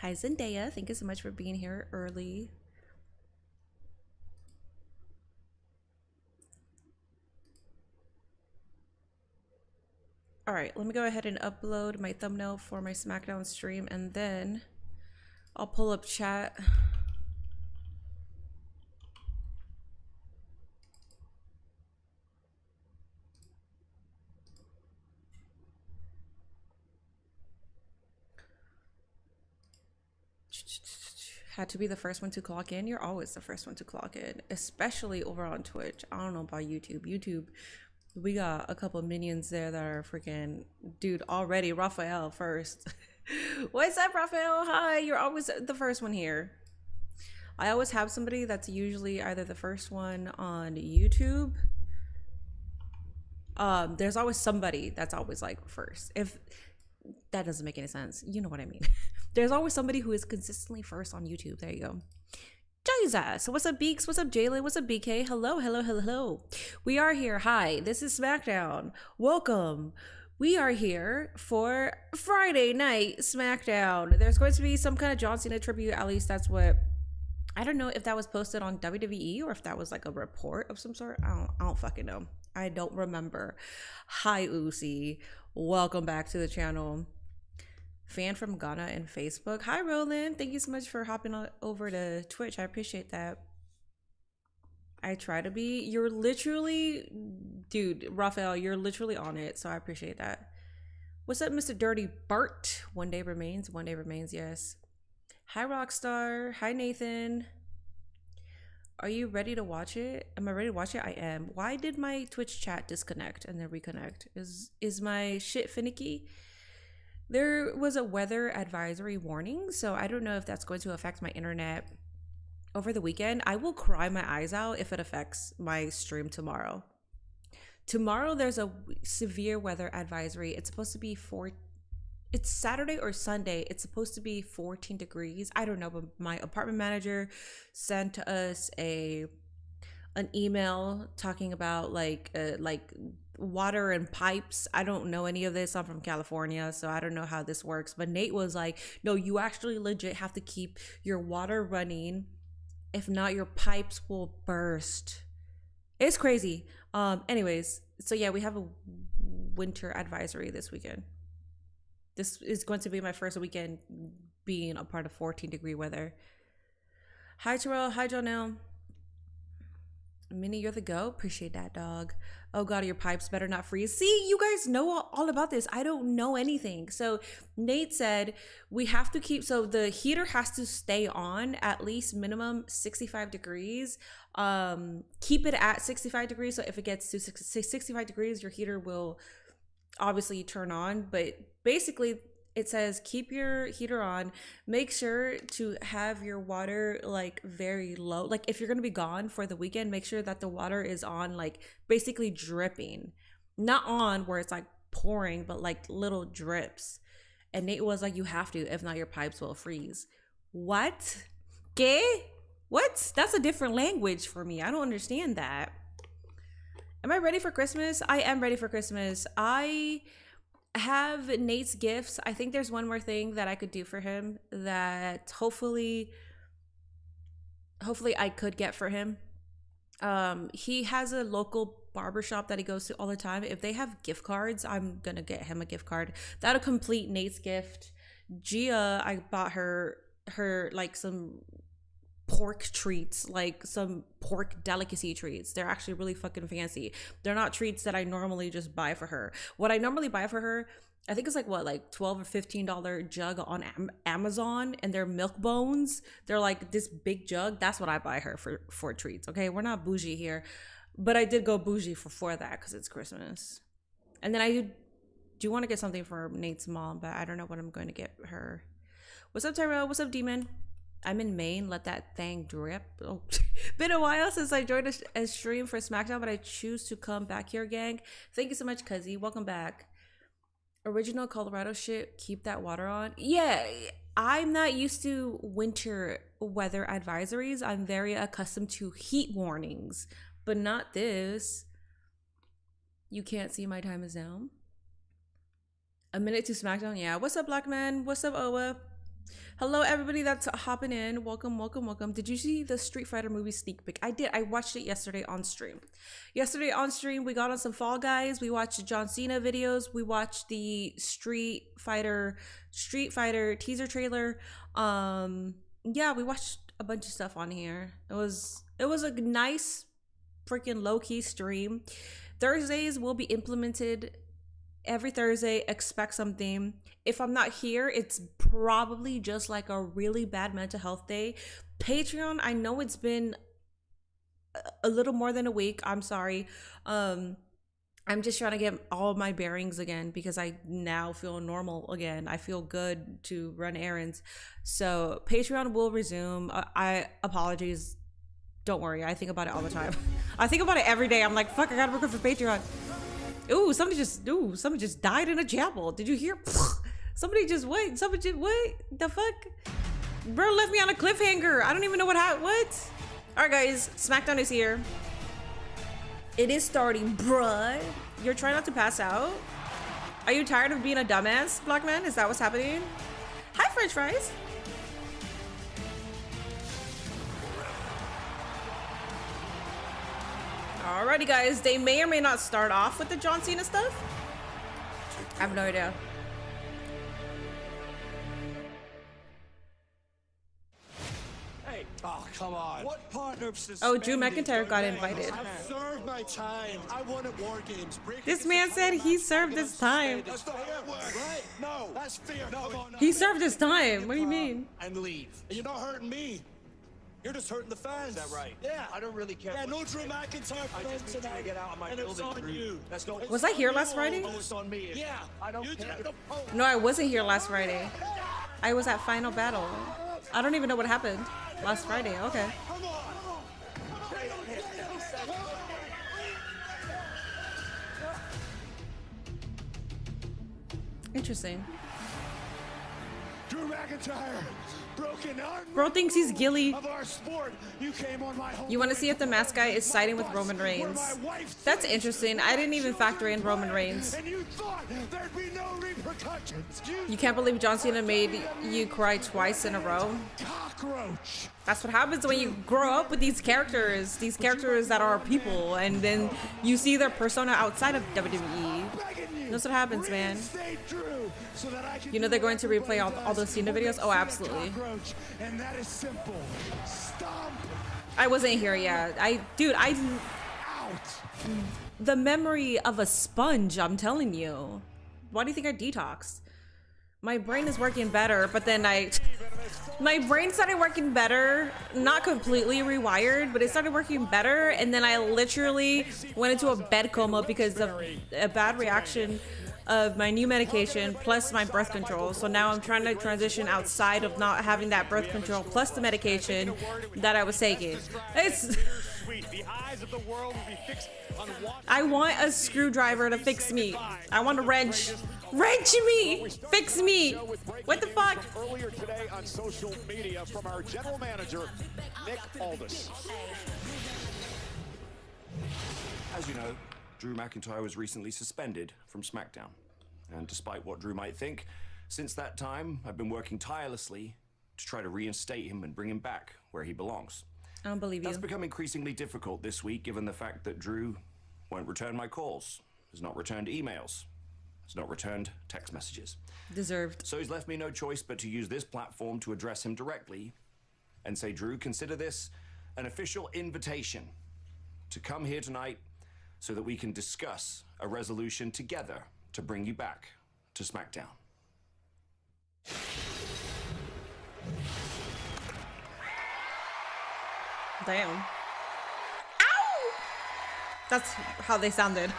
Hi, Zendaya. Thank you so much for being here early. All right, let me go ahead and upload my thumbnail for my Smackdown stream, and then I'll pull up chat. Had to be the first one to clock in. You're always the first one to clock in, especially over on Twitch. I don't know about YouTube. YouTube, we got a couple minions there that are freaking, dude, already. Raphael first. What's up, Raphael? Hi, you're always the first one here. I always have somebody that's usually either the first one on YouTube. There's always somebody that's always like first. If that doesn't make any sense, you know what I mean. There's always somebody who is consistently first on YouTube. There you go. Jesus. What's up, Beaks? What's up, Jalen? What's up, BK? Hello, hello, hello, hello. We are here. Hi, this is Smackdown. Welcome. We are here for Friday night Smackdown. There's going to be some kind of John Cena tribute. At least that's what, I don't know if that was posted on WWE or if that was like a report of some sort. I don't fucking know. I don't remember. Hi, Uzi. Welcome back to the channel. Fan from Ghana and Facebook. Hi, Roland. Thank you so much for hopping on over to Twitch. I appreciate that. I try to be. You're literally, dude, Raphael, you're literally on it. So I appreciate that. What's up, Mr. Dirty Bart? One day remains. One day remains, yes. Hi, Rockstar. Hi, Nathan. Are you ready to watch it? Am I ready to watch it? I am. Why did my Twitch chat disconnect and then reconnect? Is my shit finicky? There was a weather advisory warning, so I don't know if that's going to affect my internet over the weekend. I will cry my eyes out if it affects my stream tomorrow. Tomorrow there's a severe weather advisory. It's supposed to be it's Saturday or Sunday. It's supposed to be 14 degrees. I don't know, but my apartment manager sent us an email talking about like water and pipes. I don't know any of this. I'm from California, so I don't know how this works. But Nate was like, no, you actually legit have to keep your water running. If not, your pipes will burst. It's crazy. Anyways, so yeah, we have a winter advisory this weekend. This is going to be my first weekend being a part of 14-degree weather. Hi, Terrell. Hi, Jonelle. Minnie, you're the go. Appreciate that, dog. Oh god, your pipes better not freeze. See, you guys know all about this. I don't know anything. So Nate said we have to keep, so the heater has to stay on at least minimum 65 degrees. Keep it at 65 degrees. So if it gets to 65 degrees, your heater will obviously turn on. But basically it says keep your heater on, make sure to have your water like very low. Like if you're gonna be gone for the weekend, make sure that the water is on, like basically dripping, not on where it's like pouring, but like little drips. And Nate was like, you have to, if not your pipes will freeze. What? ¿Qué? What? That's a different language for me. I don't understand that. Am I ready for Christmas? I am ready for Christmas. I have Nate's gifts. I think there's one more thing that I could do for him that hopefully I could get for him. He has a local barbershop that he goes to all the time. If they have gift cards, I'm gonna get him a gift card. That'll complete Nate's gift. Gia, I bought her like some pork treats, like some pork delicacy treats. They're actually really fucking fancy. They're not treats that I normally just buy for her. What I normally buy for her, I think it's like what, like $12 or $15 jug on Amazon, and they're milk bones. They're like this big jug. That's what I buy her for treats. Okay, we're not bougie here, but I did go bougie for that because it's Christmas. And then I do want to get something for Nate's mom, but I don't know what I'm going to get her. What's up, Tyrell? What's up, Demon? I'm in Maine. Let that thing drip. Oh, been a while since I joined a stream for Smackdown, but I choose to come back here, gang. Thank you so much, Cuzzy. Welcome back. Original Colorado shit. Keep that water on. Yeah, I'm not used to winter weather advisories. I'm very accustomed to heat warnings, but not this. You can't see my time is now. A minute to Smackdown. Yeah. What's up, Black Man? What's up, Owa? Hello, everybody that's hopping in. Welcome, welcome, welcome. Did you see the Street Fighter movie sneak peek? I did. I watched it yesterday on stream. Yesterday on stream, we got on some Fall Guys. We watched John Cena videos. We watched the Street Fighter teaser trailer. Yeah, we watched a bunch of stuff on here. It was a nice freaking low-key stream. Thursdays will be implemented every Thursday. Expect something. If I'm not here, it's probably just like a really bad mental health day. Patreon, I know it's been a little more than a week. I'm sorry. I'm just trying to get all my bearings again because I now feel normal again. I feel good to run errands. So Patreon will resume. I apologies. Don't worry. I think about it all the time. I think about it every day. I'm like, fuck, I gotta record for Patreon. Ooh, somebody just died in a chapel. Did you hear? Somebody just what? The fuck? Bro left me on a cliffhanger. I don't even know what happened. What? All right, guys, Smackdown is here. It is starting, bruh. You're trying not to pass out? Are you tired of being a dumbass, black man? Is that what's happening? Hi, French fries. Alrighty, guys. They may or may not start off with the John Cena stuff. I have no idea. Hey, oh, come on. What partner Oh, Drew McIntyre got invited. I've served my time. I won at War Games. This man said he served his time. That's the way it works, right? No, that's fair. No. He served his time. What do you mean? And leave. You're not hurting me. You're just hurting the fans. Is that right? Yeah. I don't really care. Yeah, no Drew McIntyre fans tonight. Get out of my building, on you. That's no. Was I here last Friday? Oh, it's on me. Yeah. I don't care. No, I wasn't here last Friday. I was at Final Battle. I don't even know what happened last Friday. Okay. Come on. Interesting. Drew McIntyre, broken arm. Bro thinks he's Gilly. Of our sport. You came on my home. You want to see if the mask guy is siding with Roman Reigns? That's interesting. I didn't even factor in Roman Reigns. And you thought there'd be no repercussions. You can't believe John Cena made you cry twice in a row. Cockroach. That's what happens when you grow up with these characters that are people, and then you see their persona outside of WWE. That's what happens, man. You know they're going to replay all those Cena videos? Oh, absolutely. And that is simple. Stop. I wasn't here yet. The memory of a sponge, I'm telling you. Why do you think I detoxed? My brain is working better, but then my brain started working better, not completely rewired, but it started working better, and then I literally went into a bed coma because of a bad reaction of my new medication plus my birth control. So now I'm trying to transition outside of not having that birth control plus the medication that I was taking. I want a screwdriver to fix me. I want a wrench. Wrench me! Fix me! What the fuck? Earlier today on social media from our general manager, Nick Aldis. As you know, Drew McIntyre was recently suspended from Smackdown. And despite what Drew might think, since that time, I've been working tirelessly to try to reinstate him and bring him back where he belongs. I don't believe you. That's become increasingly difficult this week, given the fact that Drew won't return my calls, has not returned emails, has not returned text messages. Deserved. So he's left me no choice but to use this platform to address him directly and say, Drew, consider this an official invitation to come here tonight so that we can discuss a resolution together to bring you back to Smackdown. Damn. Ow! That's how they sounded.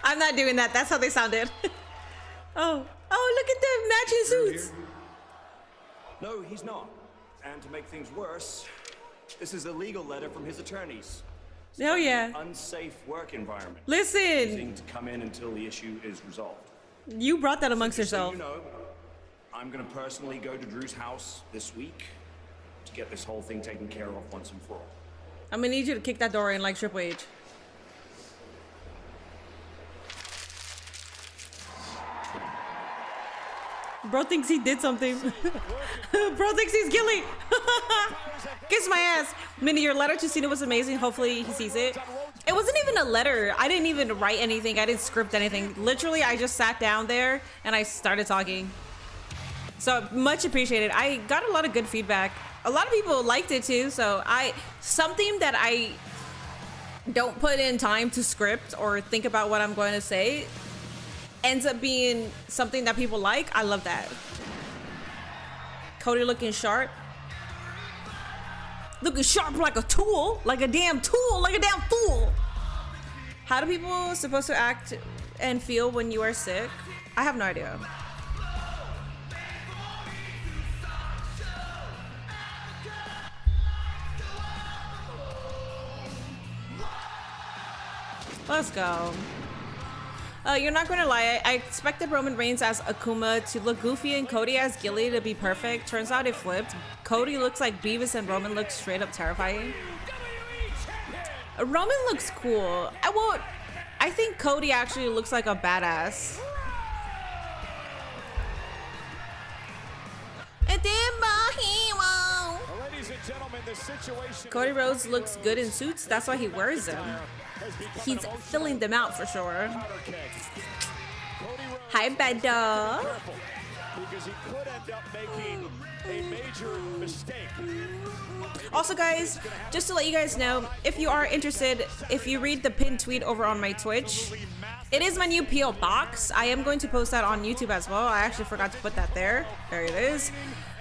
I'm not doing that. That's how they sounded. Oh, look at them matching suits. No, he's not. And to make things worse, this is a legal letter from his attorneys. Oh yeah. Unsafe work environment. Listen. To come in until the issue is resolved. You brought that amongst yourself. So you know, I'm gonna personally go to Drew's house this week to get this whole thing taken care of once and for all. I'm gonna need you to kick that door in like Triple H. Bro thinks he did something. Bro thinks he's Gilly. Kiss my ass. Minnie, your letter to Cena was amazing. Hopefully he sees it. It wasn't even a letter. I didn't even write anything. I didn't script anything. Literally, I just sat down there and I started talking. So much appreciated. I got a lot of good feedback. A lot of people liked it too. So something that I don't put in time to script or think about what I'm going to say ends up being something that people like. I love that. Cody looking sharp. Looking sharp like a tool. Like a damn tool. Like a damn fool. How do people supposed to act and feel when you are sick? I have no idea. Let's go. You're not gonna lie, I expected Roman Reigns as Akuma to look goofy and Cody as Gilly to be perfect. Turns out it flipped. Cody looks like Beavis and Roman looks straight up terrifying. Roman looks cool. I think Cody actually looks like a badass. And then my hero. Ladies and gentlemen, the situation. Cody Rhodes looks good in suits. That's why he wears them. He's filling them out for sure. Hi, Beda. Because he could end up making a major mistake. Also, guys, just to let you guys know, if you are interested, if you read the pinned tweet over on my Twitch, it is my new P.O. box. I am going to post that on YouTube as well. I actually forgot to put that there. There it is.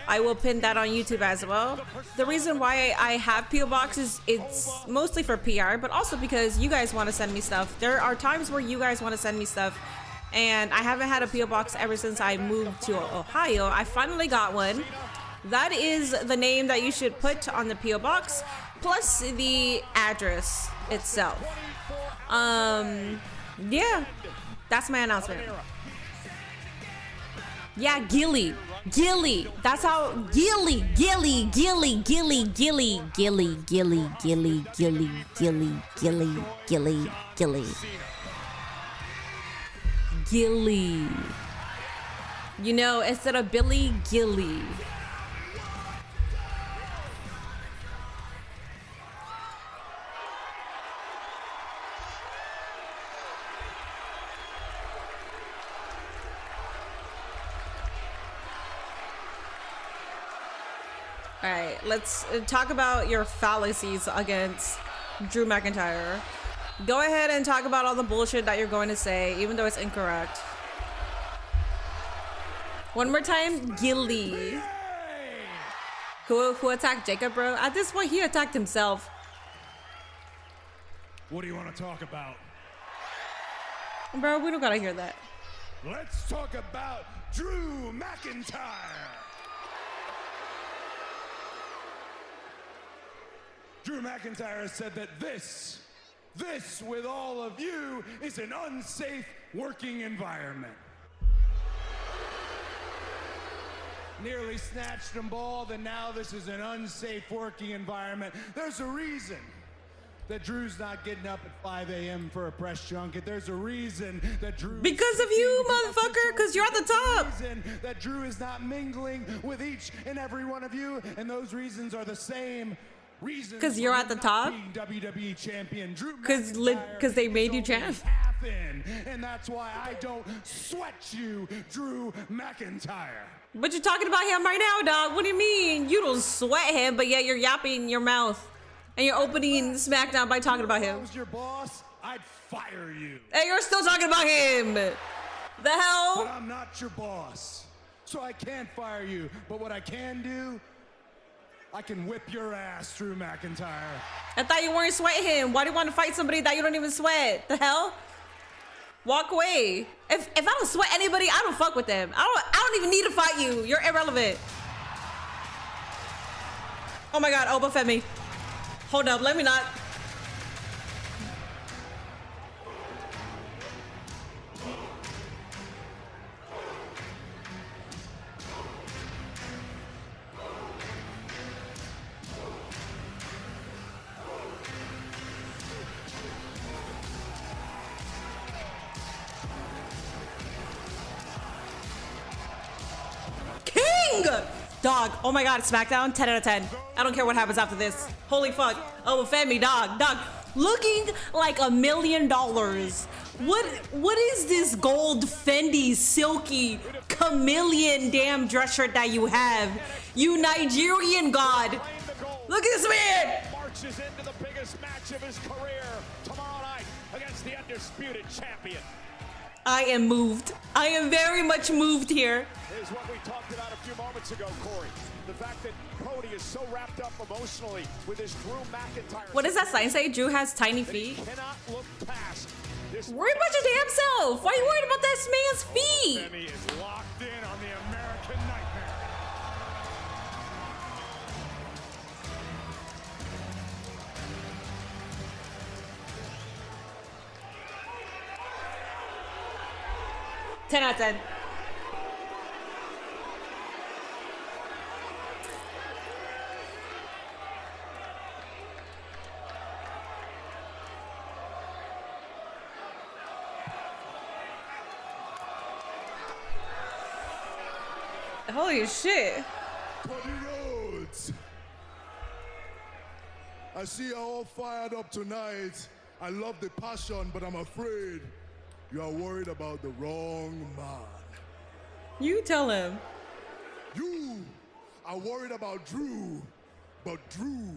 I will pin that on YouTube as well. The reason why I have P.O. boxes, it's mostly for PR, but also because you guys want to send me stuff. There are times where you guys want to send me stuff, and I haven't had a P.O. box ever since I moved to Ohio. I finally got one. That is the name that you should put on the P.O. box, plus the address itself. Yeah, that's my announcement. Yeah, Gilly. That's how Gilly. Gilly. You know, instead of Billy, Gilly. All right, let's talk about your fallacies against Drew McIntyre. Go ahead and talk about all the bullshit that you're going to say, even though it's incorrect. One more time, Gilly. Who attacked Jacob, bro? At this point, he attacked himself. What do you want to talk about? Bro, we don't gotta hear that. Let's talk about Drew McIntyre. Drew McIntyre said that this with all of you is an unsafe working environment. Nearly snatched him ball, and now this is an unsafe working environment. There's a reason that Drew's not getting up at 5 a.m. for a press junket. There's a reason that Drew... Because of you, motherfucker, because you're at the top. There's a reason that Drew is not mingling with each and every one of you, and those reasons are the same reasons. Because you're at the top? WWE champion Drew Because they made you champ? And that's why I don't sweat you, Drew McIntyre. But you're talking about him right now, dog. What do you mean? You don't sweat him, but yet you're yapping your mouth. And you're opening Smackdown by talking about him. If I was your boss, I'd fire you. And you're still talking about him. The hell? But I'm not your boss, so I can't fire you. But what I can do, I can whip your ass, Drew McIntyre. I thought you weren't sweating him. Why do you want to fight somebody that you don't even sweat? The hell? Walk away. If I don't sweat anybody, I don't fuck with them. I don't even need to fight you. You're irrelevant. Oh my God, Oba fed me. Hold up, let me not. Dog. Oh my god, Smackdown, 10 out of 10. I don't care what happens after this. Holy fuck. Oh, Femi, dog. Looking like $1 million. What is this gold Fendi silky chameleon damn dress shirt that you have? You Nigerian god. Look at this man. Marches into the biggest match of his career tomorrow night against the undisputed champion. I am moved. I am very much moved here. Here's what we talked about a few moments ago, Corey. The fact that Cody is so wrapped up emotionally with his Drew McIntyre. What does that sign say? Drew has tiny feet. Cannot look past this. Worry about your damn self. Why are you worried about this man's feet? Femi is locked in on the American Nightmare. Ten out of 10. Holy shit. Cody Rhodes. I see you all fired up tonight. I love the passion, but I'm afraid you are worried about the wrong man. You tell him. You are worried about Drew, but Drew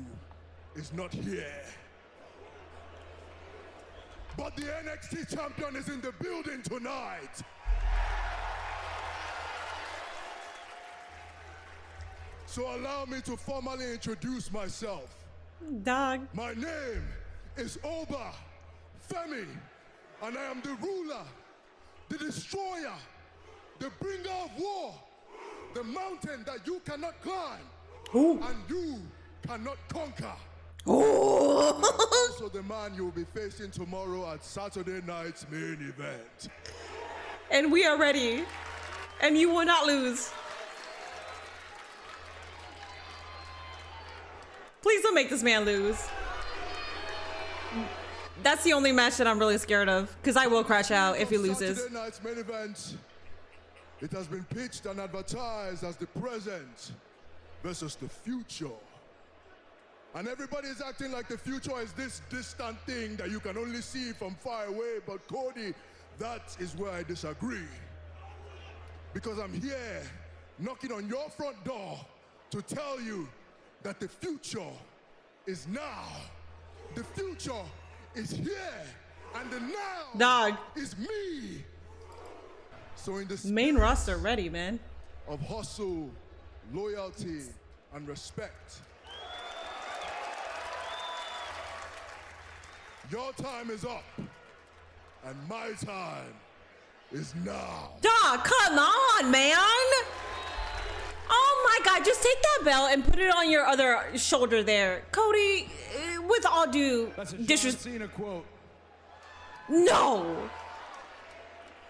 is not here. But the NXT champion is in the building tonight. So allow me to formally introduce myself. Dog. My name is Oba Femi, and I am the ruler, the destroyer, the bringer of war, the mountain that you cannot climb, and you cannot conquer. Also the man you'll be facing tomorrow at Saturday night's main event. And we are ready. And you will not lose. Please don't make this man lose. That's the only match that I'm really scared of, because I will crash out if he loses. Saturday night's main event, it has been pitched and advertised as the present versus the future. And everybody is acting like the future is this distant thing that you can only see from far away. But Cody, that is where I disagree. Because I'm here knocking on your front door to tell you that the future is now. The future is here, and the now Dog. is me. So in the Main spirit roster ready, man. of hustle, loyalty, and respect, your time is up, and my time is now. Dog, come on, man. Oh my God, just take that belt and put it on your other shoulder there. Cody, with all due That's a John disrespect. Cena quote. No.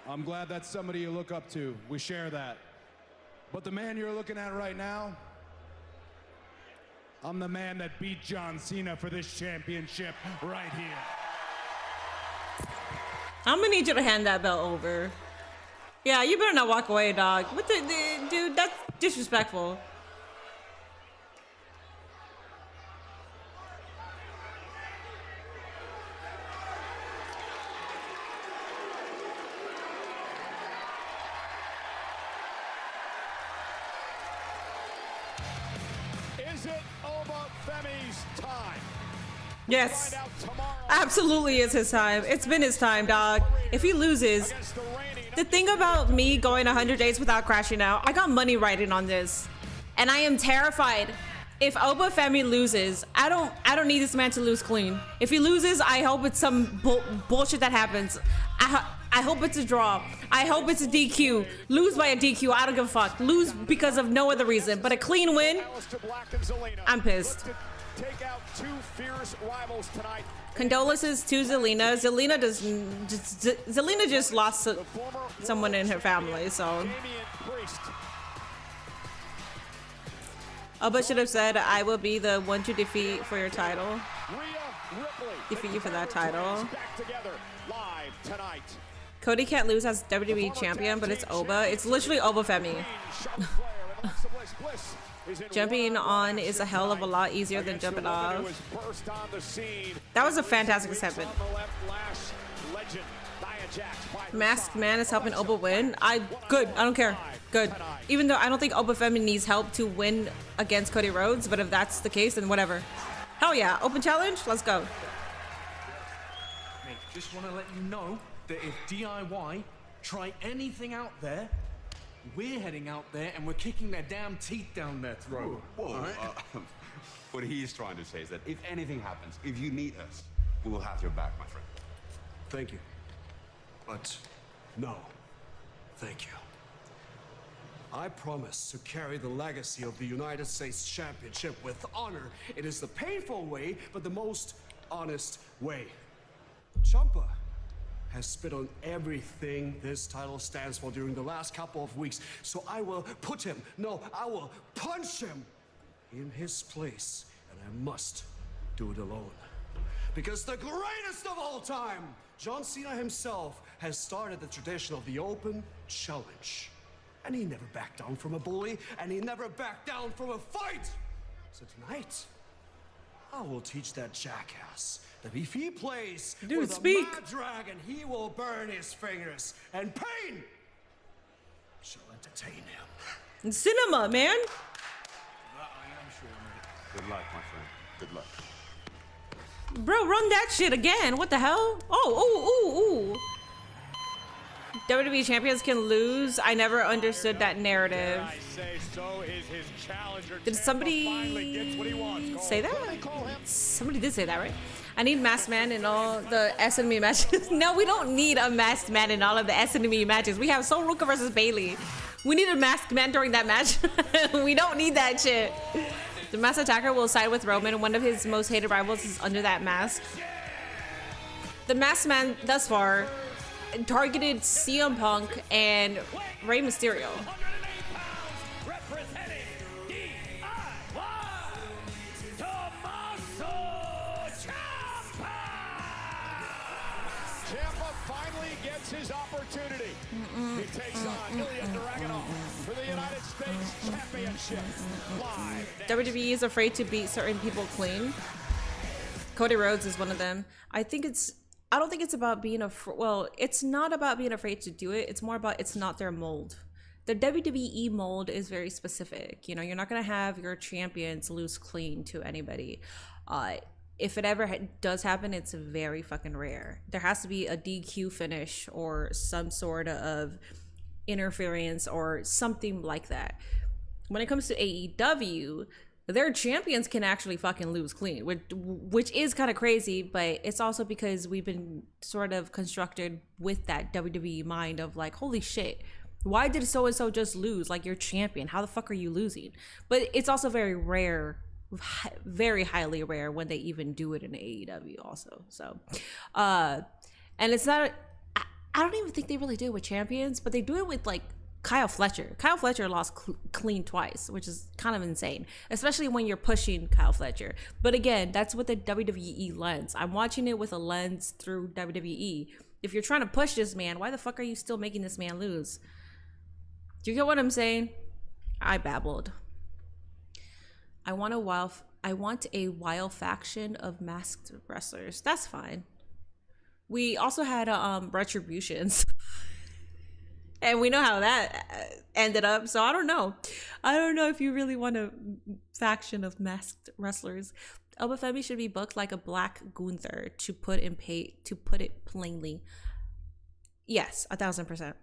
I'm glad that's somebody you look up to. We share that. But the man you're looking at right now, I'm the man that beat John Cena for this championship right here. I'm gonna need you to hand that belt over. Yeah, you better not walk away, dog. What the dude, that's disrespectful. Is it Oba Femi's time? Yes, Find out tomorrow absolutely is his time. It's been his time, dog. If he loses, against the reigning the thing about me going 100 days without crashing out, I got money riding on this. And I am terrified. If Oba Femi loses, I don't need this man to lose clean. If he loses, I hope it's some bullshit that happens. I hope it's a draw. I hope it's a DQ. Lose by a DQ, I don't give a fuck. Lose because of no other reason. But a clean win, Aleister Black and Zelina I'm pissed. look to take out two fierce rivals tonight. Condolences to Zelina. Zelina just lost The former someone in her family, so. Damian Priest. Oba should have said, I will be the one to defeat for your title. Rhea Ripley. Defeat you for that title. Back together live tonight. Cody can't lose as WWE champion, but it's Oba. It's literally Oba Femi. Charlotte Flair and Alexa Bliss Alex Bliss is in Jumping one-on-one on is a action hell of a tonight lot easier than against the jumping woman off. who was first on the scene. That was a In recent fantastic weeks segment. on the left, Lash legend, Nia Jax by her Masked side. Man is helping Alexa Oba win. Bliss, Good. I don't care. Good. tonight. Even though I don't think Oba Femi needs help to win against Cody Rhodes, but if that's the case, then whatever. Hell yeah. Open challenge. Let's go. Mate, just want to let you know that if DIY try anything out there, we're heading out there and we're kicking their damn teeth down their throat. Whoa. What he's trying to say is that if anything happens, if you need us, we will have your back, my friend. Thank you. But no, thank you. I promise to carry the legacy of the United States Championship with honor. It is the painful way, but the most honest way. Ciampa has spit on everything this title stands for during the last couple of weeks, so I will put him, no, I will punch him in his place, and I must do it alone. Because the greatest of all time, John Cena himself, has started the tradition of the open challenge. And he never backed down from a bully, and he never backed down from a fight. So tonight, I will teach that jackass that if he plays Dude, with speak. a mad dragon, he will burn his fingers, and pain shall entertain him. Cinema, man. Good luck, my friend. Good luck. Bro, run that shit again. What the hell? Oh, ooh, ooh, ooh. WWE champions can lose. I never understood that narrative. I say so is his challenger. Did Ciampa somebody finally gets what he wants, Cole. say What do they that? call him? Somebody did say that, right? I need masked man in all the SNME matches. No, we don't need a masked man in all of the SNME matches. We have Sol Ruka versus Bailey. We need a masked man during that match. We don't need that shit. The masked attacker will side with Roman, and one of his most hated rivals is under that mask. The masked man thus far targeted CM Punk and Rey Mysterio. Representing DIY, Tommaso Ciampa. Ciampa finally gets his opportunity. He takes on Ilya Dragunov for the United States Championship. Live. WWE is afraid to beat certain people clean. Cody Rhodes is one of them. I don't think it's about being it's not about being afraid to do it. It's more about it's not their mold. The WWE mold is very specific. You know, you're not going to have your champions lose clean to anybody. If it ever does happen, it's very fucking rare. There has to be a DQ finish or some sort of interference or something like that. When it comes to AEW, their champions can actually fucking lose clean, which is kind of crazy, but it's also because we've been sort of constructed with that WWE mind of like, holy shit, why did so-and-so just lose? Like, your champion, how the fuck are you losing? But it's also very rare, very highly rare when they even do it in AEW also. So, and it's not, I don't even think they really do it with champions, but they do it with like Kyle Fletcher. Kyle Fletcher lost clean twice, which is kind of insane, especially when you're pushing Kyle Fletcher. But again, that's with the WWE lens. I'm watching it with a lens through WWE. If you're trying to push this man, why the fuck are you still making this man lose? Do you get what I'm saying? I babbled. I want a wild faction of masked wrestlers. That's fine. We also had Retributions. And we know how that ended up. So I don't know. I don't know if you really want a faction of masked wrestlers. Oba Femi should be booked like a Black Gunther, to put it plainly. Yes, 1000%.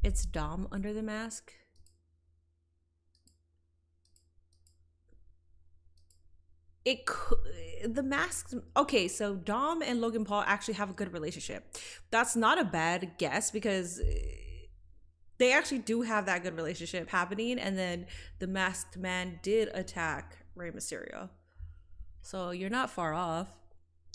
It's Dom under the mask. It could, the masks. Okay, so Dom and Logan Paul actually have a good relationship. That's not a bad guess because they actually do have that good relationship happening. And then the masked man did attack Rey Mysterio, so you're not far off.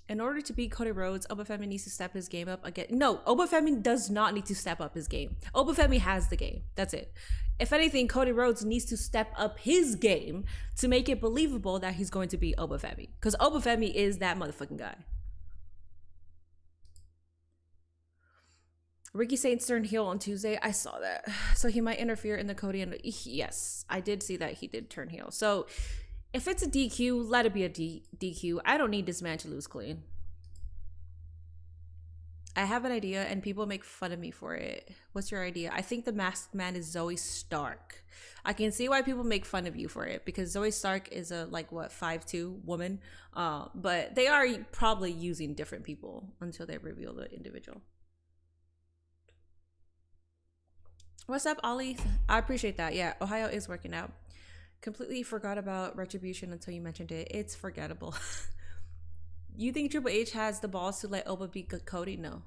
In order to beat Cody Rhodes, Oba Femi needs to step his game up again. No, Oba Femi does not need to step up his game. Oba Femi has the game. That's it. If anything, Cody Rhodes needs to step up his game to make it believable that he's going to beat Oba Femi. Because Oba Femi is that motherfucking guy. Ricky Saints turned heel on Tuesday. I saw that. So he might interfere in the Cody and yes, I did see that he did turn heel. So if it's a DQ, let it be a DQ. I don't need this man to lose clean. I have an idea and people make fun of me for it. What's your idea? I think the masked man is Zoe Stark. I can see why people make fun of you for it because Zoe Stark is a 5'2" woman. But they are probably using different people until they reveal the individual. What's up, Ollie? I appreciate that. Yeah, Ohio is working out. Completely forgot about Retribution until you mentioned it. It's forgettable. You think Triple H has the balls to let Oba beat Cody? No.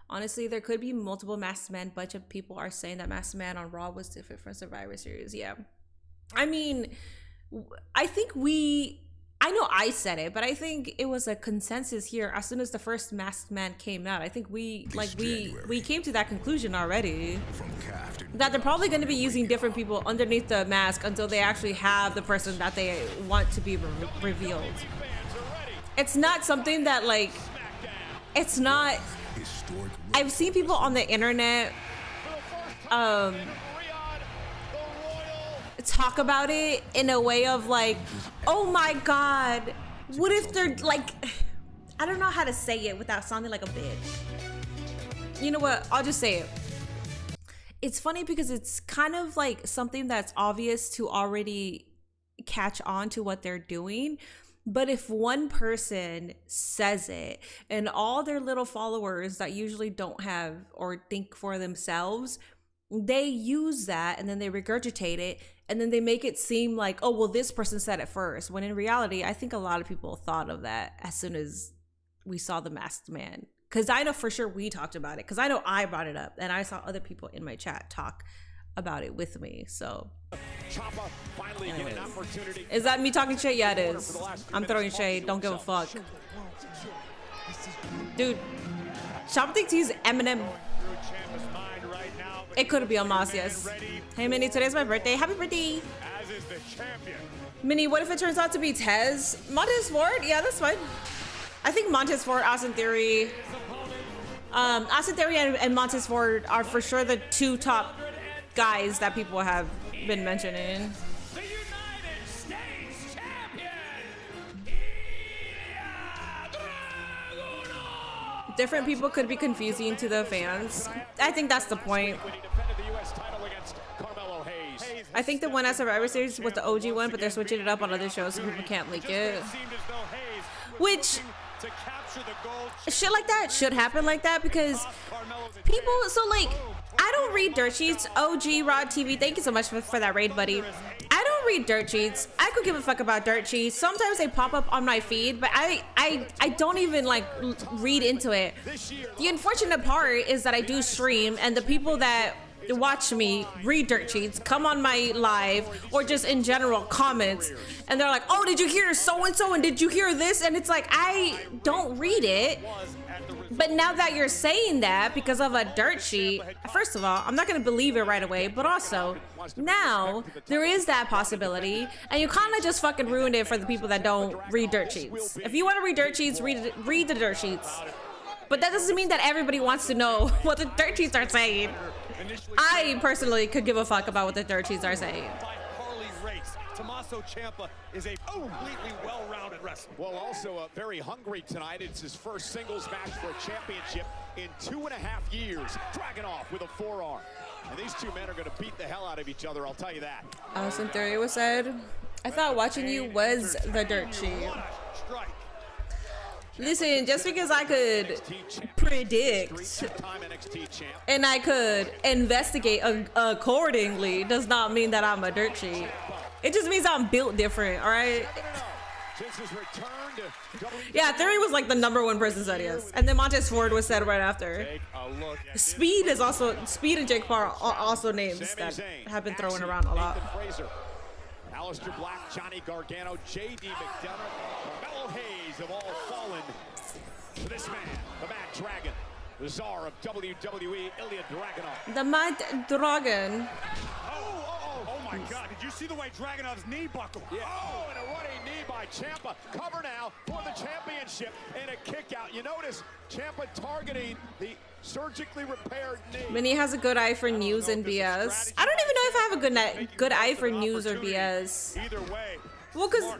Honestly, there could be multiple Masked Men. Bunch of people are saying that Masked Man on Raw was different from Survivor Series. Yeah. I mean, I think I know I said it, but I think it was a consensus here as soon as the first Masked Man came out. I think we came to that conclusion already. That they're probably going to be using different people underneath the mask until they actually have the person that they want to be revealed. It's not something that it's not. I've seen people on the internet talk about it in a way of oh my god, what if they're I don't know how to say it without sounding like a bitch. You know what? I'll just say it. It's funny because it's kind of something that's obvious to already catch on to what they're doing. But if one person says it and all their little followers that usually don't have or think for themselves, they use that and then they regurgitate it and then they make it seem like, oh, well, this person said it first. When in reality, I think a lot of people thought of that as soon as we saw the Masked Man. Because I know for sure we talked about it. Because I know I brought it up and I saw other people in my chat talk about it with me. So is that me talking shit? Yeah, it is. I'm throwing shade. Don't give a fuck. Dude, Ciampa thinks he's Eminem. It could be Amos, yes. Hey, Minnie, today's my birthday. Happy birthday. Minnie, what if it turns out to be Tez? Montez Ford? Yeah, that's fine. I think Montez Ford, Austin Theory. Austin Theory and Montez Ford are for sure the two top guys that people have been mentioning. The United States champion, Different people could be confusing to the fans. I think that's the point. I think the one at Survivor Series was the OG one, but they're switching it up on other shows so people can't leak it. Which, shit like that should happen like that because people, I don't read dirt sheets. OG Rod TV, thank you so much for that raid, buddy. I don't read dirt sheets. I could give a fuck about dirt sheets. Sometimes they pop up on my feed, but I don't even read into it. The unfortunate part is that I do stream and the people that watch me read dirt sheets, come on my live, or just in general comments, and they're like, oh, did you hear so-and-so, and did you hear this? And it's I don't read it. But now that you're saying that because of a dirt sheet, first of all, I'm not going to believe it right away, but also now there is that possibility, and you kind of just fucking ruined it for the people that don't read dirt sheets. If you want to read dirt sheets, read the dirt sheets. But that doesn't mean that everybody wants to know what the dirt sheets are saying. I personally could give a fuck about what the dirt sheets are saying. Tommaso Ciampa is a completely well-rounded wrestler. Well, also very hungry tonight. It's his first singles match for a championship in 2.5 years. Dragunov with a forearm. And these two men are going to beat the hell out of each other, I'll tell you that. Austin Theory was said, I thought watching you was the dirt sheet. Listen, just because I could predict and I could investigate accordingly does not mean that I'm a dirt sheet. It just means I'm built different, all right? Yeah, Theory was the #1 person said yes. And then Montez Ford was said right after. Speed and Jake Paul are also names that have been thrown around a lot. Aleister Black, Johnny Gargano, J.D. McDonough, Carmelo Hayes have all fallen to this man, the Mad Dragon, the czar of WWE, Ilya Dragunov. The Mad Dragon. my God, did you see the way Dragunov's knee buckled? Yeah. Oh, and a running knee by Ciampa. Cover now for the championship and a kick out. You notice Ciampa targeting the surgically repaired knee. Minnie has a good eye for news and BS. I don't even know if I have a good eye for news or BS. Either way. Well, because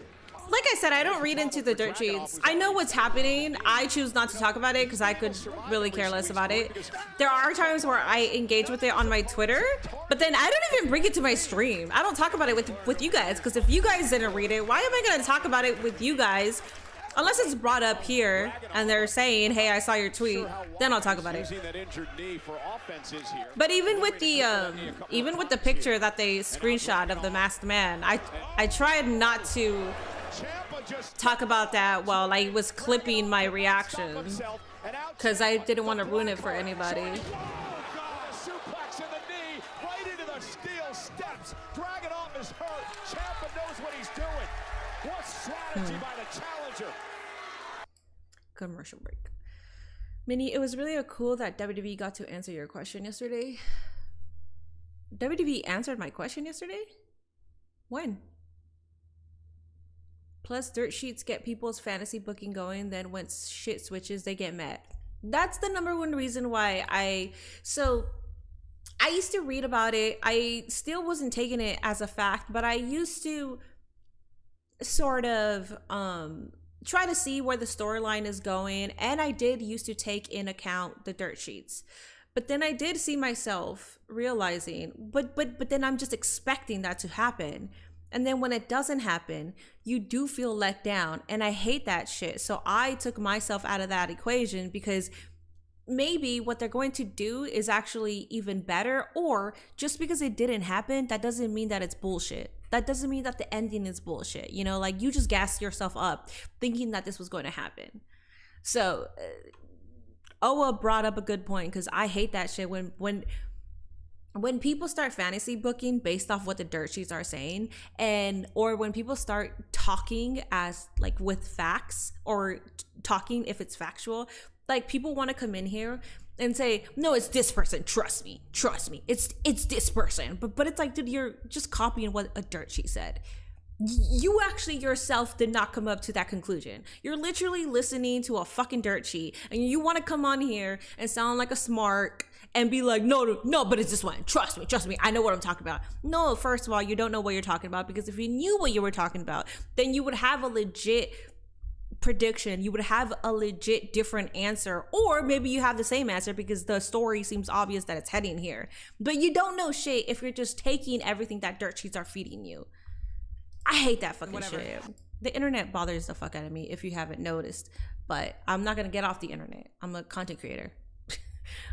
like I said, I don't read into the dirt sheets. I know what's happening. I choose not to talk about it because I could really care less about it. There are times where I engage with it on my Twitter, but then I don't even bring it to my stream. I don't talk about it with you guys, because if you guys didn't read it, why am I going to talk about it with you guys? Unless it's brought up here and they're saying, hey, I saw your tweet, then I'll talk about it. But even with the picture that they screenshot of the masked man, I tried not to talk about that while I was clipping my reaction, because I didn't want to ruin it for anybody. Suplex in the knee, right into the steel steps. Dragunov is hurt. Ciampa knows what he's doing. What strategy by the challenger. Commercial break. Minnie, it was really cool that WWE got to answer your question yesterday. WWE answered my question yesterday? When? Plus, dirt sheets get people's fantasy booking going, then when shit switches, they get mad. That's the number one reason why I used to read about it. I still wasn't taking it as a fact, but I used to sort of try to see where the storyline is going, and I did used to take in account the dirt sheets. But then I did see myself realizing, but then I'm just expecting that to happen. And then when it doesn't happen, you do feel let down. And I hate that shit. So I took myself out of that equation, because maybe what they're going to do is actually even better. Or just because it didn't happen, that doesn't mean that it's bullshit. That doesn't mean that the ending is bullshit. You know, like, you just gassed yourself up thinking that this was going to happen. So Owa brought up a good point, because I hate that shit when people start fantasy booking based off what the dirt sheets are saying, or when people start talking as like with facts, or talking if it's factual, like people want to come in here and say, no, it's this person, trust me, it's this person, but it's like, dude, you're just copying what a dirt sheet said. You actually yourself did not come up to that conclusion. You're literally listening to a fucking dirt sheet, and you want to come on here and sound like a smart and be like, no, but it's this one. Trust me. I know what I'm talking about. No, first of all, you don't know what you're talking about, because if you knew what you were talking about, then you would have a legit prediction. You would have a legit different answer, or maybe you have the same answer because the story seems obvious that it's heading here. But you don't know shit if you're just taking everything that dirt sheets are feeding you. I hate that fucking shit. The internet bothers the fuck out of me, if you haven't noticed. But I'm not gonna get off the internet. I'm a content creator.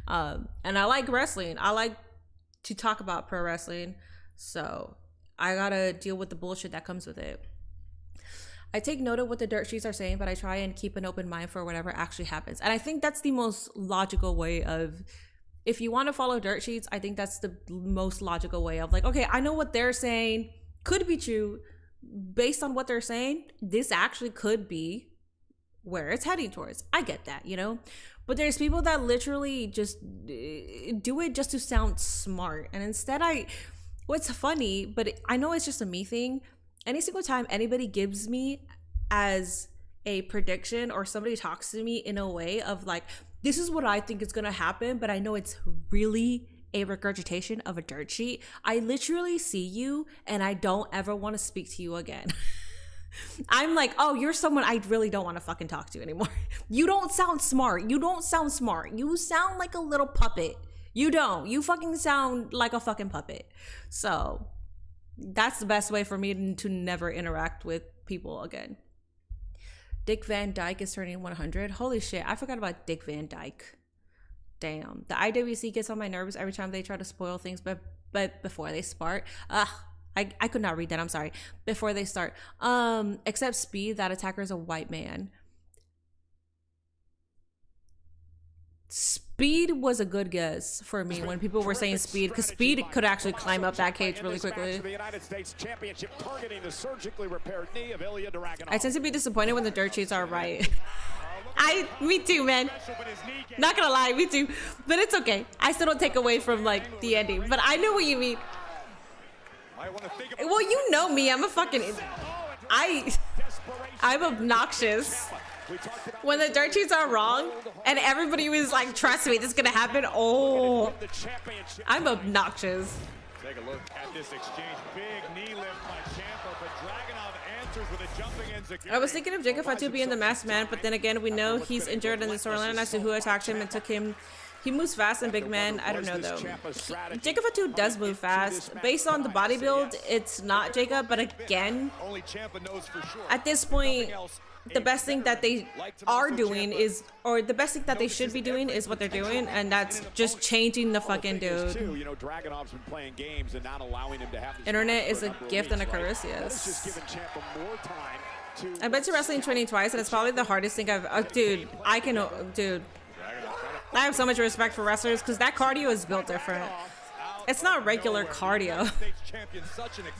And I like wrestling. I like to talk about pro wrestling. So I gotta deal with the bullshit that comes with it. I take note of what the dirt sheets are saying, but I try and keep an open mind for whatever actually happens. And I think that's the most logical way of, if you want to follow dirt sheets, I think that's the most logical way of like, okay, I know what they're saying could be true. Based on what they're saying, this actually could be where it's heading towards. I get that, you know? But there's people that literally just do it just to sound smart. And instead, what's funny, but I know it's just a me thing. Any single time anybody gives me as a prediction, or somebody talks to me in a way of like, this is what I think is going to happen, but I know it's really a regurgitation of a dirt sheet, I literally see you and I don't ever want to speak to you again. I'm like, oh, you're someone I really don't want to fucking talk to anymore. You don't sound smart. You sound like a little puppet. You don't. You fucking sound like a fucking puppet. So that's the best way for me to never interact with people again. Dick Van Dyke is turning 100. Holy shit, I forgot about Dick Van Dyke. Damn. The IWC gets on my nerves every time they try to spoil things, but before they start. I could not read that. I'm sorry. Before they start. Except Speed, that attacker is a white man. Speed was a good guess for me when people were saying Speed, because Speed could actually climb up that cage really quickly. I tend to be disappointed when the dirt sheets are right. Me too, man. Not gonna lie, me too. But it's okay. I still don't take away from like the ending. But I know what you mean. I want to think about Well, you know me. I'm a fucking. I'm obnoxious. When the dirt sheets are wrong, and everybody was like, "Trust me, this is gonna happen." Oh, I'm obnoxious. Take a look at this exchange. Big knee lift by Ciampa, but Dragunov answers with a jumping enziguri. I was thinking of Jacob Fatu being the masked man, but then again, we know he's injured in the storyline as to who attacked him and took him. He moves fast and big man. I don't know though. Jacob Fatu does move fast. Based on the body build, it's not Jacob, but again, at this point, the best thing that they are doing is, or the best thing that they should be doing is what they're doing, and that's just changing the fucking dude. You know, Dragunov's been playing games and not allowing him to have this Internet is a gift and a curse, yes. I've been to wrestling training twice, and it's probably the hardest thing I've. Dude, dude. I have so much respect for wrestlers because that cardio is built different. It's not regular cardio.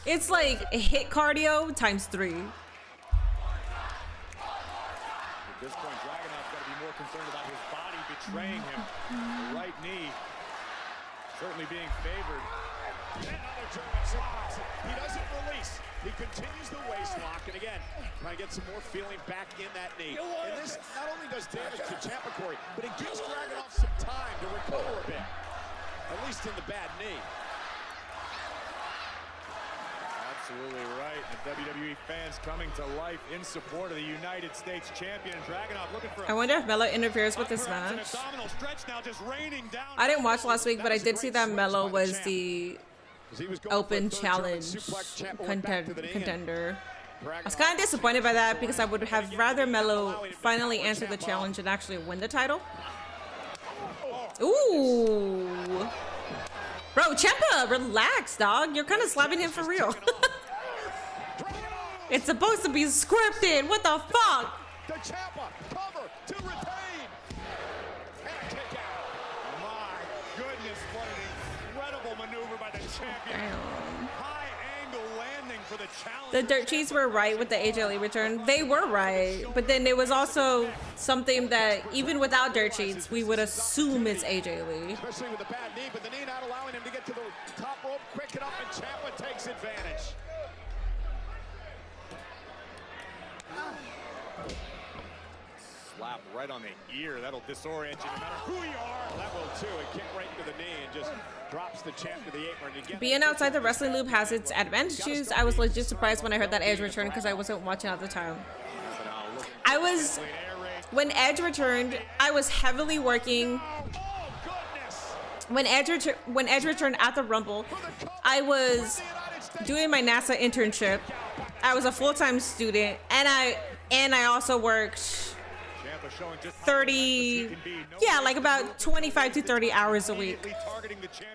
It's like hit cardio times 3. At this point, Dragunov's got to be more concerned about his body betraying him. The right knee certainly being favored. Another German suplex. He doesn't release. He continues the waist lock, and again, trying to get some more feeling back in that knee. And this not only does damage to Ciampa, Corey, but it gives Dragunov some time to recover a bit, at least in the bad knee. Absolutely right. The WWE fans coming to life in support of the United States champion. Dragunov looking for. I wonder if Melo interferes with this match. I didn't watch last week, but I did see that Melo was the open challenge contender. I was kind of disappointed by that because I would have rather Melo finally answer the challenge and actually win the title. Ooh. Bro, Ciampa, relax, dog. You're kind of slapping him for real. It's supposed to be scripted. What the fuck? The Ciampa cover to retain. And kick out. My goodness, what an incredible maneuver by the champion. Damn. High angle landing for the challenge. The Dirt Cheats were right with the AJ Lee return. They were right, but then there was also something that even without Dirt Cheats, we would assume it's AJ Lee. Especially with the bad knee, but the knee not allowing him to get to the top rope quick enough, and Ciampa takes advantage. Slap right on the ear. That'll disorient you no matter who you are. That will too. A kick right into the knee and just drops the champ to the apron. Again, Being outside the wrestling loop has its advantages. I was legit surprised when I heard that Edge returned because I wasn't watching at the time. When Edge returned, I was heavily working. When Edge returned at the Rumble, I was doing my NASA internship. I was a full-time student, and I also worked 30, yeah, like about 25 to 30 hours a week.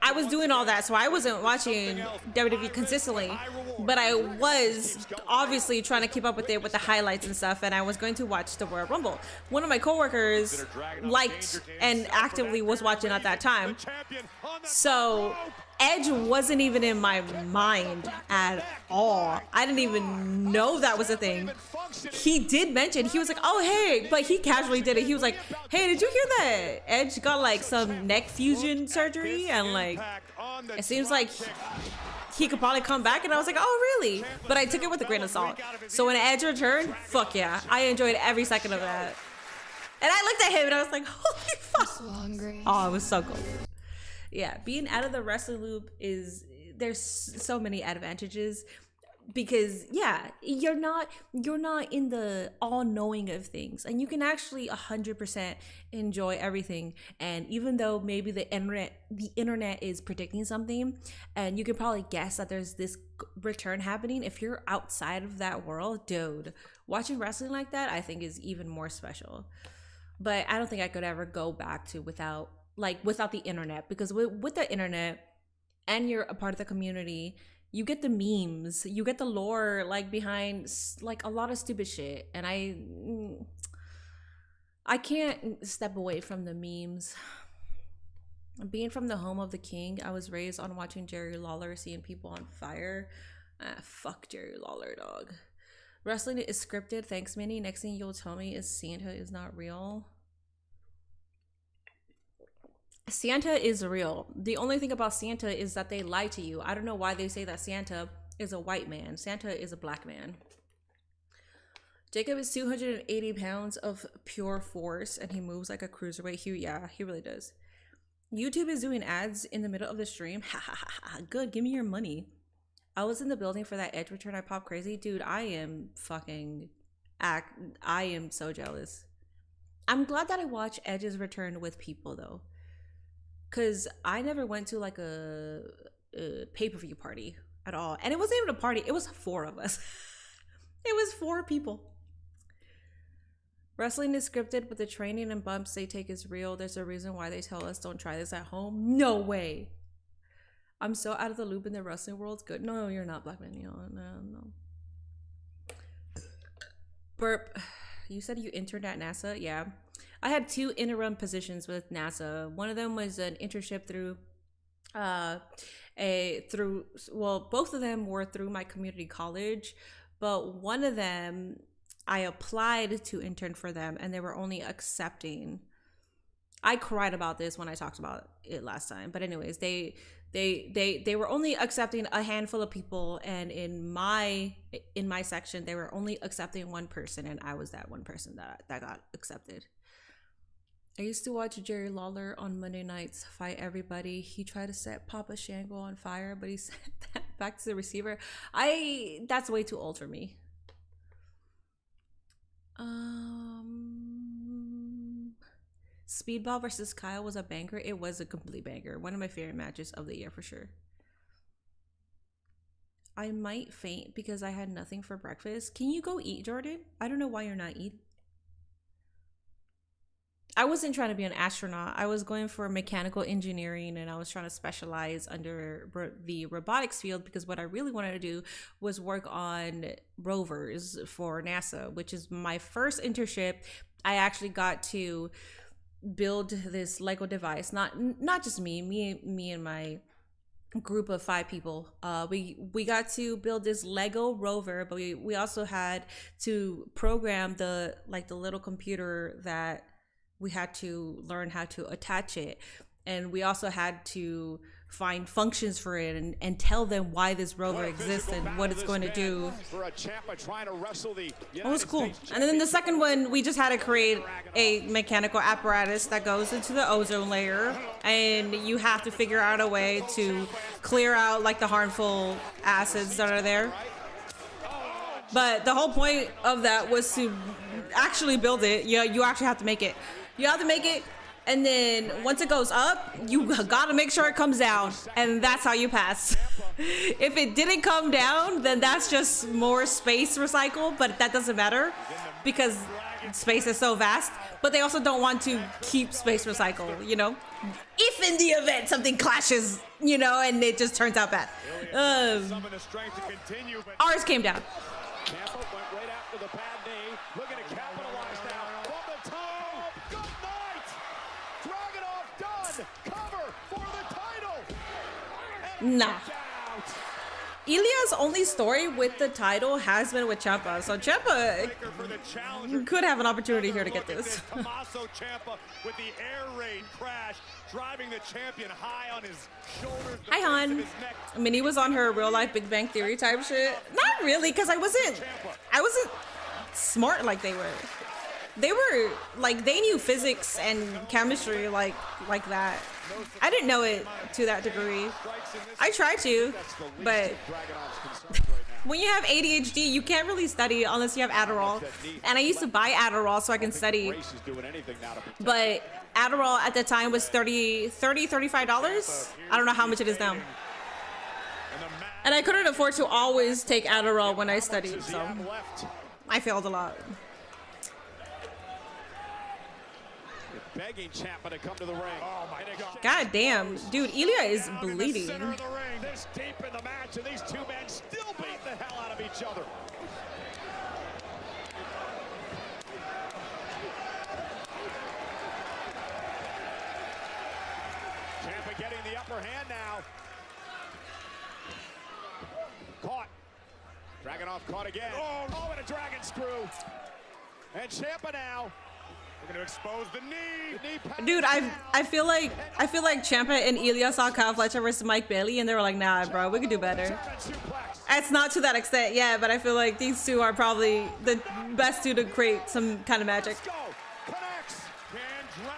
I was doing all that, so I wasn't watching WWE consistently, but I was obviously trying to keep up with it with the highlights and stuff, and I was going to watch the Royal Rumble. One of my coworkers liked and actively was watching at that time, so Edge wasn't even in my mind at all. I didn't even know that was a thing. He did mention, he was like, oh, hey, but he casually did it. He was like, hey, did you hear that Edge got like some neck fusion surgery? And like, it seems like he could probably come back. And I was like, oh, really? But I took it with a grain of salt. So when Edge returned, fuck yeah. I enjoyed every second of that. And I looked at him and I was like, holy fuck. So hungry. Oh, it was so cool. Yeah, being out of the wrestling loop there's so many advantages because yeah, you're not in the all-knowing of things, and you can actually 100% enjoy everything. And even though maybe the internet is predicting something, and you can probably guess that there's this return happening, if you're outside of that world, dude, watching wrestling like that, I think is even more special. But I don't think I could ever go back to without the internet, because with the internet and you're a part of the community, you get the memes, you get the lore like behind like a lot of stupid shit, and I can't step away from the memes. Being from the home of the king, I was raised on watching Jerry Lawler, seeing people on fire. Fuck Jerry Lawler, dog. Wrestling is scripted. Thanks, Minnie. Next thing you'll tell me is Santa is not real. Santa is real. The only thing about Santa is that they lie to you. I don't know why they say that Santa is a white man. Santa is a black man. Jacob is 280 pounds of pure force and he moves like a cruiserweight. Yeah, he really does. YouTube is doing ads in the middle of the stream. Ha ha ha ha. Good, give me your money. I was in the building for that Edge return. I popped crazy. Dude, I am so jealous. I'm glad that I watched Edge's return with people though. Cause I never went to like a pay-per-view party at all. And it wasn't even a party, it was 4 of us. It was 4 people. Wrestling is scripted, but the training and bumps they take is real. There's a reason why they tell us don't try this at home. No way. I'm so out of the loop in the wrestling world. Good. No, you're not, Black Man. No. Burp. You said you interned at NASA? Yeah. I had 2 interim positions with NASA. One of them was an internship through both of them were through my community college, but one of them I applied to intern for them and they were only accepting. I cried about this when I talked about it last time, but anyways, they were only accepting a handful of people, and in my section they were only accepting 1 person, and I was that 1 person that got accepted. I used to watch Jerry Lawler on Monday nights fight everybody. He tried to set Papa Shango on fire, but he sent that back to the receiver. That's way too old for me. Speedball versus Kyle was a banger. It was a complete banger. One of my favorite matches of the year for sure. I might faint because I had nothing for breakfast. Can you go eat, Jordan? I don't know why you're not eating. I wasn't trying to be an astronaut. I was going for mechanical engineering, and I was trying to specialize under the robotics field because what I really wanted to do was work on rovers for NASA, which is my first internship. I actually got to build this Lego device. Not just me and my group of 5 people. We got to build this Lego rover, but we also had to program the little computer that we had to learn how to attach it, and we also had to find functions for it and tell them why this rover exists and what it's going to do. It was cool. And then the second one, we just had to create a mechanical apparatus that goes into the ozone layer, and you have to figure out a way to clear out like the harmful acids that are there. But the whole point of that was to actually build it. You actually have to make it. You have to make it, and then once it goes up, you gotta make sure it comes down, and that's how you pass. If it didn't come down, then that's just more space recycle, but that doesn't matter because space is so vast. But they also don't want to keep space recycle, if in the event something clashes, and it just turns out bad. Ours came down. Ciampa went right after the bad knee, looking to capitalize now from the top. Good night! Dragunov done! Cover for the title! And nah. Ilya's only story with the title has been with Ciampa, so Ciampa could have an opportunity here to get this. Tommaso Ciampa with the air raid crash, driving the champion high on his shoulders. Hi, hon. I mean, he was on her real life Big Bang Theory type shit. Not really, because I wasn't smart like they were. They were like, they knew physics and chemistry like that. I didn't know it to that degree. I tried to, but when you have ADHD, you can't really study unless you have Adderall. And I used to buy Adderall so I can study. But Adderall at the time was $35. I don't know how much it is now. And I couldn't afford to always take Adderall when I studied, so I failed a lot. Begging Ciampa to come to the ring. Oh my God. God damn, dude, Ilya is bleeding. This deep in the match, and these 2 men still beat the hell out of each other. Ciampa getting the upper hand now. Caught. Dragunov caught again. Oh, and a dragon screw. And Ciampa now We're gonna expose the knee. Dude, I feel like Ciampa and Ilya saw Kyle Fletcher versus Mike Bailey, and they were like, nah, bro, we could do better. It's not to that extent, yeah, but I feel like these two are probably the best two to create some kind of magic.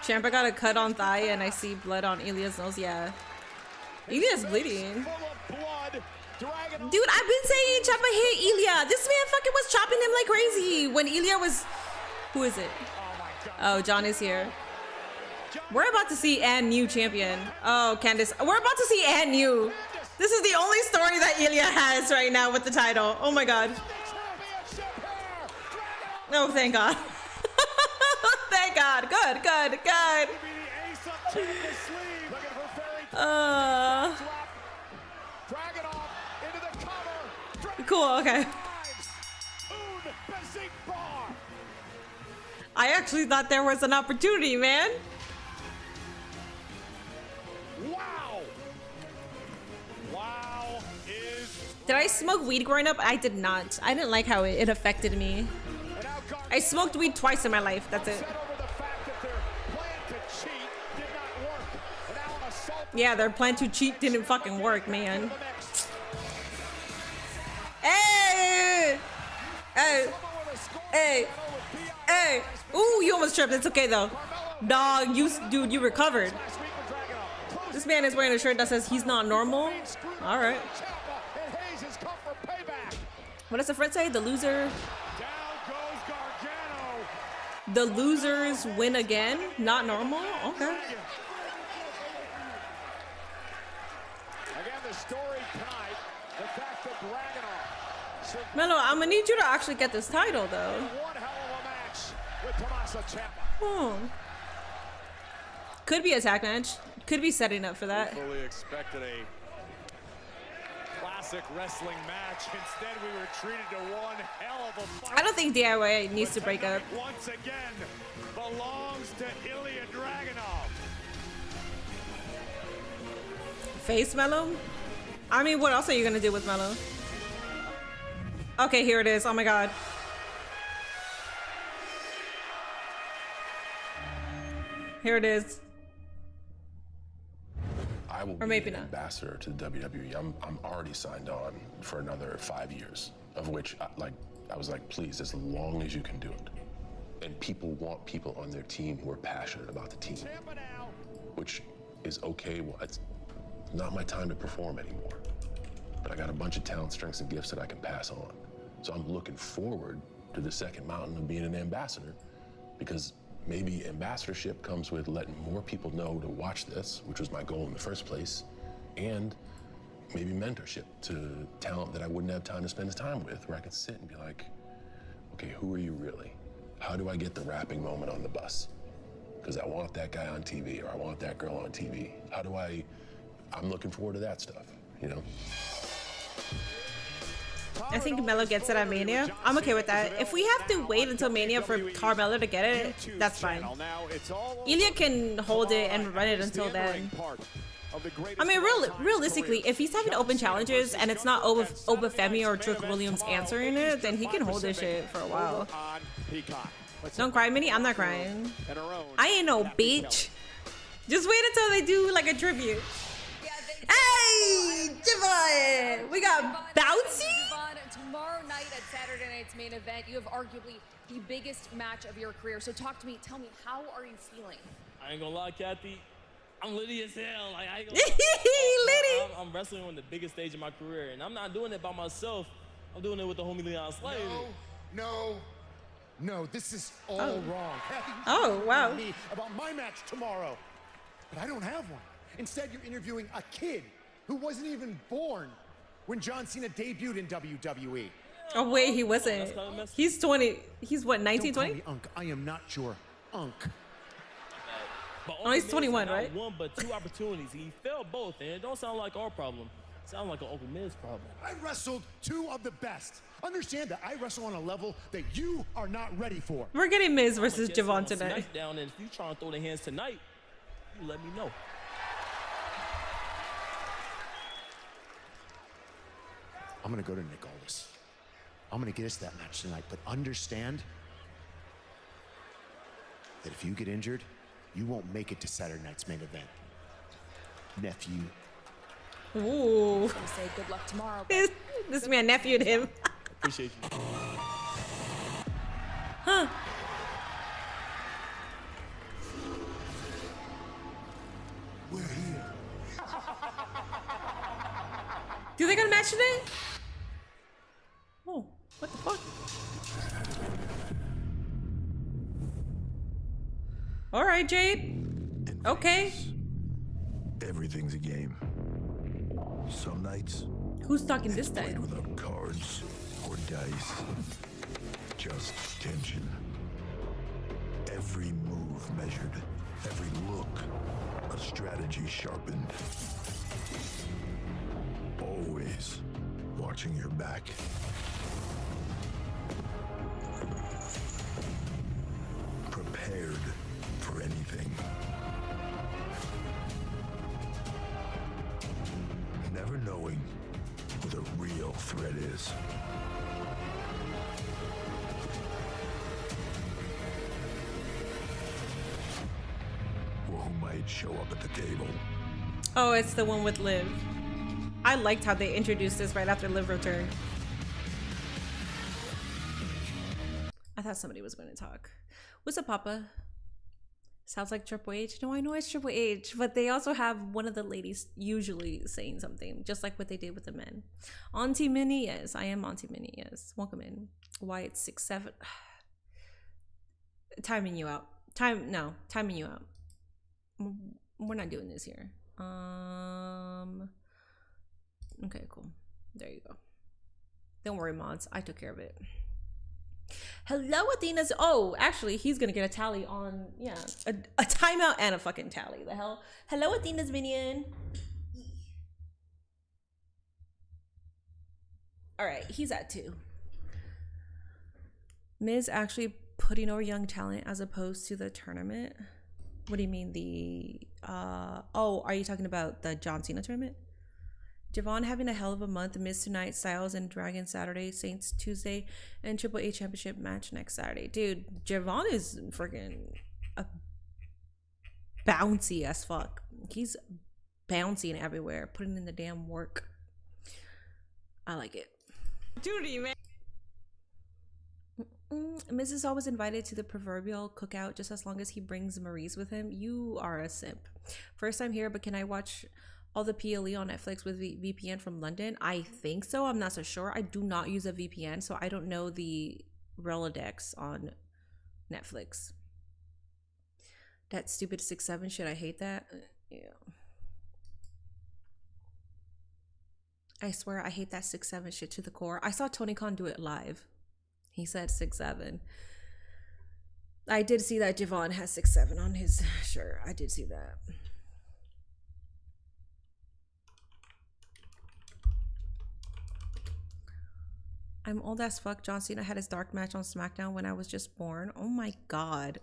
Ciampa got a cut on thigh, and I see blood on Ilya's nose. Yeah, Ilya's bleeding. Dude, I've been saying Ciampa hit Ilya. This man fucking was chopping him like crazy when Ilya was. Who is it? Oh, John is here. We're about to see Ann New champion. Oh, Candice. We're about to see Ann New. This is the only story that Ilya has right now with the title. Oh my god. Oh, thank God. Thank God. Good, good, good. Cool, okay. I actually thought there was an opportunity, man. Wow. Wow is. Did I smoke weed growing up? I did not. I didn't like how it affected me. I smoked weed twice in my life. That's it. Yeah, their plan to cheat didn't fucking work, man. Hey! Hey! Hey! Hey! Ooh, you almost tripped. It's okay though. Dog, dude, you recovered. This man is wearing a shirt that says he's not normal. All right. What does the friend say? The loser. The losers win again. Not normal. Okay. Again, the story tonight, the fact that Melo, I'm gonna need you to actually get this title though. one hell of a match with Tommaso Ciampa. Could be a tag match. Could be setting up for that. Fully expected a classic wrestling match. Instead, we were treated to one hell of a fight. I don't think DIY needs to break up. Once again, belongs to Ilya Dragunov. Face Melo? I mean, what else are you gonna do with Melo? Okay, here it is. Oh my god. Here it is. I will Or be maybe an not. ambassador to the WWE. I'm already signed on for another 5 years, of which I was like, please, as long as you can do it. And people want people on their team who are passionate about the team, which is okay. Well, it's not my time to perform anymore, but I got a bunch of talent, strengths, and gifts that I can pass on. So I'm looking forward to the second mountain of being an ambassador, because maybe ambassadorship comes with letting more people know to watch this, which was my goal in the first place, and maybe mentorship to talent that I wouldn't have time to spend time with, where I could sit and be like, okay, who are you really? How do I get the rapping moment on the bus? Because I want that guy on TV, or I want that girl on TV. How do I'm looking forward to that stuff, you know? I think Melo gets it at Mania. I'm okay with that. If we have to wait until Mania for Carmelo to get it, that's fine. Ilya can hold it and run it until then. I mean, realistically, if he's having open challenges and it's not Obafemi or Trick Williams answering it, then he can hold this shit for a while. Don't cry, Minnie. I'm not crying. I ain't no bitch. Just wait until they do like a tribute. Hey, Javon! We got Bouncy? Tomorrow night at Saturday Night's main event, you have arguably the biggest match of your career. So talk to me. Tell me, how are you feeling? I ain't gonna lie, Kathy. I'm litty as hell. Like, I ain't gonna lie. I'm wrestling on the biggest stage of my career, and I'm not doing it by myself. I'm doing it with the homie Leon Slater. No, this is all wrong. Oh, wow. Me about my match tomorrow, but I don't have one. Instead, you're interviewing a kid who wasn't even born when John Cena debuted in WWE. Oh wait, he wasn't. He's 20. He's what, 19, 20? Don't call me Unc. I am not your Unc. Oh, he's 21, right? One, but two opportunities. He failed both, and it don't sound like our problem. It sounds like an Uncle Miz problem. I wrestled two of the best. Understand that I wrestle on a level that you are not ready for. We're getting Miz versus Javon tonight. Smackdown, and if you try and throw the hands tonight, you let me know. I'm gonna go to Nick Aldis. I'm gonna get us that match tonight, but understand, that if you get injured, you won't make it to Saturday night's main event. Nephew. Ooh. I was gonna say good luck tomorrow. This man nephewed him. Appreciate you. Huh. We're here. Do they got a match today? Oh, what the fuck? All right, Jade. Okay. Everything's a game. Some nights. Who's talking this played time? without cards or dice. Just tension. Every move measured. Every look, a strategy sharpened. Always watching your back. Prepared for anything. Never knowing who the real threat is. Or who might show up at the table. Oh, it's the one with Liv. I liked how they introduced this right after Liv returned. I thought somebody was going to talk. What's up, Papa? Sounds like Triple H. No, I know it's Triple H, but they also have one of the ladies usually saying something, just like what they did with the men. Auntie Minnie, yes. I am Auntie Minnie, yes. Welcome in. Wyatt 6'7". Timing you out. Timing you out. We're not doing this here. Okay, cool. There you go. Don't worry, mods. I took care of it. Hello, Athena's. Oh, actually, he's gonna get a tally on, yeah, a timeout and a fucking tally. The hell. Hello, Athena's minion. All right, he's at 2. Miz actually putting over young talent as opposed to the tournament. What do you mean the? Oh, are you talking about the John Cena tournament? Javon having a hell of a month. Miz tonight, Styles and Dragon Saturday, Saints Tuesday, and Triple H Championship match next Saturday. Dude, Javon is freaking bouncy as fuck. He's bouncing everywhere, putting in the damn work. I like it. Duty, man. Miz is always invited to the proverbial cookout just as long as he brings Maurice with him. You are a simp. First time here, but can I watch all the PLE on Netflix with VPN from London? I think so. I'm not so sure. I do not use a VPN, so I don't know the Rolodex on Netflix. That stupid 6'7" shit. I hate that. Yeah. I swear I hate that 6'7" shit to the core. I saw Tony Khan do it live. He said 6'7". I did see that Javon has 6'7" on his shirt. I did see that. I'm old as fuck. John Cena had his dark match on Smackdown when I was just born. Oh my god.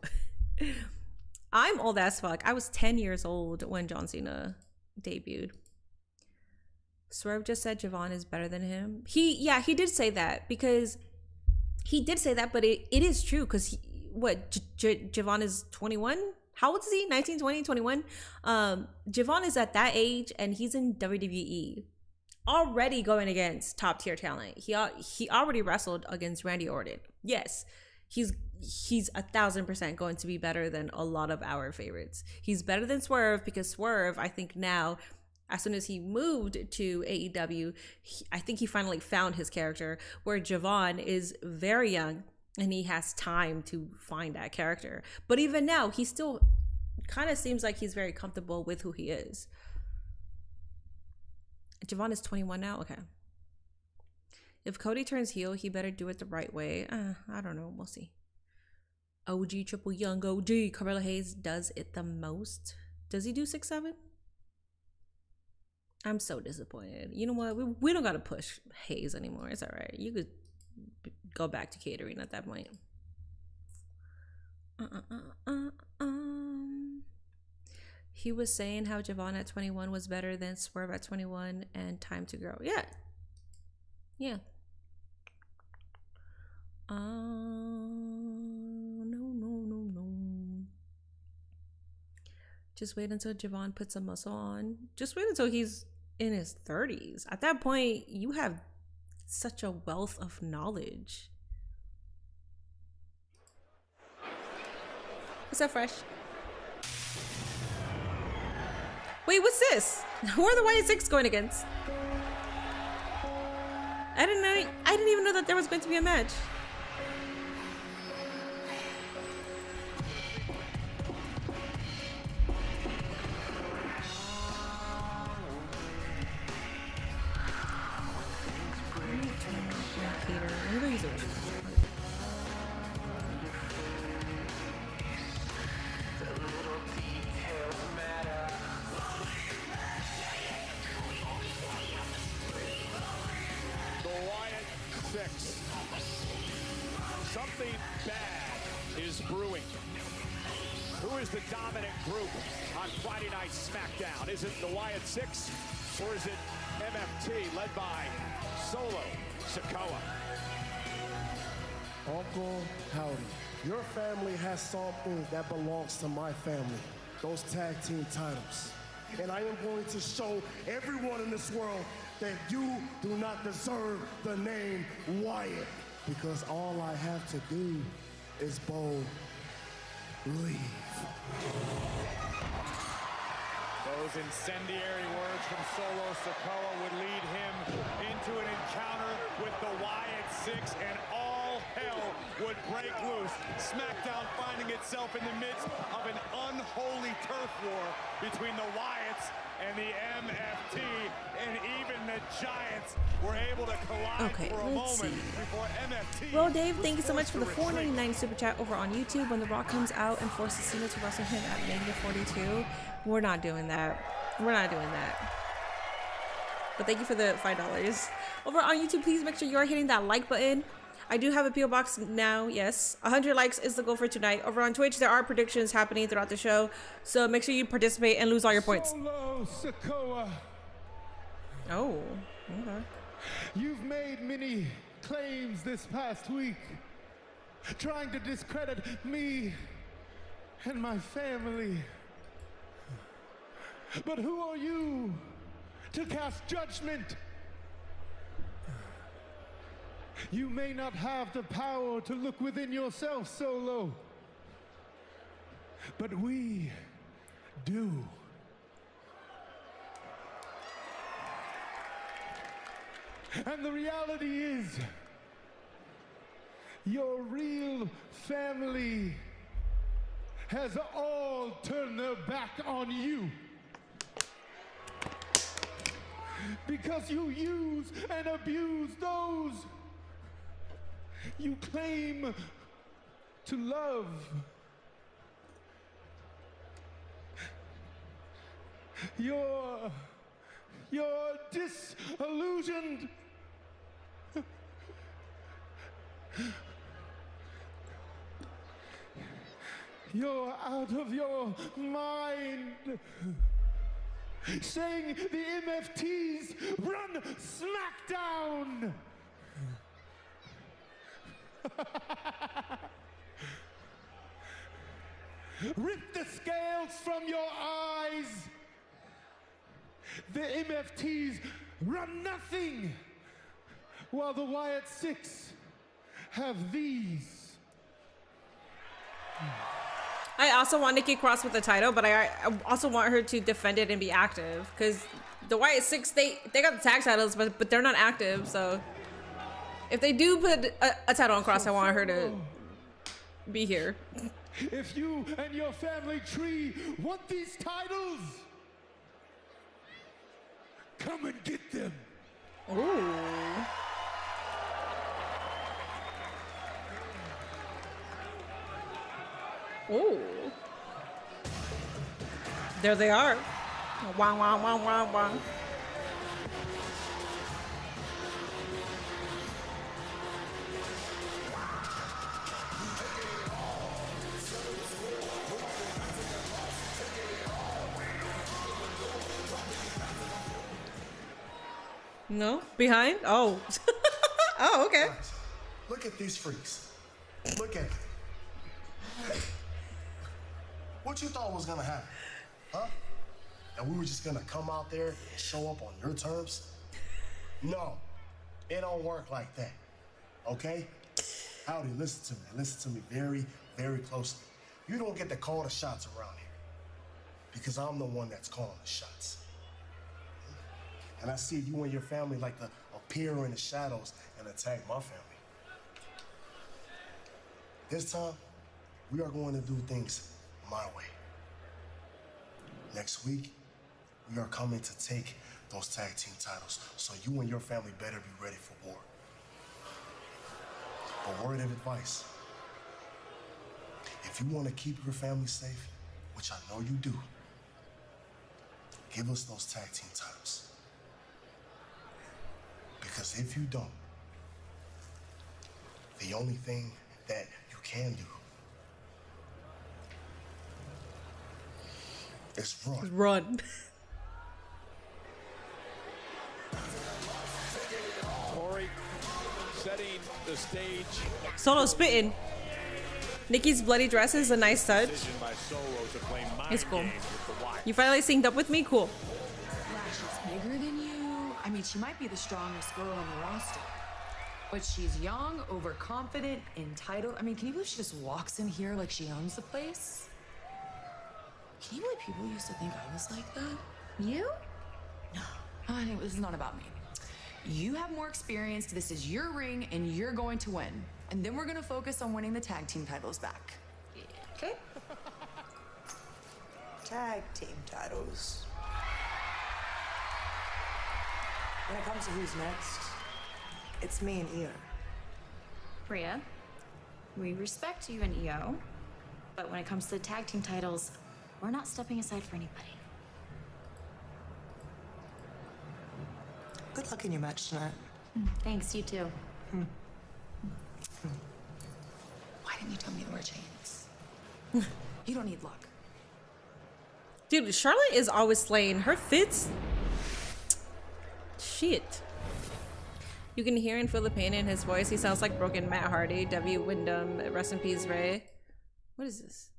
I'm old as fuck. I was 10 years old when John Cena debuted. Swerve just said Javon is better than him. He did say that, because he did say that, but it is true, because Javon is 21? How old is he? 19, 20, 21? Javon is at that age, and he's in WWE. Already going against top tier talent. He already wrestled against Randy Orton. Yes, he's 1,000% going to be better than a lot of our favorites. He's better than Swerve, because Swerve, I think now, as soon as he moved to AEW, I think he finally found his character, where Javon is very young and he has time to find that character. But even now, he still kind of seems like he's very comfortable with who he is. Javon is 21 now? Okay. If Cody turns heel, he better do it the right way. I don't know. We'll see. OG, triple young OG. Carmelo Hayes does it the most. Does he do 6'7"? I'm so disappointed. You know what? We don't got to push Hayes anymore. It's all right. You could go back to catering at that point. He was saying how Javon at 21 was better than Swerve at 21 and Time to Grow. Yeah. Yeah. No. Just wait until Javon puts some muscle on. Just wait until he's in his 30s. At that point, you have such a wealth of knowledge. What's up, Fresh? Wait, what's this? Who are the Wyatt Six going against? I didn't even know that there was going to be a match. Something bad is brewing. Who is the dominant group on Friday Night Smackdown? Is it the Wyatt Six or is it MFT led by Solo Sikoa? Uncle Howdy, your family has something that belongs to my family. Those tag team titles. And I am going to show everyone in this world that you do not deserve the name Wyatt. Because all I have to do is bold leave. Those incendiary words from Solo Sikoa would lead him into an encounter with the Wyatt Six, and all hell would break loose. Smackdown finding itself in the midst of an unholy turf war between the Wyatts and the MFT, and even the Giants were able to collide for a moment before MFT. Well, Dave, thank you so much for the $4.99 super chat over on YouTube. When The Rock comes out and forces Cena to wrestle him at Mania 42, we're not doing that. We're not doing that. But thank you for the $5. Over on YouTube, please make sure you're hitting that like button. I do have a PO box now, yes. 100 likes is the goal for tonight. Over on Twitch, there are predictions happening throughout the show, so make sure you participate and lose all your points. Solo Sikoa. Oh, okay. You've made many claims this past week, trying to discredit me and my family. But who are you to cast judgment? You may not have the power to look within yourself, Solo, but we do. And the reality is, your real family has all turned their back on you. Because you use and abuse those you claim to love. You're disillusioned. You're out of your mind. Saying the MFTs run Smackdown. Rip the scales from your eyes. The MFTs run nothing, while the Wyatt Six have these. I also want Nikki Cross with the title, but I also want her to defend it and be active, because the Wyatt Six, they got the tag titles, but they're not active. So if they do put a title on Cross, I want her to be here. If you and your family tree want these titles, come and get them. Ooh. Ooh. There they are. Wah, wah, wah, wah, wah. No? Behind? Oh. Oh, okay. Guys, look at these freaks. Look at them. What you thought was gonna happen? Huh? And we were just gonna come out there and show up on your terms? No, it don't work like that, okay? Howdy, listen to me. Listen to me very, very closely. You don't get to call the shots around here because I'm the one that's calling the shots. And I see you and your family like to appear in the shadows and attack my family. This time, we are going to do things my way. Next week, we are coming to take those tag team titles, so you and your family better be ready for war. A word of advice. If you want to keep your family safe, which I know you do, give us those tag team titles. Because if you don't, the only thing that you can do is run. Run. Corey setting the stage. Solo spitting. Nikki's bloody dress is a nice touch. It's cool. You finally synced up with me? Cool. She's bigger than you. I mean, she might be the strongest girl on the roster. But she's young, overconfident, entitled. I mean, can you believe she just walks in here like she owns the place? Can you believe people used to think I was like that? You? No. Honey, this is not about me. You have more experience. This is your ring, and you're going to win. And then we're going to focus on winning the tag team titles back. Okay. Tag team titles. When it comes to who's next, it's me and Io. Rhea, we respect you and Io, but when it comes to the tag team titles, we're not stepping aside for anybody. Good luck in your match tonight. Thanks, you too. Why didn't you tell me to wear chains? You don't need luck. Dude, Charlotte is always slaying. Her fits. Shit. You can hear and feel the pain in his voice. He sounds like broken Matt Hardy. W. Wyndham. Rest in peace, Ray. What is this?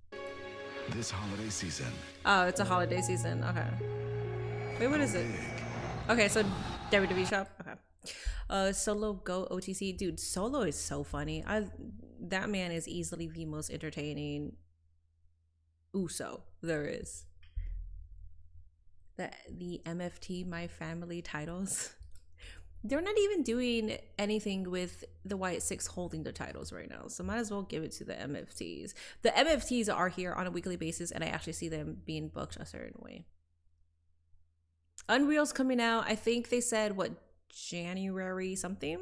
This holiday season. Oh, it's a holiday season. Okay. Wait, what is it? Okay, so WWE shop. Okay. Solo Go OTC. Dude, Solo is so funny. That man is easily the most entertaining Uso there is. The MFT My Family titles. They're not even doing anything with the White Six holding the titles right now, so might as well give it to the MFTs. The MFTs are here on a weekly basis, and I actually see them being booked a certain way. Unreal's coming out. I think they said, what, January something?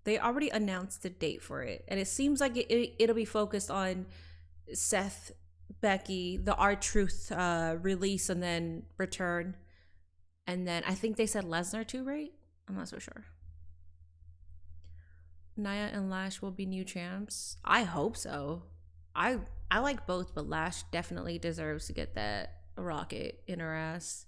They already announced the date for it, and it seems like it'll be focused on Seth, Becky, the R-Truth release, and then return. And then I think they said Lesnar too, right? I'm not so sure. Nia and Lash will be new champs. I hope so. I like both, but Lash definitely deserves to get that rocket in her ass.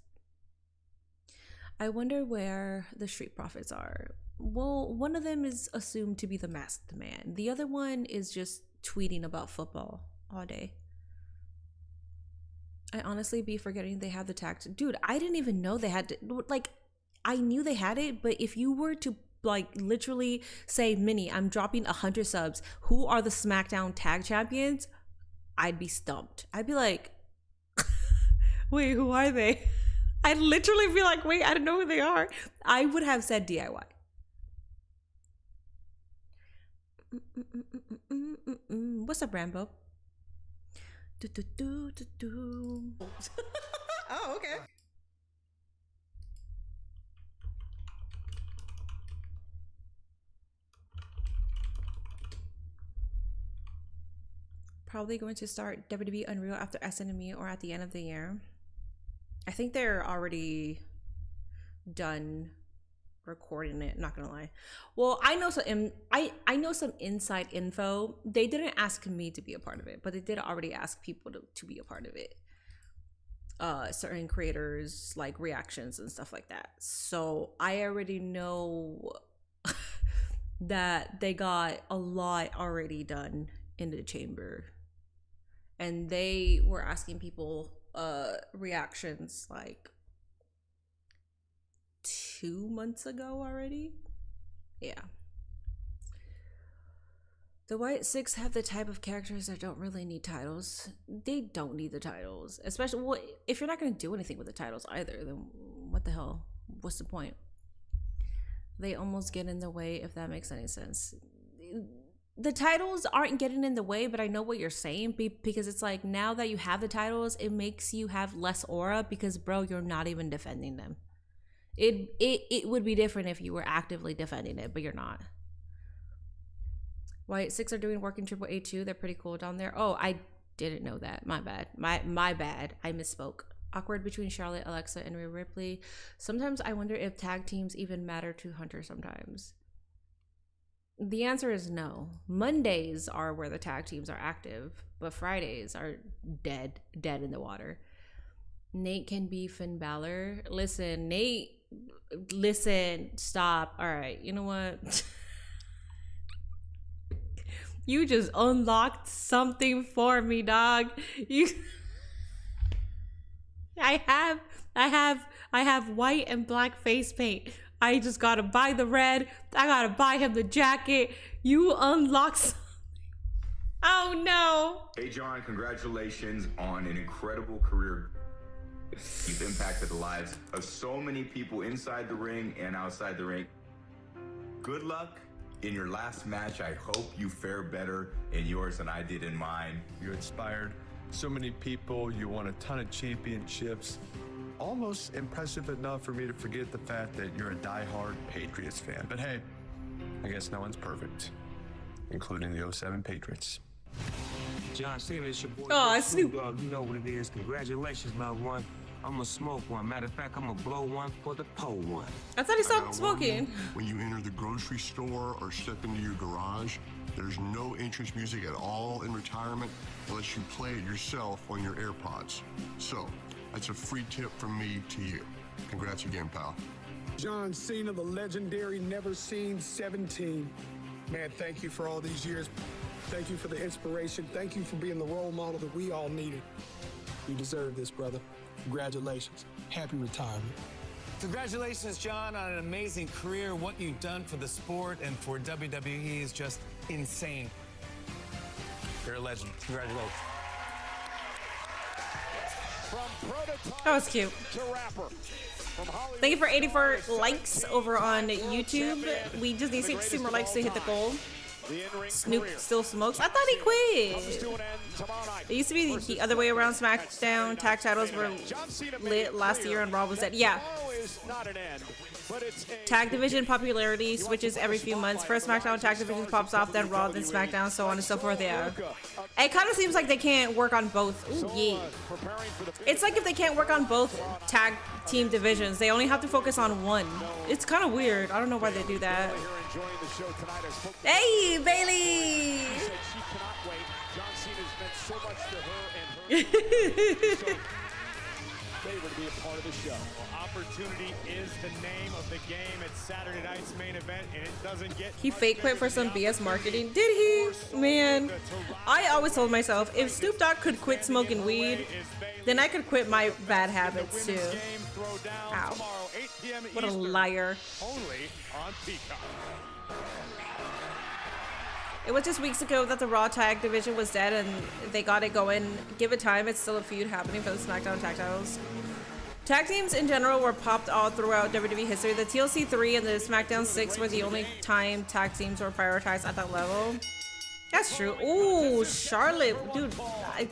I wonder where the Street Profits are. Well, one of them is assumed to be the Masked Man. The other one is just tweeting about football all day. I honestly be forgetting they have the tax. Dude, I didn't even know they had to, like, I knew they had it, but if you were to, like, literally say, Minnie, I'm dropping 100 subs, who are the Smackdown tag champions? I'd be stumped. I'd be like, wait, who are they? I'd literally be like, wait, I don't know who they are. I would have said DIY. What's up, Rambo? Oh, okay. Probably going to start WWE Unreal after SNME or at the end of the year. I think they're already done recording it, not gonna lie. Well, I know some inside info. They didn't ask me to be a part of it, but they did already ask people to be a part of it. Certain creators, like reactions and stuff like that. So I already know that they got a lot already done in the chamber, and they were asking people reactions like 2 months ago already. Yeah. The White Six have the type of characters that don't really need titles. They don't need the titles. Especially, well, if you're not going to do anything with the titles either, then what the hell? What's the point? They almost get in the way, if that makes any sense. The titles aren't getting in the way, but I know what you're saying, because it's like, now that you have the titles, it makes you have less aura, because, bro, you're not even defending them. It would be different if you were actively defending it, but you're not. White Six are doing work in Triple A too. They're pretty cool down there. Oh, I didn't know that. My bad. My bad. I misspoke. Awkward between Charlotte, Alexa, and Rhea Ripley. Sometimes I wonder if tag teams even matter to Hunter sometimes. The answer is no. Mondays are where the tag teams are active, but Fridays are dead in the water. Nate can be Finn Balor. Listen, Nate, stop. All right, you know what? You just unlocked something for me, dog. I have white and black face paint. I just gotta buy the red. I gotta buy him the jacket. You unlocked something. Oh no. Hey John, congratulations on an incredible career. You've impacted the lives of so many people inside the ring and outside the ring. Good luck in your last match. I hope you fare better in yours than I did in mine. You inspired so many people. You won a ton of championships. Almost impressive enough for me to forget the fact that you're a diehard Patriots fan. But hey, I guess no one's perfect, including the 07 Patriots. John Cena, it's your boy. Oh, Snoop. You know what it is. Congratulations, loved one. I'm gonna smoke one. Matter of fact, I'm gonna blow one for the pole one. I thought he stopped smoking. When you enter the grocery store or step into your garage, there's no entrance music at all in retirement unless you play it yourself on your AirPods. So, that's a free tip from me to you. Congrats again, pal. John Cena, the legendary Never Seen 17. Man, thank you for all these years. Thank you for the inspiration. Thank you for being the role model that we all needed. You deserve this, brother. Congratulations. Happy retirement. Congratulations, John, on an amazing career. What you've done for the sport and for WWE is just insane. You're a legend. Congratulations. That was cute. Thank you for 84 likes over on YouTube. We just need 60 more likes to hit the goal. Snoop still smokes. I thought he quit. It used to be the other way around. Smackdown tag titles were lit last year and Raw was dead. Yeah. Tag division popularity switches every few months. First SmackDown tag division pops off, then Raw, then SmackDown, so on and so forth. Yeah. It kind of seems like they can't work on both. Ooh, yeah. It's like if they can't work on both tag team divisions, they only have to focus on one. It's kind of weird. I don't know why they do that. Hey, Bailey! Favor to be a part of the show. Well, opportunity is the name of the game at Saturday night's main event, and it doesn't get. He fake quit for some BS marketing. Did he? Man, I always told myself if Snoop Dogg could quit smoking weed, then I could quit my bad habits too. Ow. What a liar. Only on Peacock. It was just weeks ago that the Raw tag division was dead and they got it going. Give it time, it's still a feud happening for the SmackDown tag titles. Tag teams in general were popped all throughout WWE history. The TLC 3 and the SmackDown 6 were the only time tag teams were prioritized at that level. That's true. Ooh, Charlotte. Dude,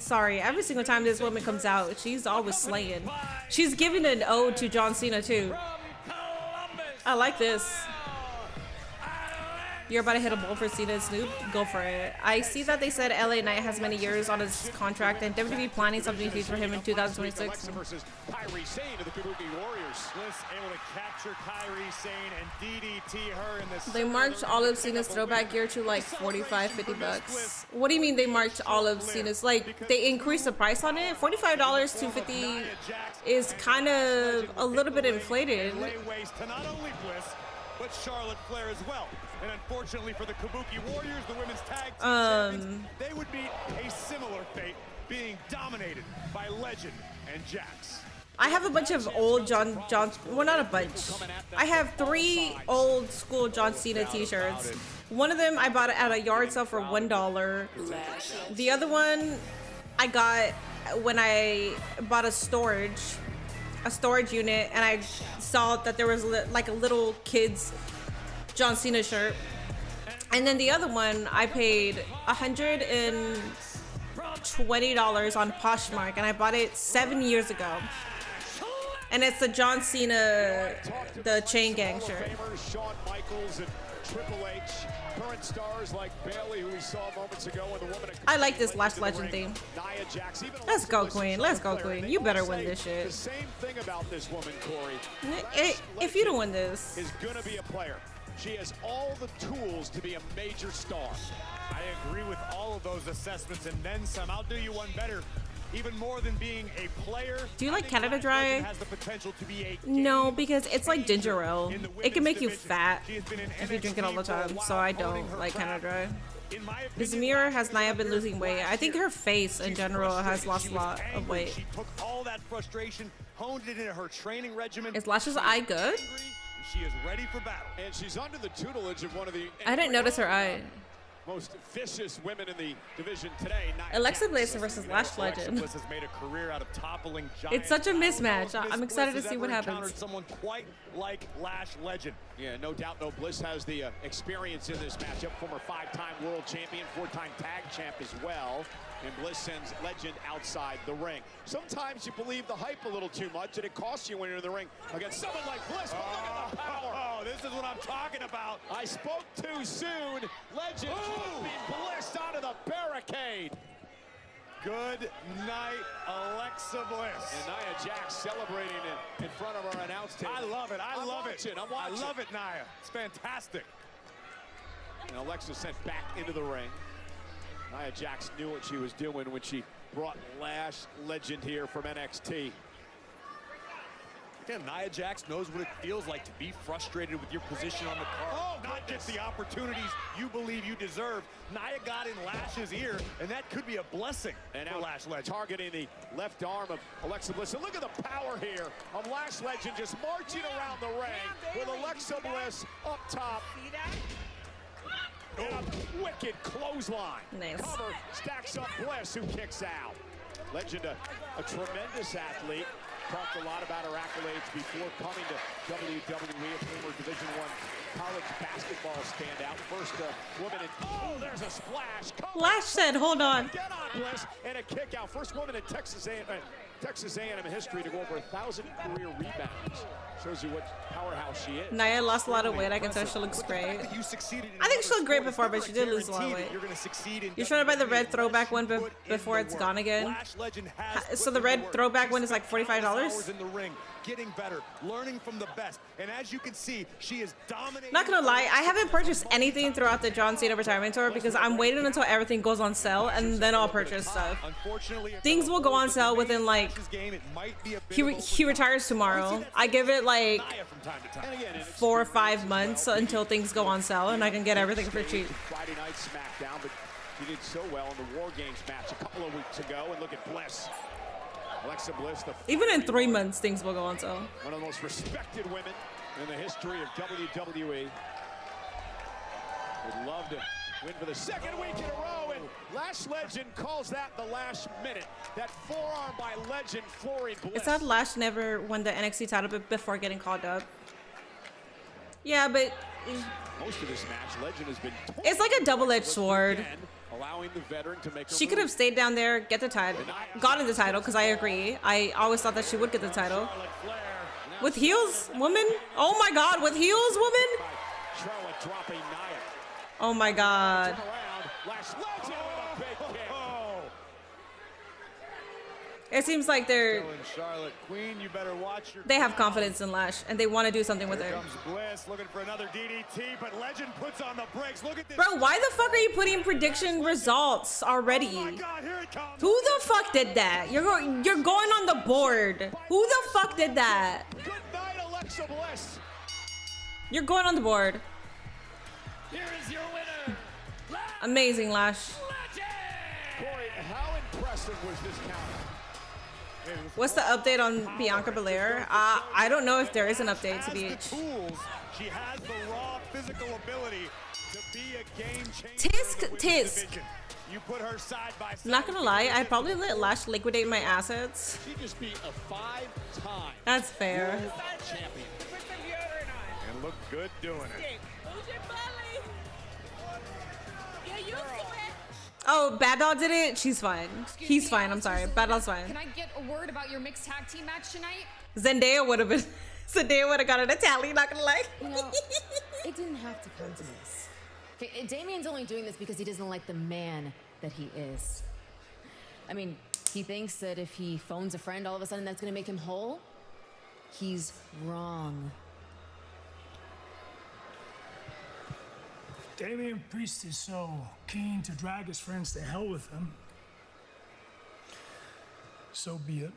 sorry. Every single time this woman comes out, she's always slaying. She's giving an ode to John Cena too. I like this. You're about to hit a ball for Cena and Snoop? Go for it. I see that they said LA Knight has many years on his contract and WWE planning something huge for him in 2026. Versus Kairi Sane of the Kabuki Warriors. Bliss able to capture Kairi Sane and DDT her in this. They marked all of Cena's throwback gear to like $45-50. What do you mean they marked all of Cena's? Like they increased the price on it? $45 to $50 is kind of a little bit inflated. Lay waste to not only Bliss, but Charlotte Flair as well. And unfortunately for the Kabuki Warriors, the women's tag team champions, they would meet a similar fate, being dominated by legend and Jax. I have a bunch of old John, well, not a bunch. I have 3 old school John Cena t-shirts. One of them I bought at a yard sale for $1. The other one I got when I bought a storage unit, and I saw that there was like a little kid's John Cena shirt. And then the other one I paid $120 on Poshmark, and I bought it 7 years ago. And it's the John Cena, the Chain Gang shirt. Shawn Michaels and Triple H, current stars like Bailey, who we saw moments ago, and the woman. I like this Lash Legend theme. Let's go, Queen. Let's go, Queen. You better win this shit. The same thing about this woman, Corey. If you don't win this, is gonna be a player. She has all the tools to be a major star. I agree with all of those assessments and then some. I'll do you one better. Even more than being a player. Do you like Canada Dry? Has the potential to be a no, because it's like ginger ale. It can make you fat if you drink it all the time, so I don't like Canada Dry. This mirror has Nia been losing weight. I think her face in general has lost a lot of weight. She took all that frustration, honed it into her training regimen. Is Lash's eye good? She is ready for battle. And she's under the tutelage of one of the I didn't notice her eye. most vicious women in the division today. Alexa Bliss versus Lash Legend. Bliss has made a career out of toppling giants. It's such a mismatch. I'm excited to see what happens. Someone quite like Lash Legend. Yeah, no doubt. No, Bliss has the experience in this matchup. Former 5-time world champion, 4-time tag champ as well. And Bliss sends Legend outside the ring. Sometimes you believe the hype a little too much, and it costs you when you're in the ring against someone like Bliss. But look at the power. Oh, this is what I'm talking about. I spoke too soon. Legend being Bliss onto the barricade. Good night, Alexa Bliss. And Nia Jax celebrating it in front of our announce table. I love it. I love it. I'm watching. I love it, Nia. It's fantastic. And Alexa sent back into the ring. Nia Jax knew what she was doing when she brought Lash Legend here from NXT. Again, Nia Jax knows what it feels like to be frustrated with your position on the card. Not get the opportunities you believe you deserve. Nia got in Lash's ear, and that could be a blessing and for now Lash Legend. Targeting the left arm of Alexa Bliss. And look at the power here of Lash Legend just marching around the ring with Alexa Bliss up top. See that? And a wicked clothesline. Nice. Cover stacks up Bliss, who kicks out. Legend, a tremendous athlete. Talked a lot about her accolades before coming to WWE, a former Division I college basketball standout. First woman in. Oh, there's a splash. Lash said, "Hold on." Get on, Bliss, and a kick out. First woman in Texas A&M history to go over 1,000 career rebounds. Shows you what powerhouse she is. Nia lost a lot of weight. I can tell she looks great. I think she looked great before, but she did lose a lot of weight. You're trying to buy the red throwback one before it's gone again? So the red throwback one is like $45? In the ring, getting better, learning from the best. And as you can see, she is dominating. Not gonna lie, I haven't purchased anything throughout the John Cena retirement tour because I'm waiting until everything goes on sale and then I'll purchase stuff. Things will go on sale within like he retires tomorrow. I give it like 4 or 5 months until things go on sale and I can get everything for cheap. Friday night Smackdown, but he did so well in the War Games match a couple of weeks ago. And look at Bliss. Alexa Bliss, even in 3 months, things will go on sale. One of the most respected women in the history of WWE. Would love to win for the second week in a row, and Lash Legend calls that the last minute. That forearm by Legend flooring Bliss. It's not Lash never won the NXT title before getting called up. Yeah, but most of this match, Legend has been. It's like a double-edged sword. Allowing the veteran to make her she could have stayed down there, get the title, gotten the title, because I agree. I always thought that she would get the title. With heels, woman? Oh my God, with heels, woman? Charlotte dropping Nia. Oh my God. Lash Legend with a big kick. It seems like Charlotte Queen, you better watch your. they have confidence in Lash and they want to do something with her. Comes Bliss looking for another DDT, but Legend puts on the brakes. Look at this. Bro, why the fuck are you putting prediction results already? Oh my God, here it comes. Who the fuck did that? You're going on the board. Who the fuck did that? Good night, Alexa Bliss. You're going on the board. Here is your winner. Amazing, Lash. Corey, how impressive was this counter? What's the update on Bianca Belair? I don't know if there is an update to be. She has the raw physical ability to be a game changer. Tisk. You put her side by side. Not gonna lie, I'd probably let Lash liquidate my assets. She just beat a 5-time That's fair. world champion. And look good doing it. Oh, Bad Dog did it? She's fine. He's fine, I'm sorry. Bad Dog's fine. Can I get a word about your mixed tag team match tonight? Zendaya would have gotten a tally, not gonna lie. You know, it didn't have to come to this. Okay, Damien's only doing this because he doesn't like the man that he is. I mean, he thinks that if he phones a friend, all of a sudden that's gonna make him whole. He's wrong. Damian Priest is so keen to drag his friends to hell with him. So be it.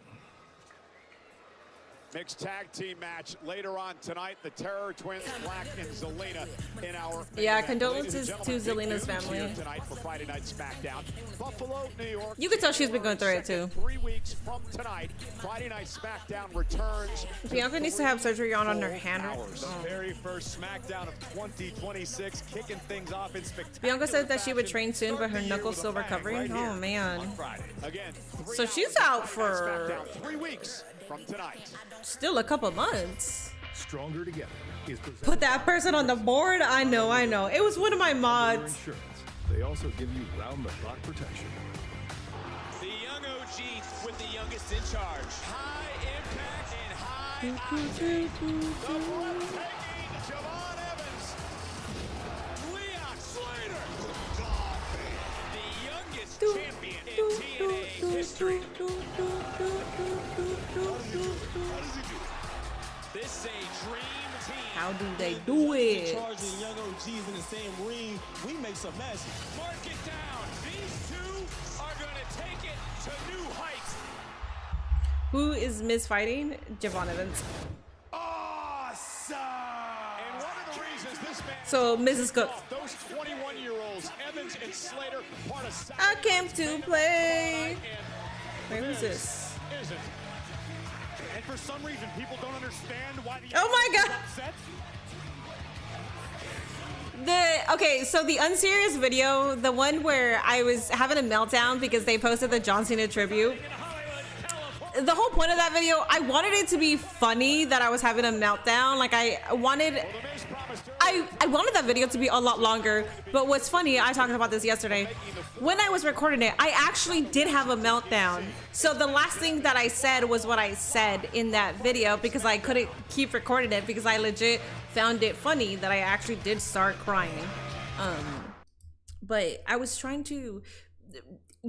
Mixed tag team match later on tonight. The Terror Twins, Black and Zelina in our Yeah, condolences to Zelina's family. Tonight for Friday Night Smackdown. Buffalo, New York. You can tell she's been going through it too. 3 weeks from tonight, Friday Night Smackdown returns. Bianca needs to have surgery on her hand. The very first Smackdown of 2026, kicking things off in spectacular. Bianca said that she would train soon, but her knuckle's still recovering. Oh man. Again, So she's out for 3 weeks from tonight. Still a couple months. Stronger Together is presented. Put that person on the board. I know. It was one of my mods. Insurance. They also give you round-the-clock protection. The young OG with the youngest in charge. High impact and high octane. The breathtaking Javon Evans. Leon Slater. The youngest champion in TNA history. This is a dream team. How do they do it? Charging young OGs in the same ring, we make some magic. Mark it down. These two are going to take it to new heights. Who is Miz fighting? Javon Evans. Awesome! And one of the reasons this man So Mrs. Cook. those 21-year-olds, Evans and Slater, part of I came to play. Wait, who's this? Isn't. And for some reason, people don't understand why the Oh my God. Okay, so the unserious video, the one where I was having a meltdown because they posted the John Cena tribute. The whole point of that video, I wanted it to be funny that I was having a meltdown. Like I wanted that video to be a lot longer. But what's funny, I talked about this yesterday. When I was recording it, I actually did have a meltdown. So the last thing that I said was what I said in that video because I couldn't keep recording it because I legit found it funny that I actually did start crying. But I was trying to,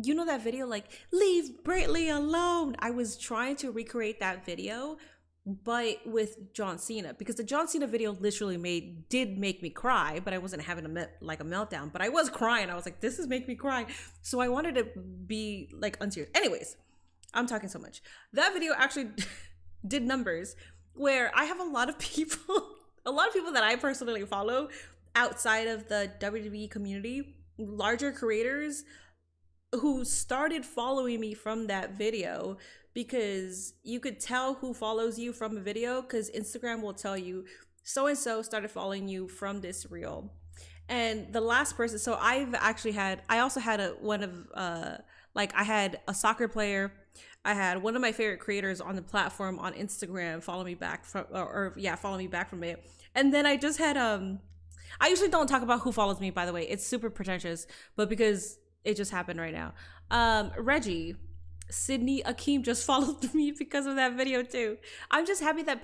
you know that video like, leave Britney alone. I was trying to recreate that video, but with John Cena, because the John Cena video literally did make me cry, but I wasn't having a meltdown, but I was crying. I was like, this is making me cry. So I wanted to be like unserious. Anyways, I'm talking so much. That video actually did numbers where I have a lot of people that I personally follow outside of the WWE community, larger creators who started following me from that video, because you could tell who follows you from a video because Instagram will tell you so-and-so started following you from this reel. And the last person, so I also had I had a soccer player. I had one of my favorite creators on the platform on Instagram follow me back from it. And then I just had, I usually don't talk about who follows me, by the way. It's super pretentious, but because it just happened right now. Reggie, Sydney Akeem just followed me because of that video too. I'm just happy that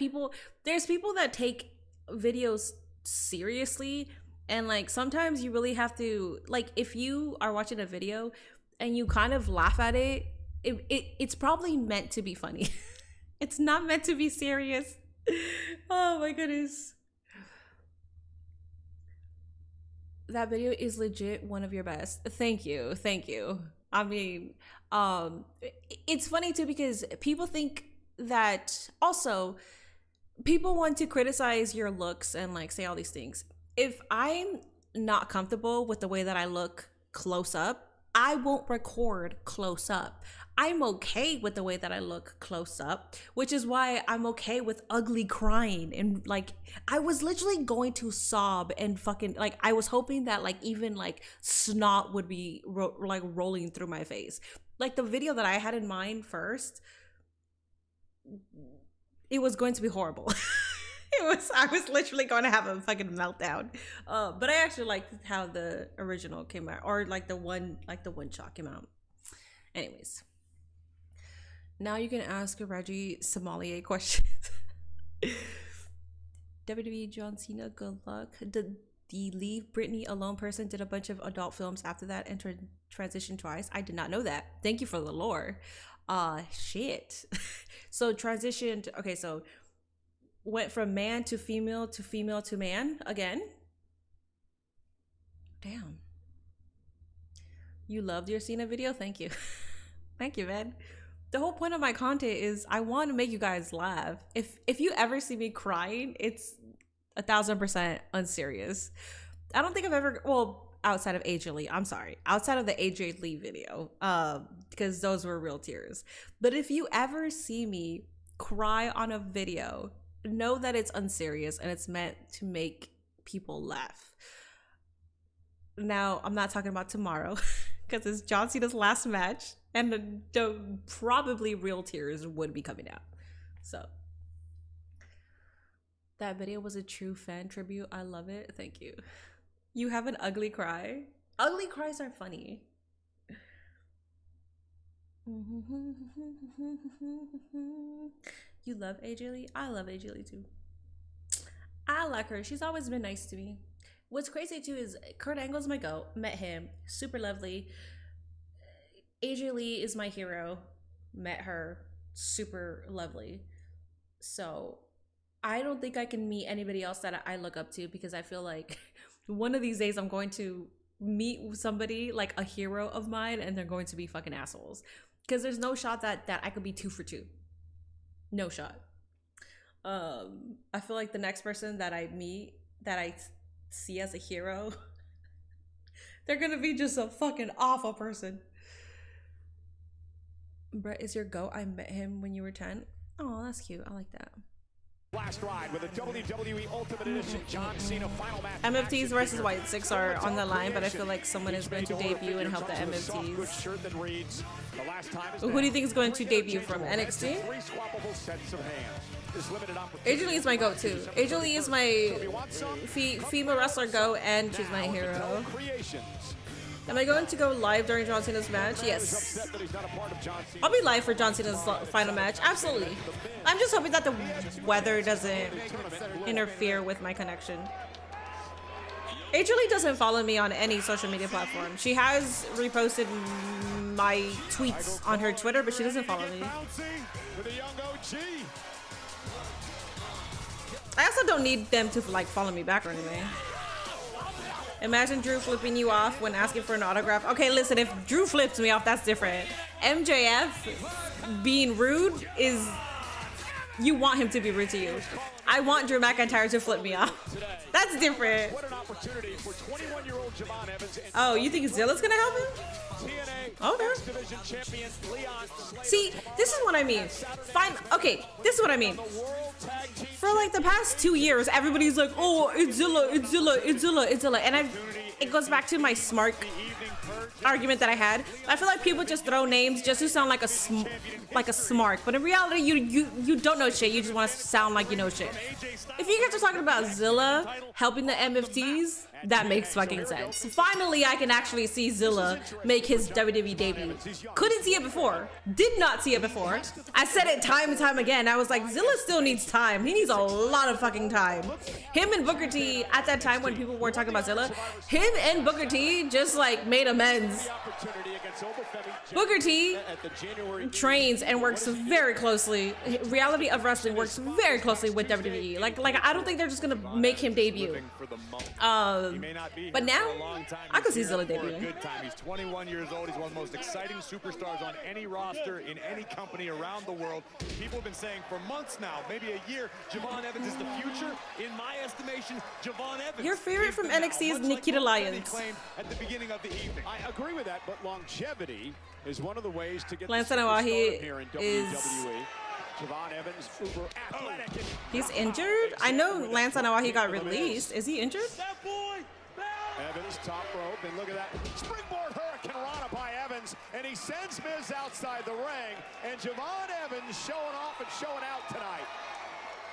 there's people that take videos seriously, and like sometimes you really have to, like if you are watching a video and you kind of laugh at it, it's probably meant to be funny. It's not meant to be serious. Oh my goodness. That video is legit one of your best. Thank you. I mean, it's funny too because people think that also people want to criticize your looks and like say all these things. If I'm not comfortable with the way that I look close up, I won't record close up. I'm okay with the way that I look close up, which is why I'm okay with ugly crying. And like, I was literally going to sob and fucking, like, I was hoping that like even like snot would be like rolling through my face. Like the video that I had in mind first, it was going to be horrible. I was literally going to have a fucking meltdown. But I actually liked how the original came out, or like the one shot came out. Anyways, now you can ask Reggie sommelier questions. WWE John Cena, good luck. The Leave Britney Alone person did a bunch of adult films after that and transitioned twice. I did not know that. Thank you for the lore. Shit. So transitioned. Okay, so went from man to female to man again. Damn. You loved your Cena video? Thank you. Thank you, man. The whole point of my content is I want to make you guys laugh. If you ever see me crying, it's 1000% unserious. I don't think I've ever, well, outside of AJ Lee, I'm sorry. Outside of the AJ Lee video, because those were real tears. But if you ever see me cry on a video, know that it's unserious and it's meant to make people laugh. Now, I'm not talking about tomorrow because it's John Cena's last match and the probably real tears would be coming out. So that video was a true fan tribute. I love it. Thank you. You have an ugly cry. Ugly cries are funny. You love AJ Lee? I love AJ Lee too. I like her. She's always been nice to me. What's crazy too is Kurt Angle's my goat. Met him. Super lovely. AJ Lee is my hero. Met her. Super lovely. So I don't think I can meet anybody else that I look up to, because I feel like one of these days I'm going to meet somebody like a hero of mine and they're going to be fucking assholes. Because there's no shot that I could be 2 for 2. No shot. I feel like the next person that I meet that I see as a hero, they're gonna be just a fucking awful person. Brett is your goat. I met him when you were 10. Oh, that's cute. I like that. Last ride with a WWE Ultimate Edition John Cena final match. MFTs versus White Six are on the line, but I feel like someone is going to debut and help the MFTs. Who do you think is going to debut from NXT? AJ Lee is my goat too. AJ Lee is my female wrestler goat, and she's my hero. Am I going to go live during John Cena's match? Yes. I'll be live for John Cena's final match. Absolutely. I'm just hoping that the weather doesn't interfere with my connection. AJ Lee doesn't follow me on any social media platform. She has reposted my tweets on her Twitter, but she doesn't follow me. I also don't need them to like follow me back or anything. Imagine Drew flipping you off when asking for an autograph. Okay, listen, if Drew flips me off, that's different. MJF being rude is, you want him to be rude to you. I want Drew McIntyre to flip me off. That's different. Oh, you think Zilla's gonna help him? Okay. See, this is what I mean. Fine. Okay, this is what I mean. For like the past 2 years, everybody's like, "Oh, it's Zilla, it's Zilla, it's Zilla, it's Zilla," and it goes back to my smart argument that I had. I feel like people just throw names just to sound like a smart, but in reality, you don't know shit. You just want to sound like you know shit. If you guys are talking about Zilla helping the MFTs, that makes fucking sense. Finally, I can actually see Zilla make his WWE debut. Couldn't see it before. Did not see it before. I said it time and time again. I was like, Zilla still needs time. He needs a lot of fucking time. Him and Booker T, at that time when people were talking about Zilla, him and Booker T just like made amends. Booker T trains and works very closely. Reality of Wrestling works very closely with WWE. Like I don't think they're just gonna make him debut. He may not be But here now, for a long time. I could see He's here Zilla for a debuting. good time. He's 21 years old. He's one of the most exciting superstars on any roster in any company around the world. People have been saying for months now, maybe a year, Javon Evans is the future. In my estimation, Javon Evans. Your favorite from NXT is much Nikita like what Kenny Lyons. claimed at the beginning of the evening. I agree with that, but longevity is one of the ways to get Lance the Anoa'i superstardom here in is- WWE. Javon Evans, uber athletic. He's injured? I know Lance Anoa'i got released. Is he injured? Evans top rope, and look at that springboard Hurricane Rana by Evans, and he sends Miz outside the ring, and Javon Evans showing off and showing out tonight.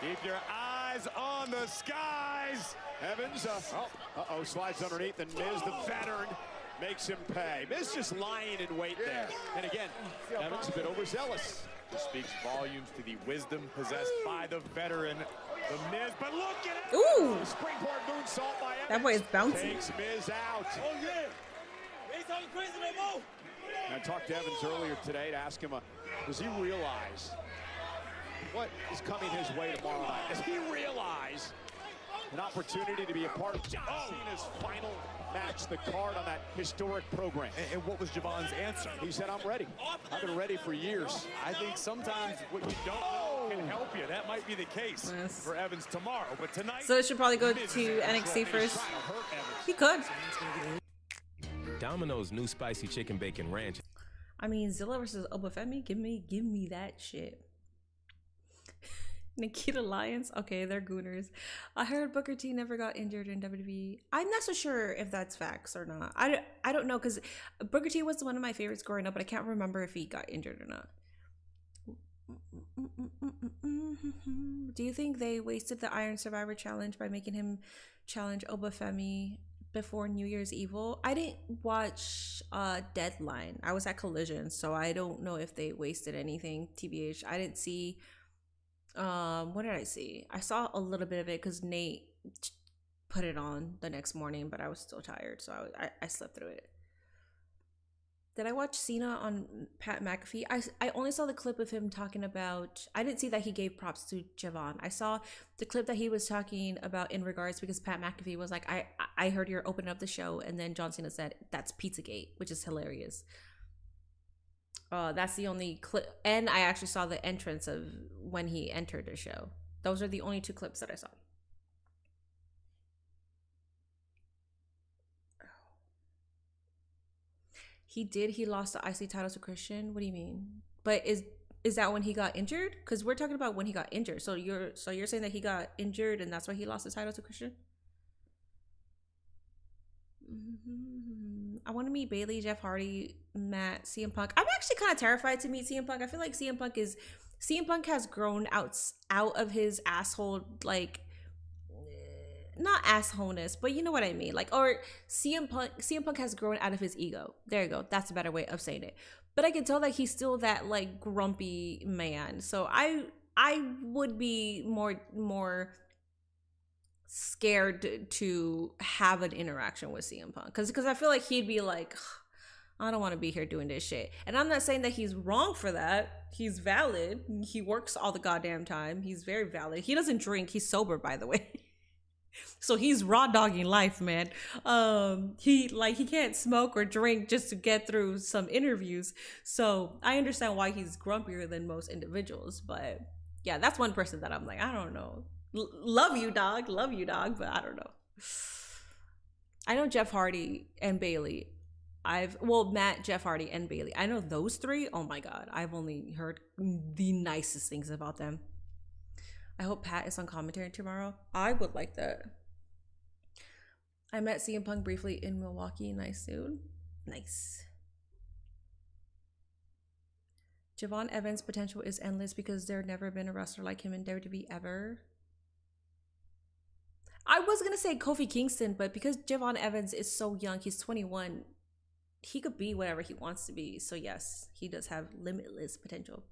Keep your eyes on the skies. Evans, slides underneath, and Miz, the veteran, makes him pay. Miz just lying in wait there. And again, Evans a bit overzealous. This speaks volumes to the wisdom possessed by the veteran, the Miz. But look at it! Ooh! Springboard moonsault by Evans. That boy is bouncy. Takes Miz out. Oh, yeah. Ain't talking crazy no more. I talked to Evans earlier today to ask him, does he realize what is coming his way tomorrow night? Does he realize an opportunity to be a part of John Cena's final match, the card on that historic program? And what was Javon's answer? He said, I'm ready. I've been ready for years. I think sometimes what you don't know can help you. That might be the case for Evans tomorrow. But tonight, So it should probably go to NXT first. He could. Domino's new spicy chicken bacon ranch. I mean, Zilla versus Obafemi, give me that shit. Nikita Lyons, okay, they're gooners. I heard Booker T never got injured in WWE. I'm not so sure if that's facts or not. I don't know, because Booker T was one of my favorites growing up, but I can't remember if he got injured or not. Do you think they wasted the Iron Survivor Challenge by making him challenge Obafemi before New Year's Evil? I didn't watch Deadline. I was at Collision, so I don't know if they wasted anything. TBH, I didn't see. What did I see? I saw a little bit of it because Nate put it on the next morning, but I was still tired, so I slept through it. Did I watch Cena on Pat McAfee? I only saw the clip of him talking about. I didn't see that he gave props to Javon. I saw the clip that he was talking about in regards because Pat McAfee was like, I heard you're opening up the show, and then John Cena said that's Pizzagate, which is hilarious. That's the only clip, and I actually saw the entrance of when he entered the show. Those are the only two clips that I saw. He lost the IC title to Christian. What do you mean? But is that when he got injured? Because we're talking about when he got injured. So you're saying that he got injured and that's why he lost the title to Christian? I want to meet Bailey, Jeff Hardy, Matt, CM Punk. I'm actually kind of terrified to meet CM Punk. I feel like CM Punk has grown out of his asshole, like, not assholeness, but you know what I mean. Like, or CM Punk has grown out of his ego. There you go. That's a better way of saying it. But I can tell that he's still that like grumpy man. So I would be more scared to have an interaction with CM Punk because I feel like he'd be like, I don't want to be here doing this shit. And I'm not saying that he's wrong for that. He's valid. He works all the goddamn time. He's very valid. He doesn't drink. He's sober, by the way. So he's raw dogging life, man. He can't smoke or drink just to get through some interviews. So I understand why he's grumpier than most individuals. But yeah, that's one person that I'm like, I don't know. Love you, dog, but I don't know. I know Jeff Hardy and Bailey. Matt, Jeff Hardy, and Bailey. I know those three. Oh my God. I've only heard the nicest things about them. I hope Pat is on commentary tomorrow. I would like that. I met CM Punk briefly in Milwaukee. Nice, dude. Nice. Javon Evans' potential is endless because there's never been a wrestler like him in WWE ever. I was going to say Kofi Kingston, but because Javon Evans is so young, he's 21, he could be whatever he wants to be. So yes, he does have limitless potential.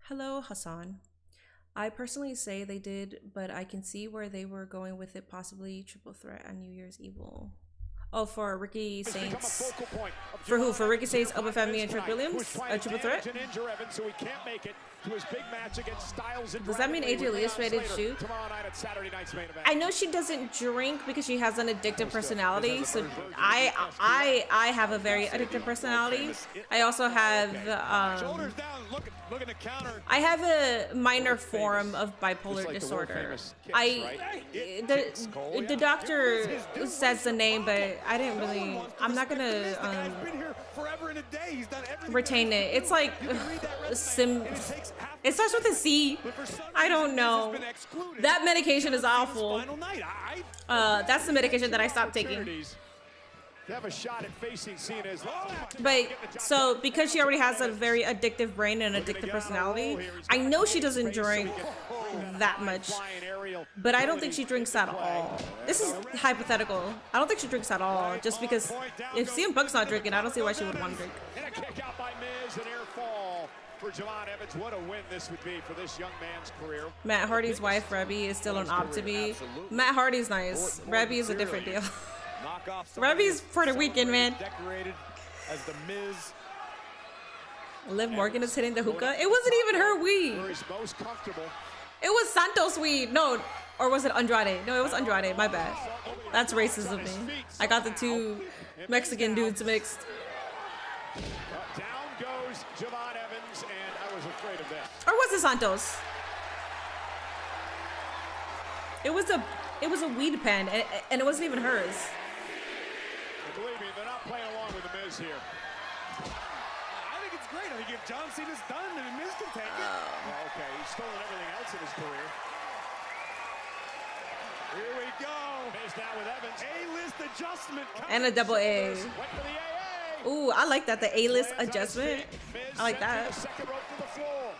Hello, Hassan. I personally say they did, but I can see where they were going with it, possibly triple threat on New Year's Evil. Oh, for Ricky Has become a Saints. focal point of For who? John For Ricky Evans Saints, here Oba tonight, Femi, and Trick Williams? who's trying A to triple damage threat? and injure Evans so he can't make it to his big match against Styles and Does that mean Dragon Lee AJ with Lee is Leon ready to Slater shoot? tomorrow night at Saturday night's main event. I know she doesn't drink because she has an addictive personality. So I have a very addictive personality. I also have Shoulders down, looking to counter. I have a minor form of bipolar disorder. The doctor says the name, but I didn't really. I'm not gonna retain it. It's like It starts with a C. I don't know. That medication is awful. That's the medication that I stopped taking. To have a shot at facing Cena is But so because she already has a very addictive brain and addictive personality, I know she doesn't drink that much, but I don't think she drinks at all. This is hypothetical. I don't think she drinks at all, just because if CM Punk's not drinking, I don't see why she would want to drink. and a kick out by Miz, an air fall for Javon Evans. What a win this would be for this young man's career. Matt Hardy's wife, Rebby, is still on Optimi. Matt Hardy's nice. Rebby is a different deal. Rebby's Puerto Rican, man. Decorated as the Miz. Liv Morgan is hitting the hookah. It wasn't even her weed. Where he's most comfortable. It was Santos weed. No, or was it Andrade? No, it was Andrade. My bad. That's racist of me. I got the two Mexican dudes mixed. Down goes Javon Evans, and I was afraid of that. Or was it Santos? It was a weed pen, and it wasn't even hers. And believe me, they're not playing along with the Miz here. I think it's great. I think if John Cena's done, then Miz can take it. Well, okay, he's stolen everything else in his career. Here we go. Miz now with Evans. A-list adjustment. And a double A. Went for the AA. Ooh, I like that. The A-list adjustment. Miz I like sent to that. the second rope to the floor.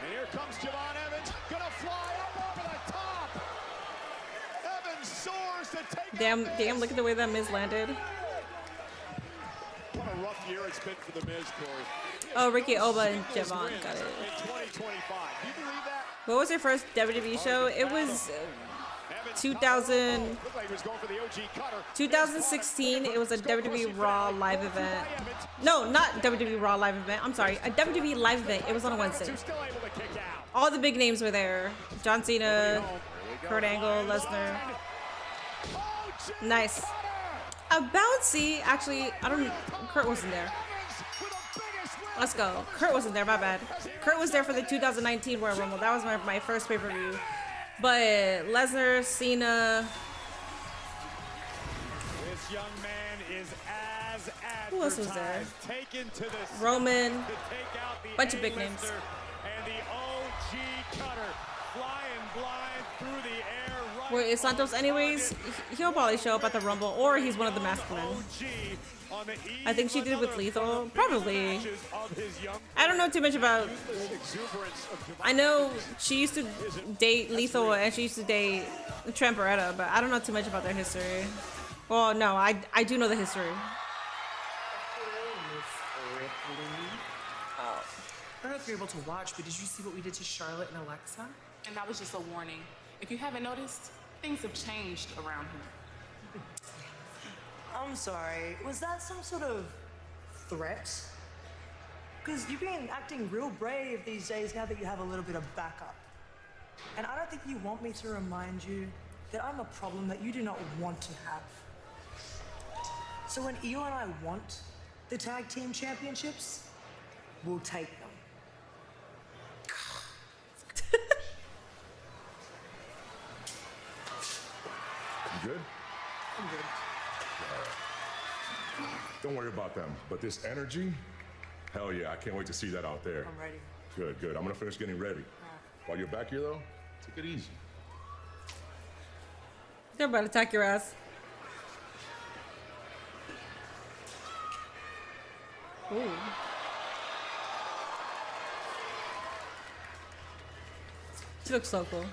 And here comes Javon Evans. Gonna fly up over the top. Evans soars to take Damn, look at the way that Miz landed. What a rough year it's been for the Miz, Corey. Oh, Ricky Oba and Javon got it. In 2025. Do you believe that? What was your first WWE show? It was 2000, Looked like he was going for the OG cutter. 2016. It was a WWE Raw live event. No, not WWE Raw live event. I'm sorry, a WWE live event. It was on a Wednesday. Still able to kick out. All the big names were there. John Cena, Kurt Angle, Lesnar. Nice. A bouncy. Actually, I don't. Kurt wasn't there. Let's go. Kurt wasn't there. My bad. Kurt was there for the 2019 Royal Rumble. That was my first pay-per-view. But Lesnar, Cena. This young man is as Who else was there? taken to the Roman. to take out the Bunch of big names. A-lister and the OG cutter flying blind through the air. Right Where is Santos anyways? He'll probably show up at the Rumble, or he's one of the masked men. on the eve I think she did it with Lethal. Probably. of his young I don't know too much about. Exuberance of Javon. I know she used to date Lethal and she used to date Trent Beretta, but I don't know too much about their history. Well, no, I do know the history. I don't know if you're able to watch, but did you see what we did to Charlotte and Alexa? And that was just a warning. If you haven't noticed, things have changed around here. I'm sorry, was that some sort of threat? Because you've been acting real brave these days now that you have a little bit of backup. And I don't think you want me to remind you that I'm a problem that you do not want to have. So when Io and I want the tag team championships, we'll take them. You good? I'm good. Don't worry about them. But this energy, hell yeah, I can't wait to see that out there. I'm ready. Good, good. I'm gonna finish getting ready. While you're back here though, take it easy. They're about to attack your ass. Ooh. She looks so cool.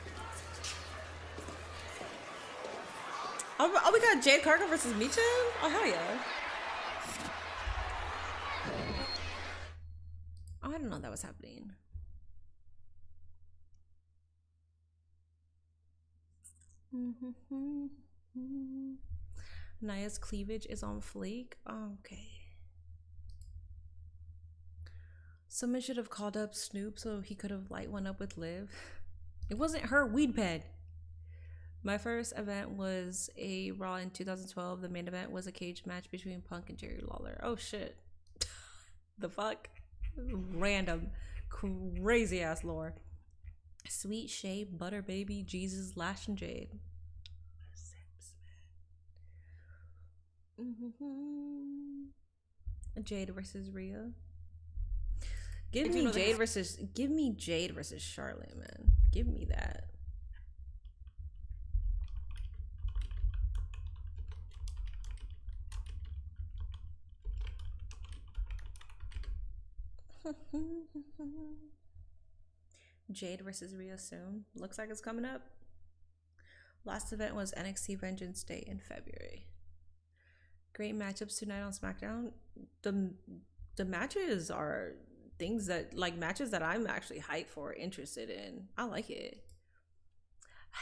Oh, we got Jade Cargill versus Micha? Oh, hell yeah. Oh, I didn't know that was happening. Nia's cleavage is on fleek. Okay. Someone should have called up Snoop so he could have light one up with Liv. It wasn't her weed pen. My first event was a Raw in 2012. The main event was a cage match between Punk and Jerry Lawler. Oh shit. The fuck? Random. Crazy ass lore. Sweet Shea, Butter Baby, Jesus, Lash and Jade. Jade versus Rhea. Give me Jade versus Charlotte, man. Give me that. Jade versus Rhea soon. Looks like it's coming up. Last event was NXT Vengeance Day in February. Great matchups tonight on SmackDown. The matches are things that, like, matches that I'm actually hyped for, interested in. I like it.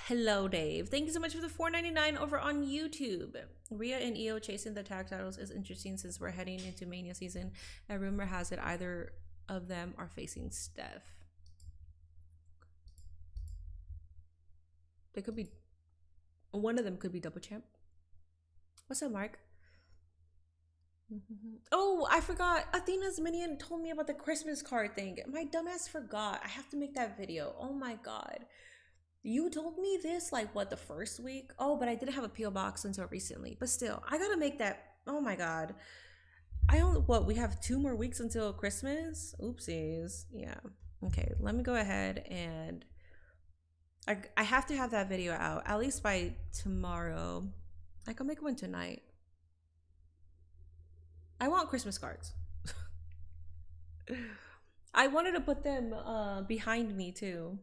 Hello, Dave. Thank you so much for the $4.99 over on YouTube. Rhea and Io chasing the tag titles is interesting since we're heading into Mania season. A rumor has it either of them are facing Steph. They could be, one of them could be double champ. What's up, Mark? Oh, I forgot. Athena's Minion told me about the Christmas card thing. My dumbass forgot. I have to make that video. Oh my god. You told me this, like, what, the first week? Oh, but I didn't have a P.O. box until recently. But still, I gotta make that. Oh my god. We have 2 more weeks until Christmas? Oopsies. Yeah. Okay, let me go ahead and I have to have that video out at least by tomorrow. I can make one tonight. I want Christmas cards. I wanted to put them behind me too.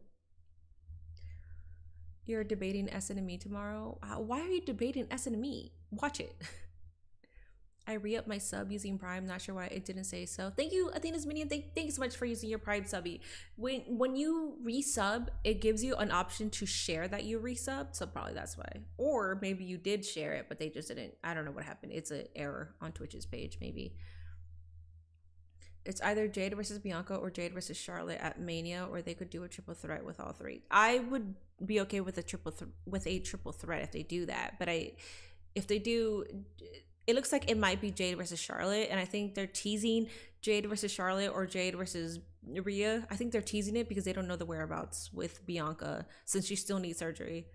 You're debating SNME tomorrow? Why are you debating SNME? Watch it. I re-upped my sub using Prime. Not sure why it didn't say so. Thank you, Athena's Minion. Thank you so much for using your Prime subby. When you resub, it gives you an option to share that you resubbed. So probably that's why. Or maybe you did share it, but they just didn't. I don't know what happened. It's an error on Twitch's page, maybe. It's either Jade versus Bianca or Jade versus Charlotte at Mania, or they could do a triple threat with all 3. I would be okay with a triple threat if they do that. But if they do, it looks like it might be Jade versus Charlotte, and I think they're teasing Jade versus Charlotte or Jade versus Rhea. I think they're teasing it because they don't know the whereabouts with Bianca since she still needs surgery.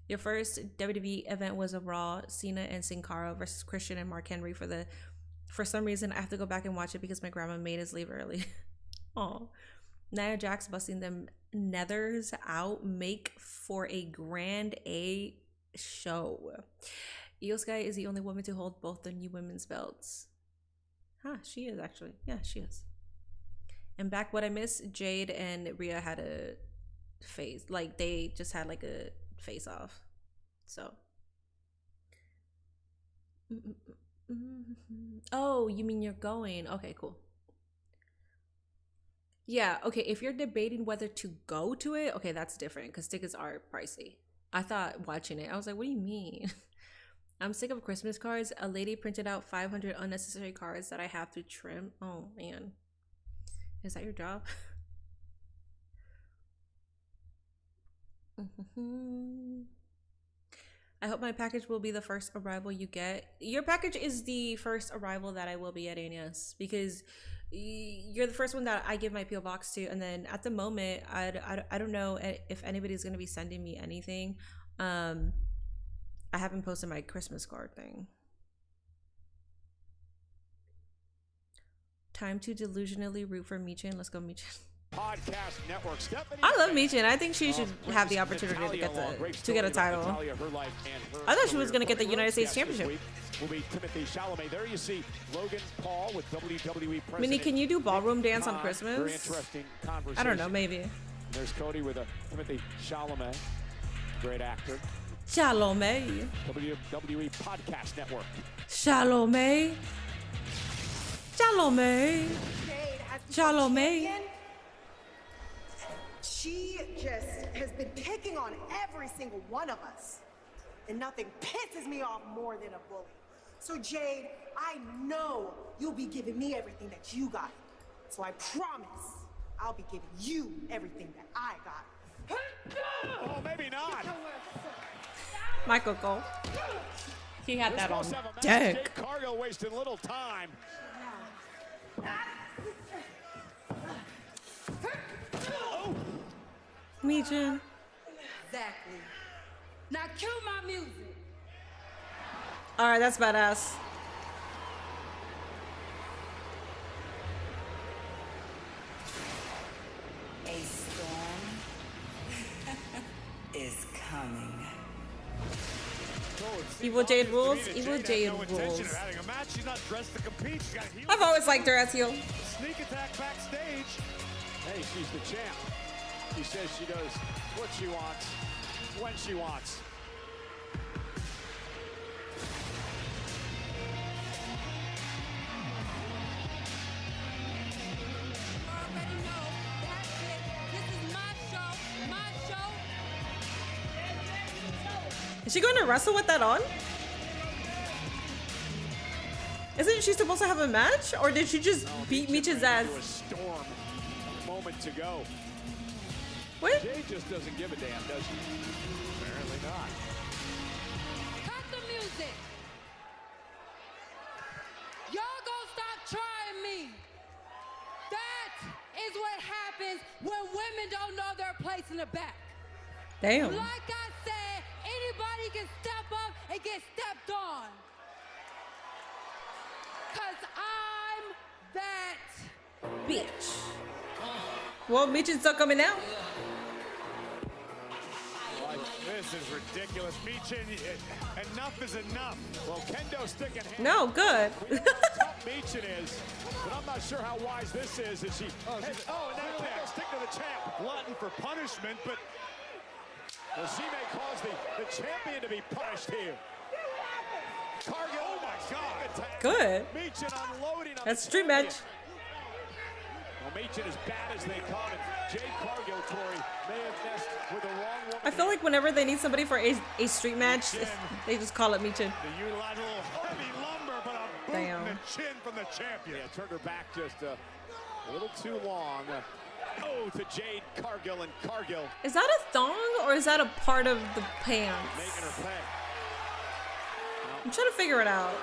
Your first WWE event was a Raw, Cena and Sin Cara versus Christian and Mark Henry for some reason. I have to go back and watch it because my grandma made us leave early. Oh, Nia Jax busting them nethers out make for a grand A show. Io Sky is the only woman to hold both the new women's belts. Huh, she is actually. Yeah, she is. And back what I missed, Jade and Rhea had a face. Like, they just had like a face off. So. Oh, you mean you're going? Okay, cool. Yeah, okay, if you're debating whether to go to it, okay, that's different because tickets are pricey. I thought watching it, I was like, what do you mean? I'm sick of Christmas cards. A lady printed out 500 unnecessary cards that I have to trim. Oh, man. Is that your job? I hope my package will be the first arrival you get. Your package is the first arrival that I will be getting, yes. Because you're the first one that I give my P.O. box to. And then at the moment, I don't know if anybody's going to be sending me anything. I haven't posted my Christmas card thing. Time to delusionally root for Michin. Let's go, Michin. Podcast Network. I love Michin. I think she should have the opportunity to get a title. I thought she was going to get the United States Championship. Will be Timothy Chalamet. There you see Logan Paul with WWE President. Minnie, can you do ballroom dance on Christmas? Very interesting conversation. I don't know, maybe. There's Cody with a Timothy Chalamet, great actor. Chalamet. WWE Podcast Network. Chalamet. Chalamet. Chalamet. She just has been picking on every single one of us. And nothing pisses me off more than a bully. So Jade, I know you'll be giving me everything that you got. So I promise I'll be giving you everything that I got. Oh, maybe not. Michael Cole. He had that on deck. deck. Cargill wasting little time. Michin. Exactly. Now cue my music. All right, that's badass. A storm is coming. Evil Jade rules. Evil Jade rules. I've always liked her as heel. Sneak attack backstage. Hey, she's the champ. She says she does what she wants, when she wants. Is she going to wrestle with that on? Isn't she supposed to have a match? Or did she just beat Michin's ass? Storm. A moment to go. What? Jade just doesn't give a damn, does she? Apparently not. Cut the music. Y'all gonna stop trying me. That is what happens when women don't know their place in the back. Damn. Like I said, anybody can step up and get stepped on. Cause I'm that bitch. Well, Michin's still coming out. This is ridiculous. Michin, enough is enough. Well, Kendo sticking hands. No, good. We know how tough Michin is, but I'm not sure how wise this is. Is she? And that stick to the champ. Glutton for punishment, but well, she may cause the champion to be punished here. Cargill, oh my God. Good. Michin unloading on That's the street match. Well, Michin as bad as they come, and Jade Cargill, Tori, may have messed with the wrong woman. I feel like whenever they need somebody for a street match, they just call it Michin. The unilateral heavy lumber, but a boot Damn. in the chin from the champion. Yeah, turned her back just a little too long. Oh, to Jade Cargill, and Cargill. Is that a thong or is that a part of the pants? Making her pay. I'm trying to figure it out.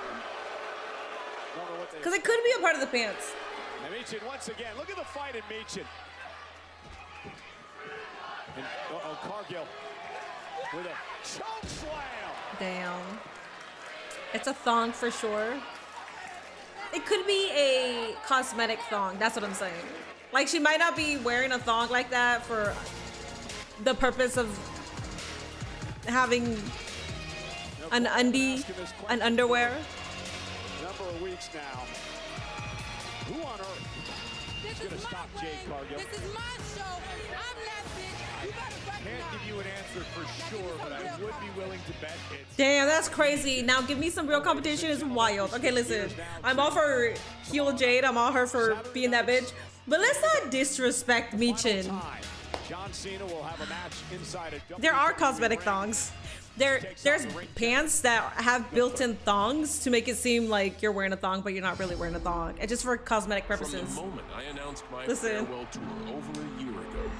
Because it could be a part of the pants. And Michin once again. Look at the fight in Michin. And, Cargill with a choke slam. Damn. It's a thong for sure. It could be a cosmetic thong. That's what I'm saying. Like, she might not be wearing a thong like that for the purpose of having an undie, an underwear. Number of weeks now. Who on earth is going to stop Jade Cargill? This is my show. I'm that bitch. You better Can't give you an answer for sure, but I would be willing to bet it's. Damn, that's crazy. Now give me some real competition. It's wild. Okay, listen. I'm all for heel Jade. I'm all her for being that bitch. But let's not disrespect Michin. John Cena will have a match inside a There are cosmetic thongs. There's pants that have built-in thongs to make it seem like you're wearing a thong, but you're not really wearing a thong. It's just for cosmetic purposes. From the moment I announced my Listen. farewell tour over a year ago,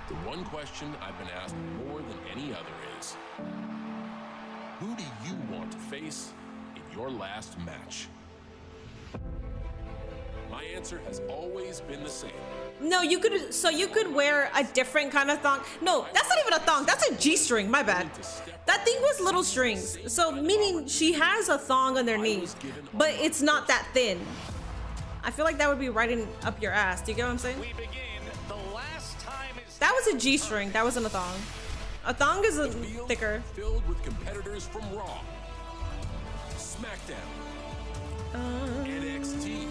the one question I've been asked more than any other is, who do you want to face in your last match? My answer has always been the same. No, you could wear a different kind of thong. No, that's not even a thong. That's a G-string. My bad. That thing was little strings. So meaning she has a thong underneath, but it's not that thin. I feel like that would be riding up your ass. Do you get what I'm saying? That was a G-string. That wasn't a thong. A thong is thicker. Filled with competitors from Raw, Smackdown, NXT,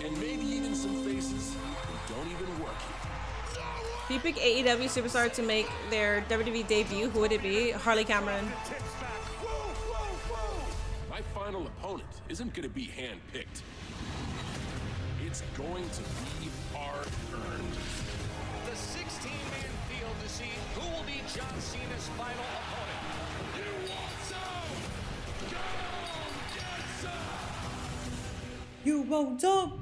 and maybe even some faces who don't even work here. If you pick AEW superstar to make their WWE debut, who would it be? Harley Cameron. My final opponent isn't going to be hand-picked. It's going to be hard-earned. The 16-man field to see who will be John Cena's final opponent. you won't jump.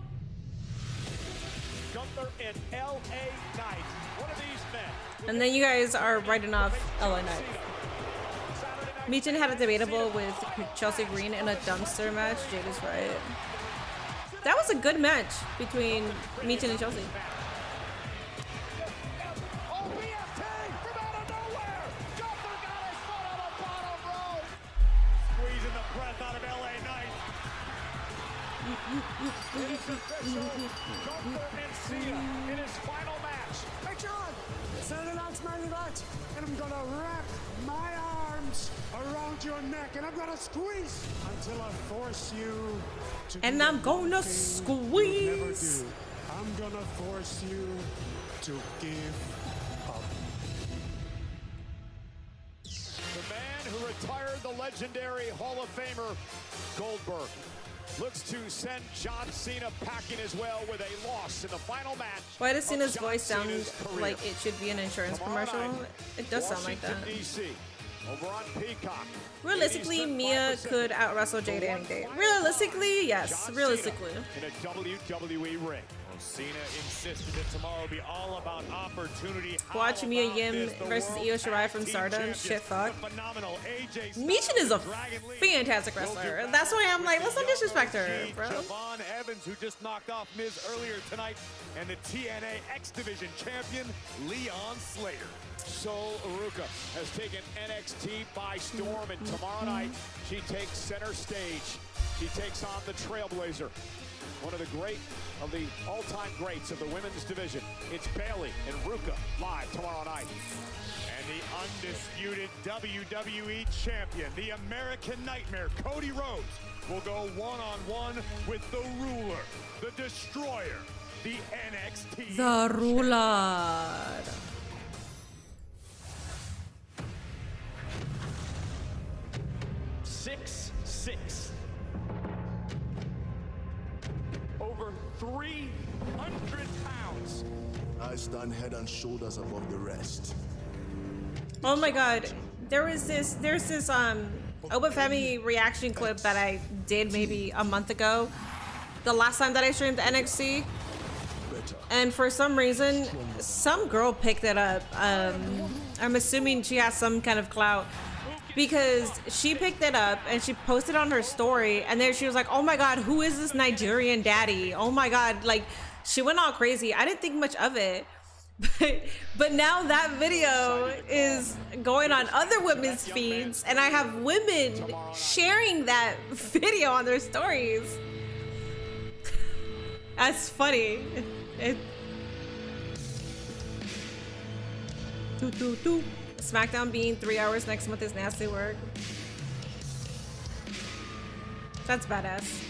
Gunther and L.A. Knight. One of these men. And then you guys are writing off LA Knight. Michin had a debatable with Chelsea Green in a dumpster match. Jade is right. That was a good match between Michin and Chelsea. Squeezing the breath out of L.A. Knight. It is official. Gunther and Cena in his final match. Hey, John, Saturday night's main event, and I'm gonna wrap my arms around your neck, and I'm gonna squeeze until I force you to. And I'm gonna squeeze. Never do. I'm gonna force you to give up. The man who retired the legendary Hall of Famer Goldberg looks to send John Cena packing as well with a loss in the final match. Why does Cena's of voice John sound Cena's career. like it should be an insurance commercial? It does sound like that. Washington, D.C. Over on Peacock. Realistically, Mia could out wrestle Jade any day. Realistically, yes. Realistically. In a WWE ring. Cena insisted that tomorrow be all about opportunity. Watch Mia Yim versus Io Shirai from Stardom. Shit, fuck. Michin is a fantastic wrestler. That's why I'm like, let's not disrespect her, bro. Javon Evans, who just knocked off Miz earlier tonight, and the TNA X Division champion, Leon Slater. Sol Aruka has taken NXT by storm, and tomorrow night she takes center stage. She takes on the Trailblazer, one of the all-time greats of the women's division. It's Bayley and Ruka live tomorrow night. And the undisputed WWE champion, the American Nightmare, Cody Rhodes, will go one-on-one with the Ruler, the Destroyer, the NXT. The Ruler. 6'6". Over 300 pounds. I stand head and shoulders above the rest. Oh my god. There's this Oba Femi reaction clip that I did maybe a month ago. The last time that I streamed NXT. And for some reason, some girl picked it up. I'm assuming she has some kind of clout. Because she picked it up and she posted on her story, and then she was like, oh my god, who is this Nigerian daddy? Oh my god, like, she went all crazy. I didn't think much of it. But now that video is going on other women's feeds, and I have women sharing that video on their stories. That's funny. Smackdown being 3 hours next month is nasty work. That's badass.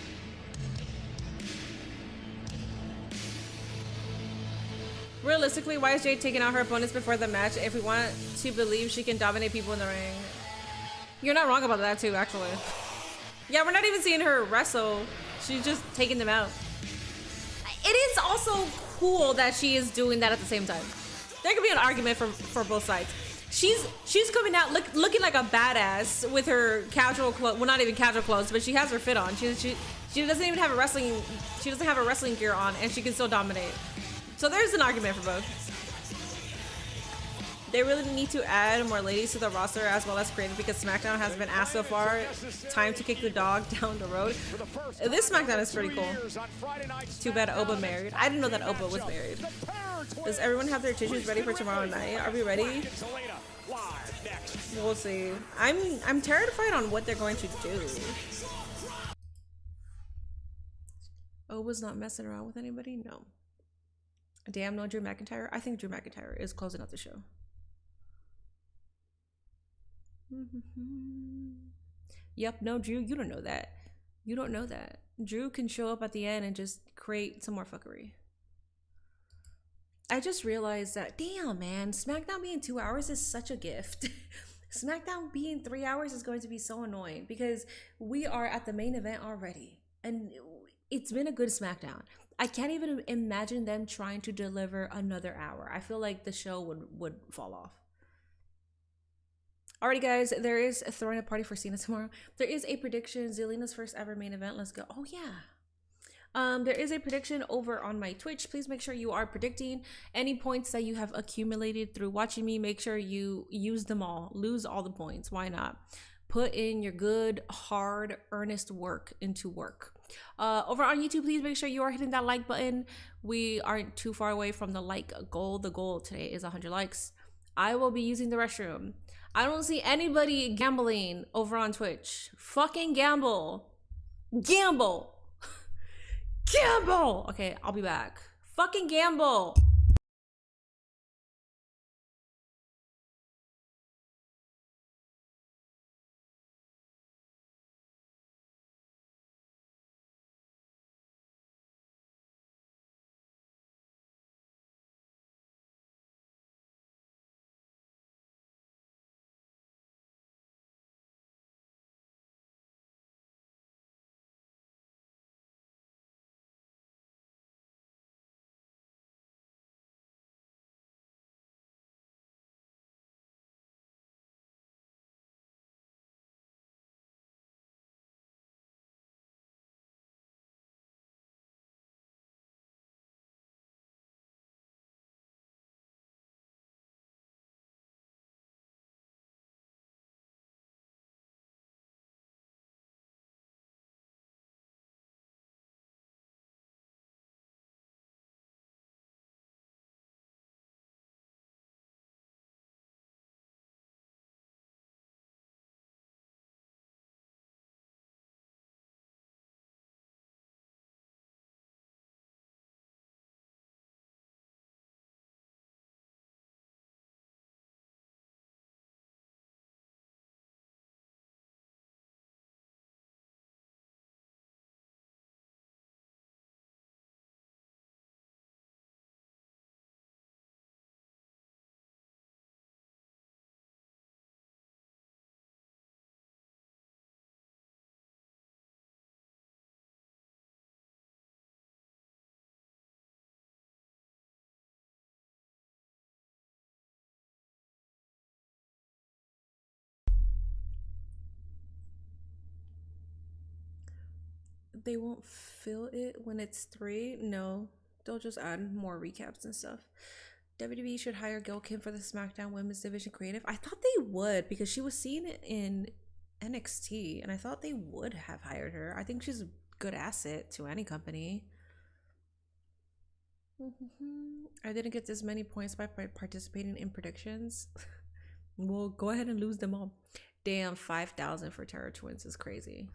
Realistically, why is Jade taking out her opponents before the match if we want to believe she can dominate people in the ring? You're not wrong about that too, actually. Yeah, we're not even seeing her wrestle. She's just taking them out. It is also cool that she is doing that at the same time. There could be an argument for both sides. She's coming out looking like a badass with her casual clothes. Well, not even casual clothes, but she has her fit on. She doesn't even have she doesn't have a wrestling gear on, and she can still dominate. So there's an argument for both. They really need to add more ladies to the roster as well as creative, because SmackDown has been asked so far. Time to kick the dog down the road. This SmackDown is pretty cool. Too bad Oba married. I didn't know that Oba was married. Does everyone have their tissues ready for tomorrow night? Are we ready? We'll see. I'm terrified on what they're going to do. Oba's not messing around with anybody? No. Damn, no Drew McIntyre? I think Drew McIntyre is closing out the show. Yep, no, Drew, you don't know that. You don't know that. Drew can show up at the end and just create some more fuckery. I just realized that, damn, man, SmackDown being 2 hours is such a gift. SmackDown being 3 hours is going to be so annoying because we are at the main event already. And it's been a good SmackDown. I can't even imagine them trying to deliver another hour. I feel like the show would fall off. Alrighty, guys, there is a throwing a party for Cena tomorrow. There is a prediction, Zelina's first ever main event. Let's go. Oh, yeah. There is a prediction over on my Twitch. Please make sure you are predicting any points that you have accumulated through watching me. Make sure you use them all. Lose all the points. Why not? Put in your good, hard, earnest work into work. Over on YouTube, please make sure you are hitting that like button. We aren't too far away from the like goal. The goal today is 100 likes. I will be using the restroom. I don't see anybody gambling over on Twitch. Fucking gamble. Gamble. Gamble. Okay, I'll be back. Fucking gamble. They won't fill it when it's 3. No, they'll just add more recaps and stuff. WWE should hire Gail Kim for the SmackDown Women's Division creative. I thought they would, because she was seen in NXT, and I thought they would have hired her. I think she's a good asset to any company. I didn't get this many points by participating in predictions. Well, go ahead and lose them all. Damn, 5,000 for Terror Twins is crazy.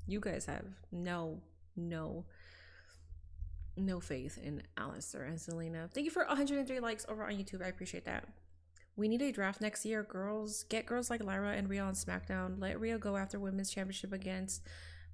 You guys have no faith in Alistair and Selena. Thank you for 103 likes over on YouTube. I appreciate that. We need a draft next year. Girls, get girls like Lyra and Rhea on SmackDown. Let Rhea go after women's championship against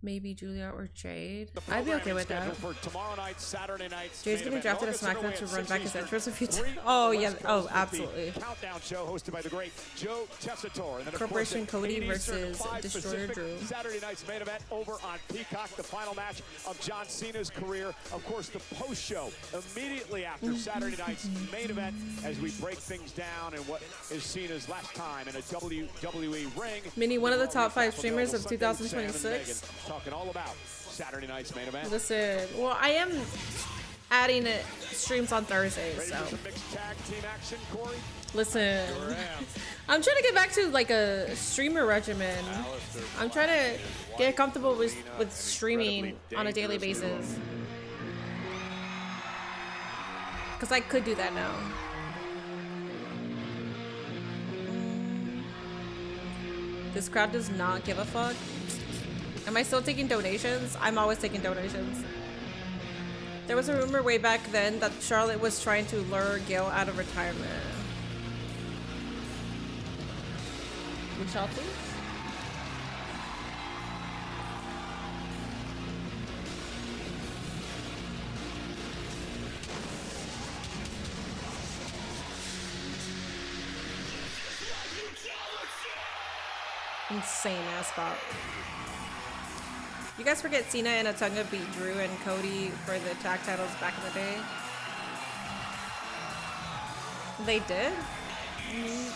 maybe Julia or Jade. I'd be okay with that. For tomorrow night, Saturday night. Jade's getting drafted at SmackDown to run back his entrance a few times. Oh yeah, oh absolutely. Countdown show hosted by the great Joe Tessitore. And then Corporation Cody versus Destroyer Drew. Saturday night's main event over on Peacock, the final match of John Cena's career. Of course, the post show immediately after Saturday night's main event as we break things down and what is Cena's last time in a WWE ring. Mini, one of the top 5 streamers of 2026. Talking all about Saturday night's main event. Listen, well, I am adding it streams on Thursdays, so. Tag team action, Corey? Listen, I'm trying to get back to like a streamer regimen. I'm trying to get comfortable with streaming on a daily basis. Because I could do that now. This crowd does not give a fuck. Am I still taking donations? I'm always taking donations. There was a rumor way back then that Charlotte was trying to lure Gail out of retirement. Would y'all please? Insane ass spot. You guys forget Cena and Atunga beat Drew and Cody for the tag titles back in the day? They did?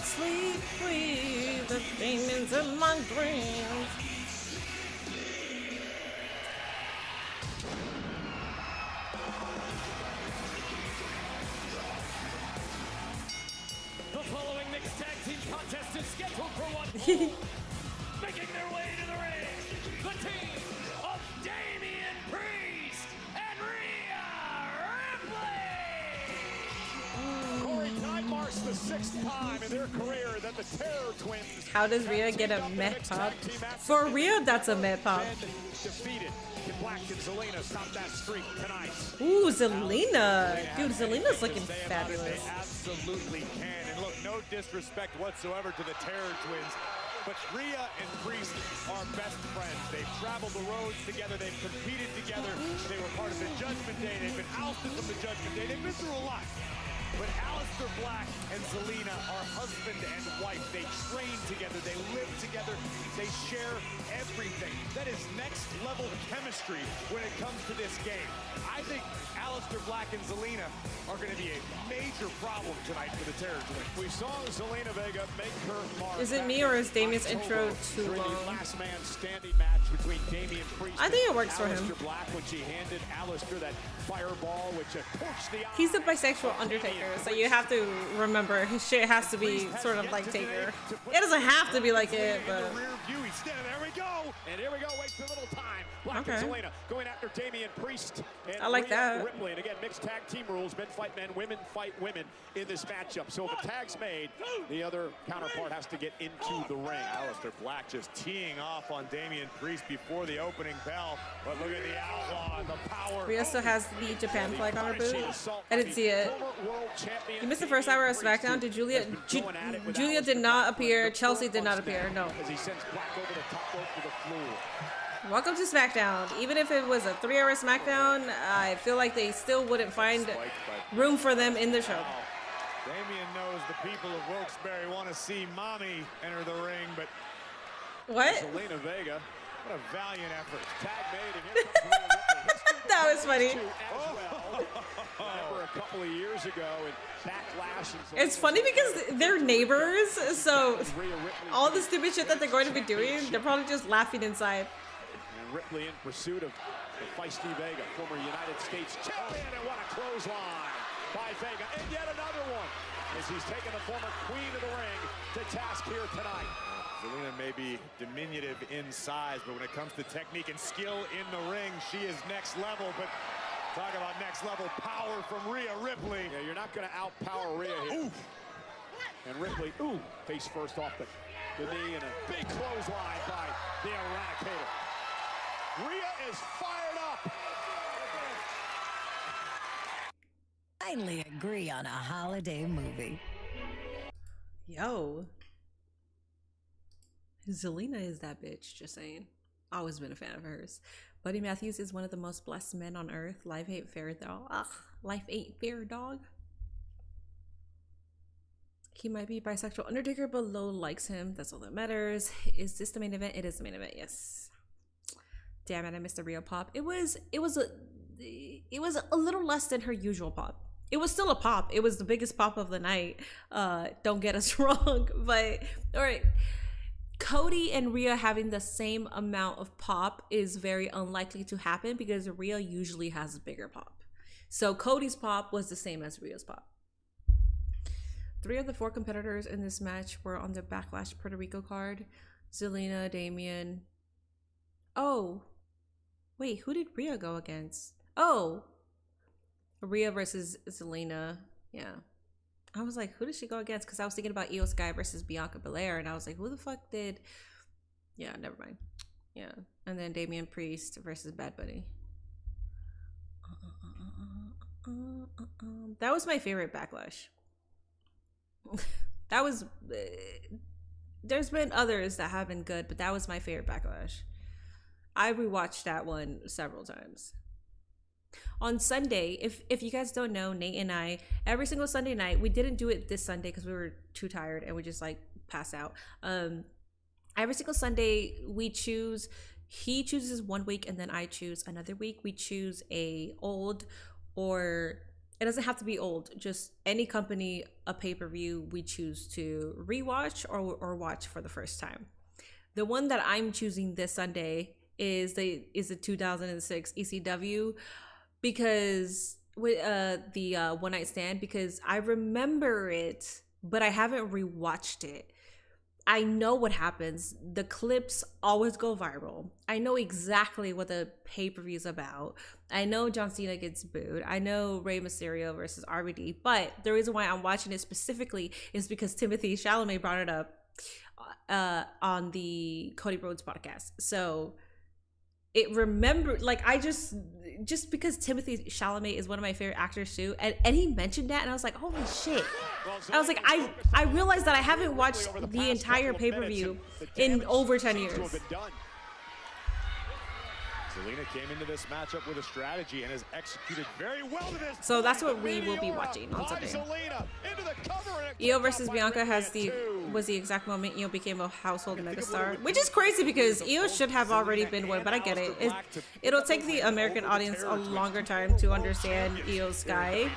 Sleep with the demons in my dreams. Making their way to the ring, the team of Damian Priest and Rhea Ripley. Corey, tonight marks the 6th time in their career that the Terror Twins. How does Rhea get a med pop? For Rhea, that's a med pop. Defeated. Can Black and Zelina stop that streak tonight? Ooh, Zelina. Dude, Zelina's looking fabulous. They absolutely can. And look, no disrespect whatsoever to the Terror Twins, but Rhea and Priest are best friends. They've traveled the roads together. They've competed together. They were part of the Judgment Day. They've been ousted from the Judgment Day. They've been through a lot. But Aleister Black and Zelina are husband and wife. They train together. They live together. They share everything. That is next level chemistry when it comes to this game. I think Aleister Black and Zelina are going to be a major problem tonight for the Terror Twins. We saw Zelina Vega make her mark. Is it me or is Damian's intro too during long? the last man standing match between Damian Priest I think it works and for him. Aleister Black when she handed Aleister that fireball, which torched the He's a bisexual Undertaker, so you have to remember his shit has to be sort of like Taker. It doesn't have to be like it, but there we go. And here we go. Wait for a little time. Black and Zelina going after Damian Priest and I like Rhea that. Ripley. And again, mixed tag team rules. Men fight men, women fight women in this matchup. So if a tag's made, the other counterpart has to get into the ring. Aleister Black just teeing off on Damian Priest before the opening bell. But look at the Outlaw, the power. Rhea still has the Japan flag on her boot. I didn't see it. You missed the first hour of Smackdown. Did Julia did not appear. Chelsea did not appear. No. As he sends Black over the top rope to the floor. Welcome to Smackdown. Even if it was a 3-hour Smackdown, I feel like they still wouldn't find room for them in the show. Damian knows the people of Wilkes-Barre want to see Mommy enter the ring, but what? Zelina Vega. What a valiant effort. Tag made and here comes Rhea Ripley. That was funny. Remember a couple of years ago in Backlash. It's funny because they're neighbors, so all the stupid shit that they're going to be doing, they're probably just laughing inside. And Ripley in pursuit of the feisty Vega, former United States champion, and what a clothesline by Vega. And yet another one as he's taken the former queen of the ring to task here tonight. Zelina may be diminutive in size, but when it comes to technique and skill in the ring, she is next level. But talk about next level power from Rhea Ripley. Yeah, you're not going to outpower Rhea here. Ooh. And Ripley, face first off the knee, and a big clothesline by the Eradicator. Rhea is fired up. Finally agree on a holiday movie. Yo. Zelina is that bitch, just saying. Always been a fan of hers. Buddy Matthews is one of the most blessed men on earth. Life ain't fair, dog. Ugh, life ain't fair, dog. He might be bisexual Undertaker, but Lo likes him. That's all that matters. Is this the main event? It is the main event, yes. Damn it, I missed the Rhea pop. It was a little less than her usual pop. It was still a pop. It was the biggest pop of the night. Don't get us wrong, but all right. Cody and Rhea having the same amount of pop is very unlikely to happen because Rhea usually has a bigger pop. So Cody's pop was the same as Rhea's pop. 3 of the 4 competitors in this match were on the Backlash Puerto Rico card. Zelina, Damian. Oh, wait, who did Rhea go against? Oh, Rhea versus Zelina. Yeah. I was like, who did she go against? Because I was thinking about Io Sky versus Bianca Belair, and I was like, who the fuck did? Yeah, never mind. Yeah, and then Damian Priest versus Bad Bunny. That was my favorite Backlash. That was. There's been others that have been good, but that was my favorite Backlash. I rewatched that one several times. On Sunday, if you guys don't know, Nate and I, every single Sunday night, we didn't do it this Sunday because we were too tired and we just like passed out. Every single Sunday he chooses one week and then I choose another week. We choose a old, or it doesn't have to be old, just any company, a pay-per-view we choose to rewatch or watch for the first time. The one that I'm choosing this Sunday is the 2006 ECW, because with the One Night Stand, because I remember it, but I haven't rewatched it. I know what happens. The clips always go viral. I know exactly what the pay-per-view is about. I know John Cena gets booed. I know Rey Mysterio versus RVD. But the reason why I'm watching it specifically is because Timothy Chalamet brought it up on the Cody Rhodes podcast. So it remembered, like, I just because Timothy Chalamet is one of my favorite actors too, and he mentioned that, and I was like, holy shit. I was like, I realized that I haven't watched the entire pay-per-view in over 10 years. Zelina came into this matchup with a strategy and has executed very well to this. So that's what we will be watching on Sunday. Io versus Bianca was the exact moment Io became a household megastar, which is crazy because Io should have already been one, but I get it. It'll take the American audience a longer time to understand Io Sky.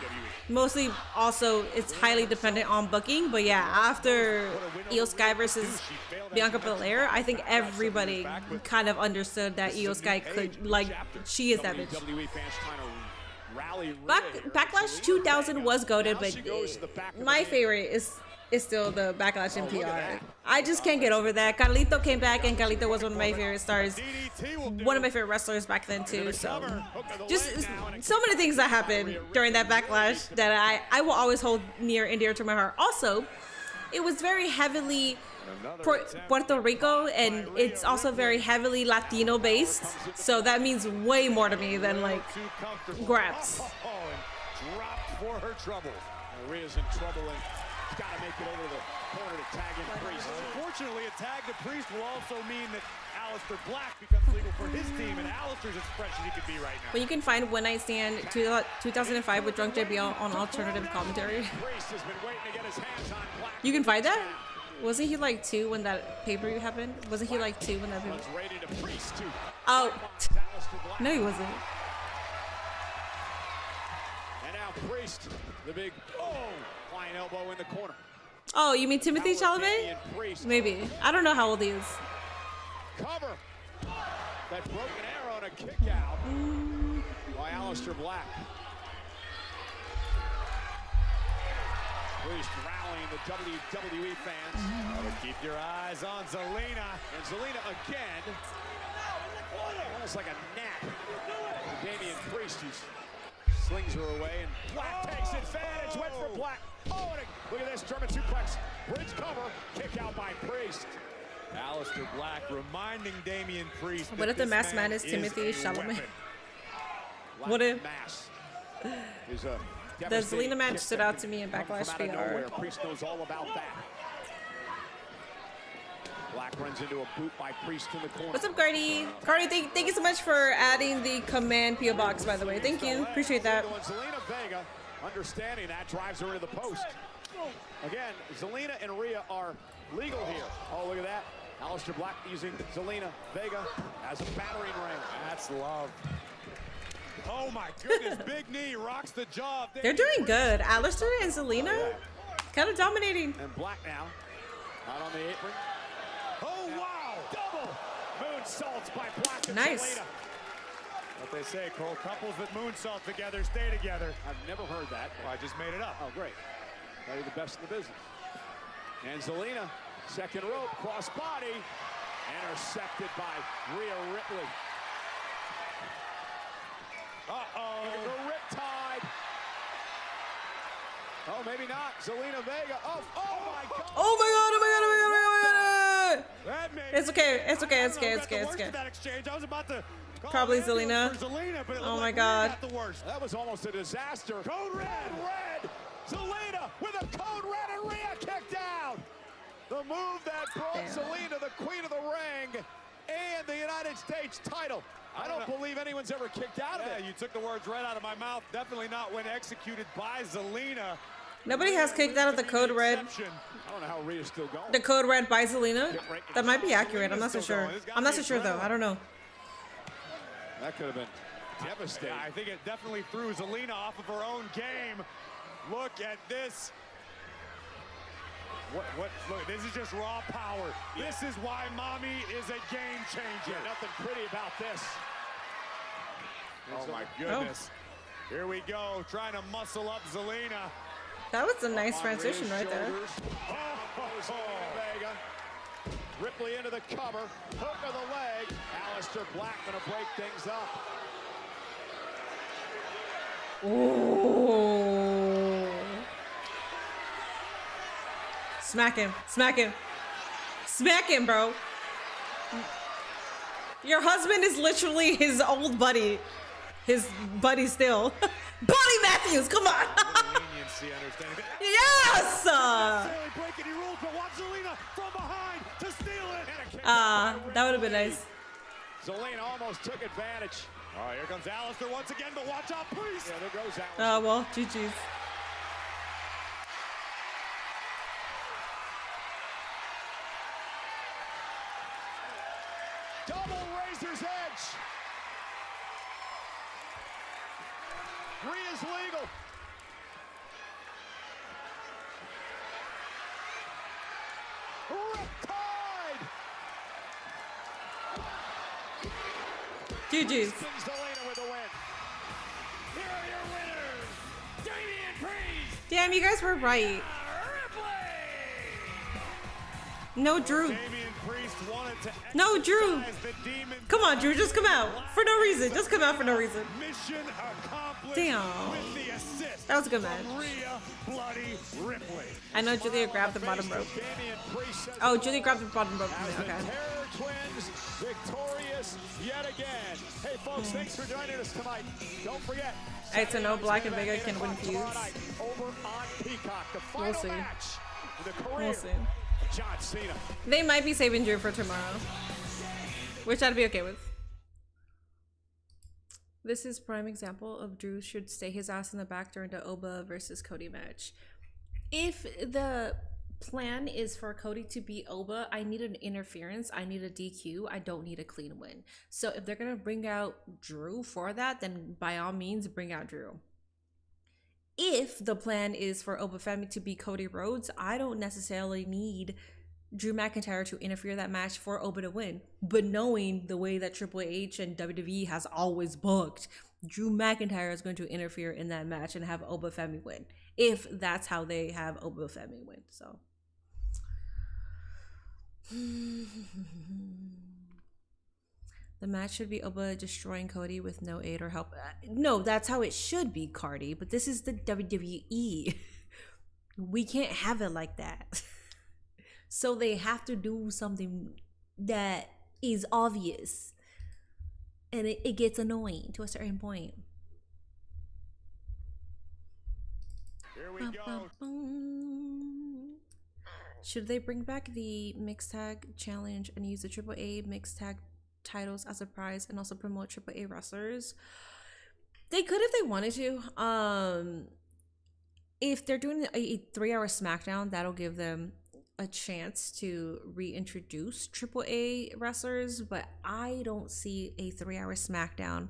Mostly, also, it's highly dependent on booking, but yeah, after Io Sky versus Bianca Belair, I think everybody kind of understood that Io Sky could, like, she is that bitch. Backlash 2000 was goated, but my favorite is still the Backlash in PR. I just can't get over that. Carlito came back, and Carlito was one of my favorite stars, one of my favorite wrestlers back then too. So just so many things that happened during that Backlash that I will always hold near and dear to my heart. Also, it was very heavily Puerto Rico, and it's also very heavily Latino based, so that means way more to me than like grabs. For her trouble. Maria's in trouble and she's got to make it over the corner to tag in Priest. Unfortunately, a tag to Priest will also mean that Aleister Black becomes legal for his team, and Aleister's as fresh as he could be right now. But you can find One Night Stand 2005 with Drunk JBL on alternative commentary. You can find that? Wasn't he like 2 when that pay-per-view happened? Wasn't he like 2 when that pay-per-view? Oh, no, he wasn't. And now Priest, the big flying elbow in the corner. Oh, you mean Timothy Chalamet? Maybe. I don't know how old he is. Cover. That broken arrow and a kick out by Aleister Black. Priest rallying the WWE fans. Keep your eyes on Zelina. And Zelina again. Almost like a gnat. Damian Priest, who slings her away, and Black takes advantage. Went for Black. Look at this German suplex. Bridge cover. Kick out by Priest. Aleister Black reminding Damian Priest. What if the masked man is Timothy Chalamet? What if? The Zelina match stood out to me in Backlash PR. Priest knows all about that. Black runs into a boot by Priest in the corner. What's up, Cardi? Cardi, thank you so much for adding the command PO box, by the way. Thank you. Appreciate that. Zelina Vega, understanding that, drives her into the post. Again, Zelina and Rhea are legal here. Oh, look at that. Aleister Black using Zelina Vega as a battering ram. That's love. Oh my goodness, big knee rocks the jaw. They're doing good. Aleister and Zelina kind of dominating. And Black now, out on the apron. Oh wow, double moonsaults by Black and nice. Zelina. What they say, Cole, couples that moonsault together stay together. I've never heard that. Well, I just made it up. Oh, great. They're the best in the business. And Zelina, second rope, cross body, intercepted by Rhea Ripley. Uh-oh, the riptide. Oh, maybe not. Zelina Vega. Oh my God. Oh my God, oh my God, oh my God, oh my God. It's okay, it's okay, it's okay, it's okay, it's okay. I was about to probably Zelina. Oh my God. That was almost a disaster. Code red. Zelina with a code red and Rhea kicked out. The move that brought Zelina the queen of the ring and the United States title. I don't believe anyone's ever kicked out of it. You took the words right out of my mouth. Definitely not when executed by Zelina. Nobody has kicked out of the code red. I don't know how Rhea's still going. The code red by Zelina? That might be accurate. I'm not so sure. I'm not so sure though. I don't know. That could have been devastating. I think it definitely threw Zelina off of her own game. Look at this. Look, this is just raw power. Yeah. This is why Mommy is a game changer. Yeah, nothing pretty about this. Oh my goodness. Oh. Here we go, trying to muscle up Zelina. That was a nice transition right there. Ripley into the cover. Hook of the leg. Aleister Black going to break things up. Oh. Smack him. Smack him. Smack him, bro. Your husband is literally his old buddy. His buddy still. Buddy Matthews, come on. Yes! That would have been nice. Zelina almost took advantage. Oh, here comes Aleister once again, but watch out, please. Yeah, there goes Aleister. Oh, well, GG's. Double Razor's Edge. 3 is legal. Riptide. GG's. Zelina with the win. Here are your winners, Damian Priest. Damn, you guys were right. No Drew. No Drew. Come on, Drew, just come out for no reason. Just come out for no reason. Mission accomplished. Damn. With the assist. That was a good match. Rhea Bloody Ripley. I know Julia grabbed the bottom rope. Oh, Julia grabbed the bottom rope. Okay. Terror Twins victorious yet again. Hey, folks, thanks for joining us tonight. Don't forget. Alright, so no Black and Vega can win feuds. Over on Peacock, the final We'll see. match in the career We'll see. of John Cena. They might be saving Drew for tomorrow, which I'd be okay with. This is prime example of Drew should stay his ass in the back during the Oba versus Cody match. If the plan is for Cody to beat Oba, I need an interference. I need a DQ. I don't need a clean win. So if they're gonna bring out Drew for that, then by all means bring out Drew. If the plan is for Oba Femi to beat Cody Rhodes, I don't necessarily need Drew McIntyre to interfere that match for Oba to win. But knowing the way that Triple H and WWE has always booked, Drew McIntyre is going to interfere in that match and have Oba Femi win. If that's how they have Oba Femi win. So the match should be Oba destroying Cody with no aid or help. No, that's how it should be, Cardi. But this is the WWE. We can't have it like that. So they have to do something that is obvious. And it gets annoying to a certain point. Here we go. Should they bring back the mixed tag challenge and use the AAA mixed tag titles as a prize and also promote AAA wrestlers? They could if they wanted to. If they're doing a 3-hour SmackDown, that'll give them a chance to reintroduce AAA wrestlers, but I don't see a 3-hour SmackDown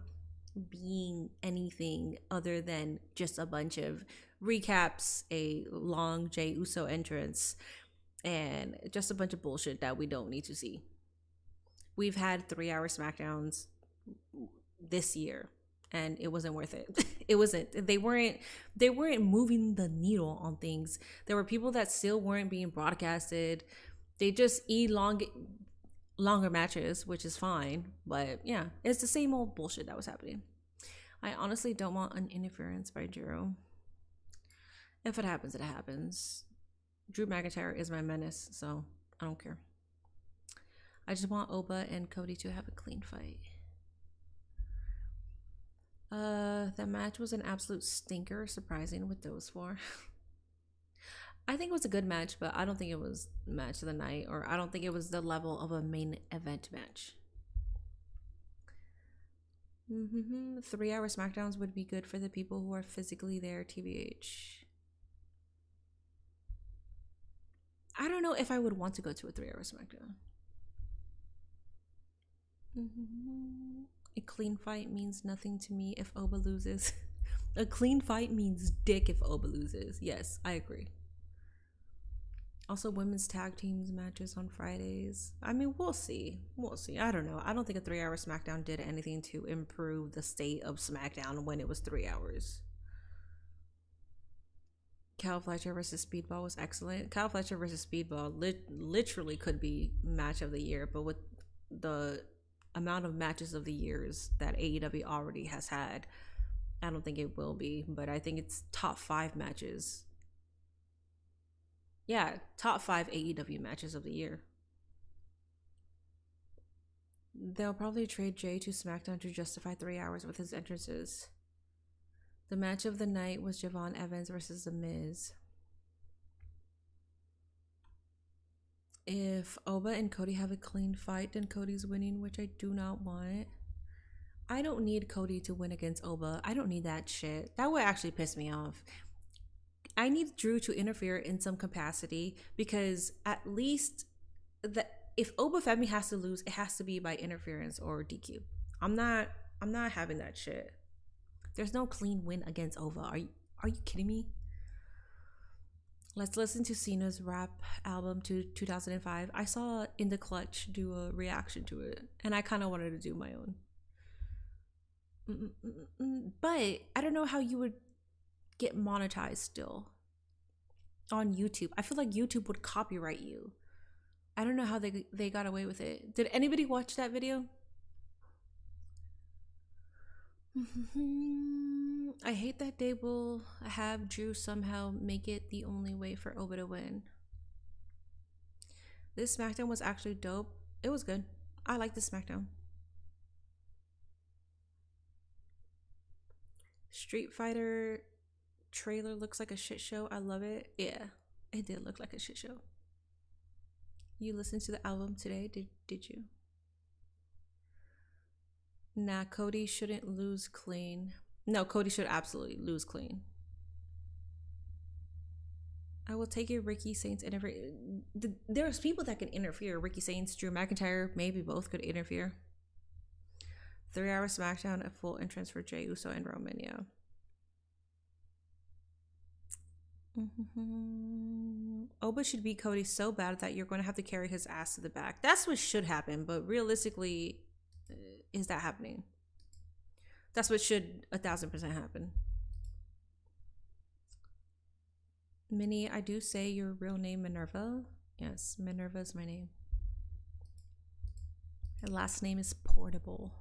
being anything other than just a bunch of recaps, a long Jey Uso entrance, and just a bunch of bullshit that we don't need to see. We've had 3-hour SmackDowns this year, and it wasn't worth it. It wasn't. They weren't moving the needle on things. There were people that still weren't being broadcasted. They just longer matches, which is fine. But yeah, it's the same old bullshit that was happening. I honestly don't want an interference by Drew. If it happens, it happens. Drew McIntyre is my menace, so I don't care. I just want Oba and Cody to have a clean fight. That match was an absolute stinker, surprising with those four. I think it was a good match, but I don't think it was match of the night, or I don't think it was the level of a main event match. 3-hour SmackDowns would be good for the people who are physically there, TBH. I don't know if I would want to go to a 3-hour SmackDown. A clean fight means nothing to me if Oba loses. A clean fight means dick if Oba loses. Yes, I agree. Also, women's tag teams matches on Fridays. I mean, we'll see. We'll see. I don't know. I don't think a 3-hour SmackDown did anything to improve the state of SmackDown when it was 3 hours. Cal Fletcher versus Speedball was excellent. Cal Fletcher versus Speedball literally could be match of the year, but with the amount of matches of the years that AEW already has had, I don't think it will be, but I think it's top 5 matches. Yeah, top 5 AEW matches of the year. They'll probably trade Jay to SmackDown to justify 3 hours with his entrances. The match of the night was Javon Evans versus The Miz. If Oba and Cody have a clean fight, then Cody's winning, which I do not want. I don't need Cody to win against Oba. I don't need that shit. That would actually piss me off. I need Drew to interfere in some capacity, because at least if Oba Femi has to lose, it has to be by interference or DQ. I'm not having that shit. There's no clean win against Oba. Are you kidding me? Let's listen to Cena's rap album to 2005. I saw In the Clutch do a reaction to it, and I kind of wanted to do my own. But I don't know how you would get monetized still on YouTube. I feel like YouTube would copyright you. I don't know how they got away with it. Did anybody watch that video? I hate that they will have Drew somehow make it the only way for Oba to win. This SmackDown was actually dope. It was good. I like this SmackDown. Street Fighter trailer looks like a shit show. I love it. Yeah, it did look like a shit show. You listened to the album today? Did you? Nah, Cody shouldn't lose clean. No, Cody should absolutely lose clean. I will take it. Ricky Saints interfere. There's people that can interfere. Ricky Saints, Drew McIntyre, maybe both could interfere. 3-hour SmackDown, a full entrance for Jey Uso and Roman. Yeah. Oba should beat Cody so bad that you're going to have to carry his ass to the back. That's what should happen, but realistically, is that happening? That's what should 1000% happen. Minnie, I do say your real name Minerva. Yes, Minerva is my name. Her last name is Portable.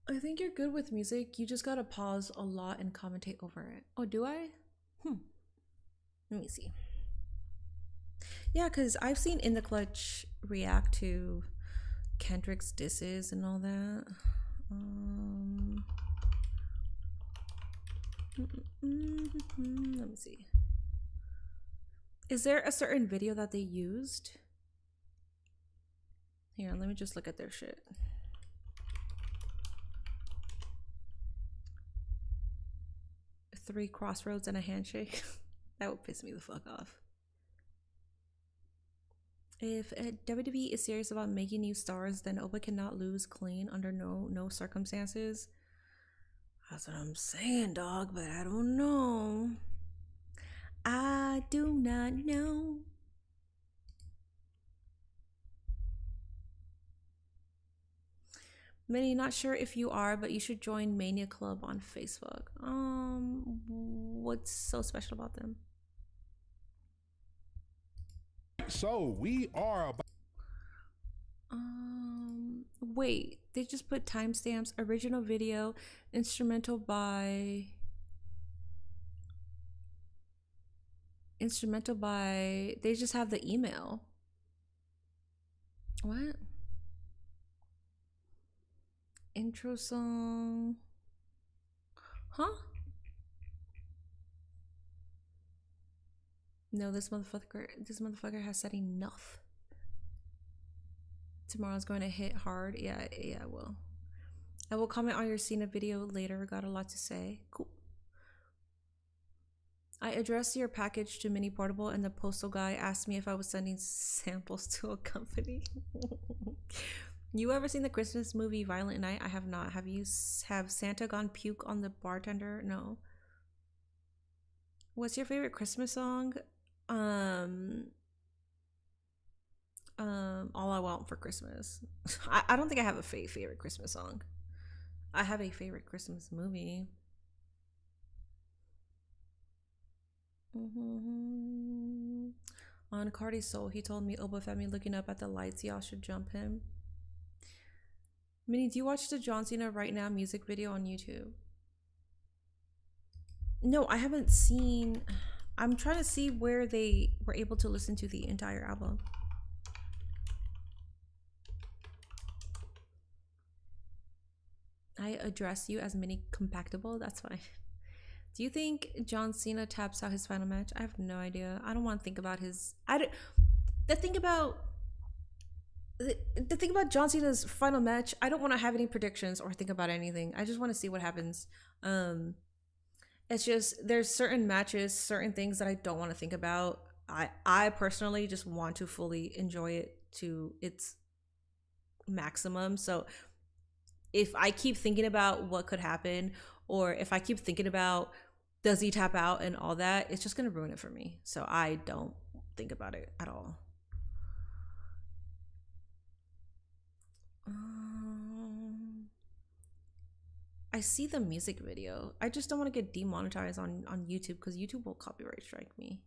I think you're good with music. You just gotta pause a lot and commentate over it. Oh, do I? Let me see. Yeah, because I've seen In the Clutch react to Kendrick's disses and all that. Let me see. Is there a certain video that they used? Here, let me just look at their shit. Three crossroads and a handshake. That would piss me the fuck off. If WWE is serious about making new stars, then Oba cannot lose clean under no circumstances. That's what I'm saying, dog, but I don't know. I do not know. Minnie, not sure if you are, but you should join Mania Club on Facebook. What's so special about them? So we are about wait, they just put timestamps, original video, instrumental by they just have the email. What? Intro song. Huh? No, this motherfucker has said enough. Tomorrow's going to hit hard. Yeah, I will. I will comment on your Cena video later. Got a lot to say. Cool. I addressed your package to Mini Portable, and the postal guy asked me if I was sending samples to a company. You ever seen the Christmas movie Violent Night? I have not. Have Santa gone puke on the bartender? No. What's your favorite Christmas song? All I Want for Christmas. I don't think I have a favorite Christmas song. I have a favorite Christmas movie. On Cardi's Soul, he told me Oba Femi looking up at the lights, y'all should jump him. Minnie, do you watch the John Cena Right Now music video on YouTube? No, I haven't seen. I'm trying to see where they were able to listen to the entire album. I address you as Minnie Compactable. That's fine. Do you think John Cena taps out his final match? I have no idea. I don't want to think about his. The thing about John Cena's final match, I don't want to have any predictions or think about anything. I just want to see what happens. It's just there's certain matches, certain things that I don't want to think about. I personally just want to fully enjoy it to its maximum. So if I keep thinking about what could happen, or if I keep thinking about does he tap out and all that, it's just gonna ruin it for me. So I don't think about it at all. I see the music video. I just don't want to get demonetized on YouTube because YouTube will copyright strike me.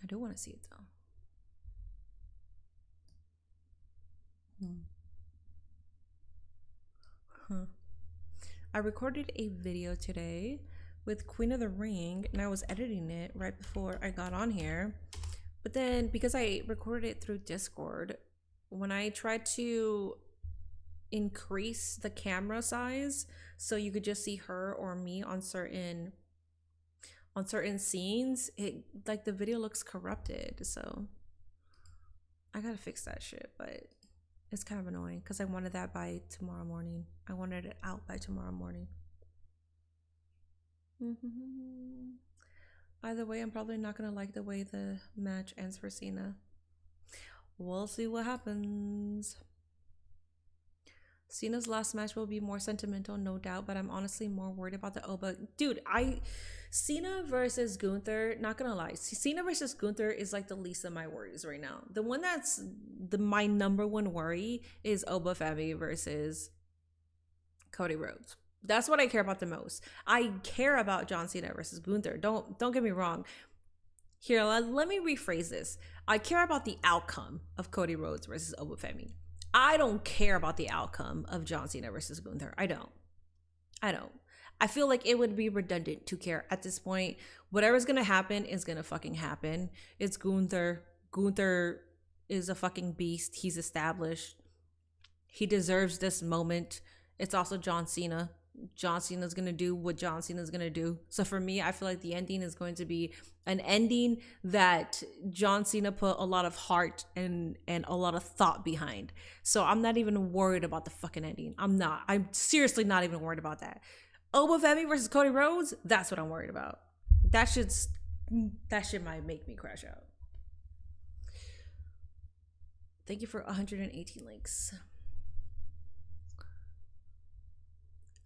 I do want to see it though. I recorded a video today with Queen of the Ring and I was editing it right before I got on here. But then because I recorded it through Discord, when I tried to increase the camera size so you could just see her or me on certain scenes, it like the video looks corrupted. So I gotta fix that shit, but it's kind of annoying because I wanted that by tomorrow morning. I wanted it out by tomorrow morning. Either way, I'm probably not gonna like the way the match ends for Cena. We'll see what happens. Cena's last match will be more sentimental, no doubt, but I'm honestly more worried about the Oba. Dude, Cena versus Gunther, not gonna lie, Cena versus Gunther is like the least of my worries right now. The one that's my number one worry is Oba Femi versus Cody Rhodes. That's what I care about the most. I care about John Cena versus Gunther. Don't get me wrong. Here, let me rephrase this. I care about the outcome of Cody Rhodes versus Oba Femi. I don't care about the outcome of John Cena versus Gunther. I don't. I feel like it would be redundant to care at this point. Whatever's gonna happen is gonna fucking happen. It's Gunther. Gunther is a fucking beast. He's established. He deserves this moment. It's also John Cena. John Cena's gonna do what John Cena's gonna do. So for me, I feel like the ending is going to be an ending that John Cena put a lot of heart and a lot of thought behind. So I'm not even worried about the fucking ending. I'm seriously not even worried about that. Oba Femi versus Cody Rhodes, that's what I'm worried about. That shit might make me crash out. Thank you for 118 links.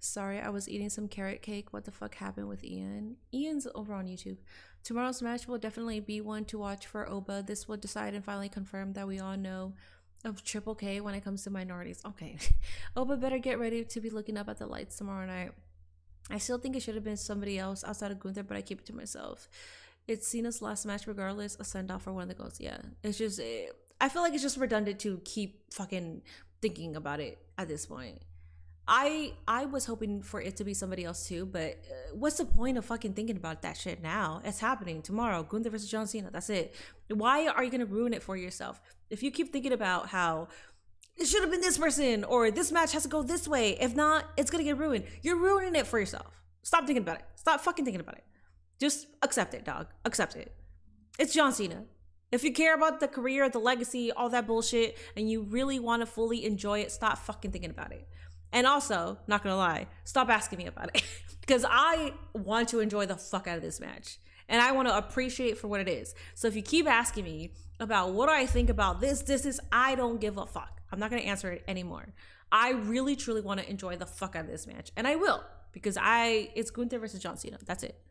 Sorry, I was eating some carrot cake. What the fuck happened with Ian? Ian's over on YouTube. Tomorrow's match will definitely be one to watch for Oba. This will decide and finally confirm that we all know of Triple K when it comes to minorities. Okay. Oba better get ready to be looking up at the lights tomorrow night. I still think it should have been somebody else outside of Gunther, but I keep it to myself. It's Cena's last match regardless. A send-off for one of the goals. Yeah. It's just... I feel like it's just redundant to keep fucking thinking about it at this point. I was hoping for it to be somebody else too, but what's the point of fucking thinking about that shit now? It's happening tomorrow. Gunther versus John Cena. That's it. Why are you going to ruin it for yourself? If you keep thinking about how it should have been this person or this match has to go this way, if not, it's going to get ruined. You're ruining it for yourself. Stop thinking about it. Stop fucking thinking about it. Just accept it, dog. Accept it. It's John Cena. If you care about the career, the legacy, all that bullshit, and you really want to fully enjoy it, stop fucking thinking about it. And also, not gonna lie, stop asking me about it. Because I want to enjoy the fuck out of this match. And I want to appreciate it for what it is. So if you keep asking me about what do I think about this, I don't give a fuck. I'm not gonna answer it anymore. I really, truly want to enjoy the fuck out of this match. And I will. Because it's Gunther versus John Cena. That's it.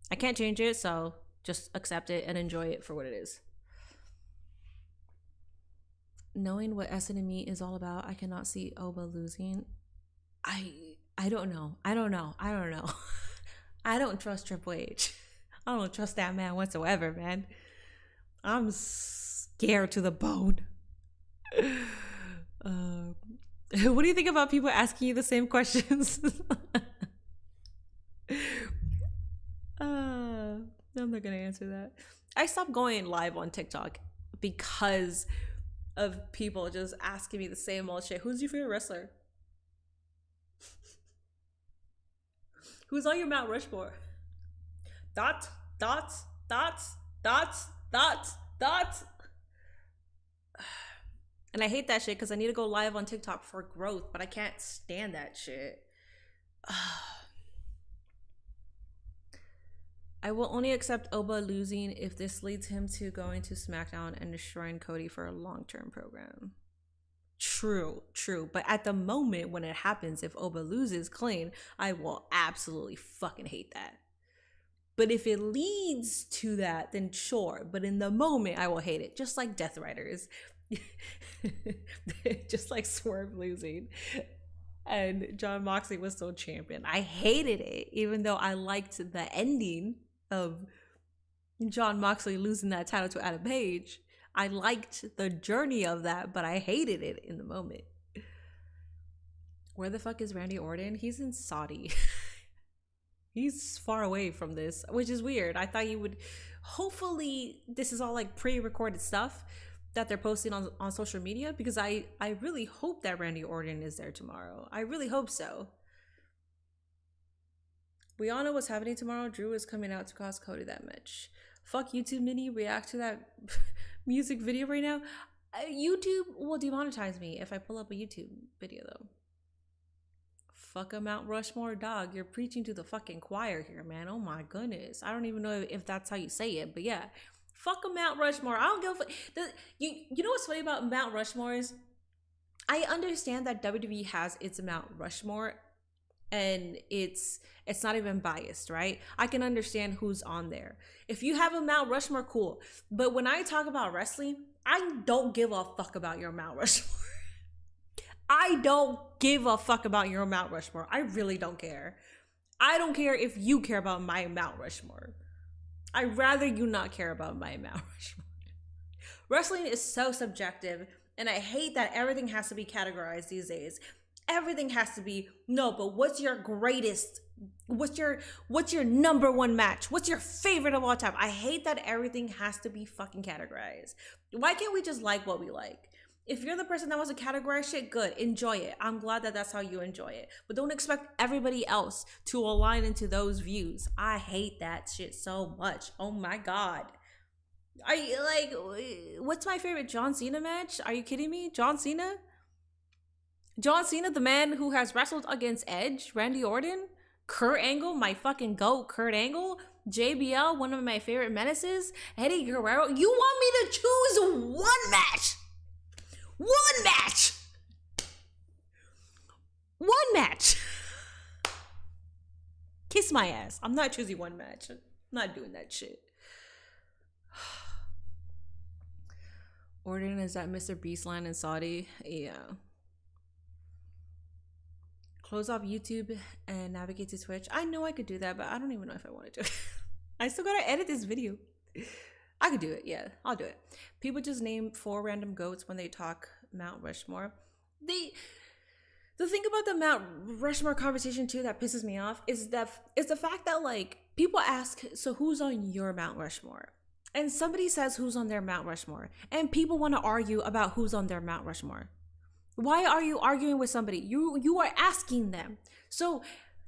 I can't change it, so just accept it and enjoy it for what it is. Knowing what S&M is all about, I cannot see Oba losing. I don't know. I don't know. I don't trust Triple H. I don't trust that man whatsoever, man. I'm scared to the bone. What do you think about people asking you the same questions? I'm not gonna answer that. I stopped going live on TikTok because of people just asking me the same old shit. Who's your favorite wrestler? Who's on your Mount Rushmore? Dots. And I hate that shit because I need to go live on TikTok for growth, but I can't stand that shit. I will only accept Oba losing if this leads him to going to Smackdown and destroying Cody for a long-term program. True. But at the moment when it happens, if Oba loses clean, I will absolutely fucking hate that. But if it leads to that, then sure. But in the moment, I will hate it. Just like Death Riders. Just like Swerve losing. And John Moxley was still champion. I hated it, even though I liked the ending of John Moxley losing that title to Adam Page. I liked the journey of that, but I hated it in the moment. Where the fuck is Randy Orton? He's in Saudi. He's far away from this, which is weird. I thought you would... Hopefully, this is all like pre-recorded stuff that they're posting on social media, because I really hope that Randy Orton is there tomorrow. I really hope so. We all know what's happening tomorrow. Drew is coming out to cost Cody that much. Fuck YouTube Mini. React to that music video right now. YouTube will demonetize me if I pull up a YouTube video though. Fuck a Mount Rushmore, dog. You're preaching to the fucking choir here, man. Oh my goodness. I don't even know if that's how you say it, but yeah. Fuck a Mount Rushmore. I don't give a fuck. You know what's funny about Mount Rushmore is I understand that WWE has its Mount Rushmore and it's not even biased, right? I can understand who's on there. If you have a Mount Rushmore, cool. But when I talk about wrestling, I don't give a fuck about your Mount Rushmore. I don't give a fuck about your Mount Rushmore. I really don't care. I don't care if you care about my Mount Rushmore. I'd rather you not care about my Mount Rushmore. Wrestling is so subjective, and I hate that everything has to be categorized these days. Everything has to be, no, but what's your greatest, what's your number one match? What's your favorite of all time? I hate that everything has to be fucking categorized. Why can't we just like what we like? If you're the person that wants to categorize shit, good, enjoy it. I'm glad that that's how you enjoy it. But don't expect everybody else to align into those views. I hate that shit so much. Oh my God. What's my favorite John Cena match? Are you kidding me? John Cena? John Cena, the man who has wrestled against Edge, Randy Orton, Kurt Angle, my fucking GOAT, Kurt Angle, JBL, one of my favorite menaces, Eddie Guerrero. You want me to choose one match? One match! One match! Kiss my ass. I'm not choosing one match. I'm not doing that shit. Orton is at Mr. Beastland in Saudi. Yeah. Close off YouTube and navigate to Twitch. I know I could do that, but I don't even know if I wanted to. I still gotta edit this video. I could do it. Yeah, I'll do it. People just name 4 random goats when they talk Mount Rushmore. The thing about the Mount Rushmore conversation too that pisses me off is the fact that like people ask, so who's on your Mount Rushmore? And somebody says who's on their Mount Rushmore, and people want to argue about who's on their Mount Rushmore. Why are you arguing with somebody? You are asking them. So,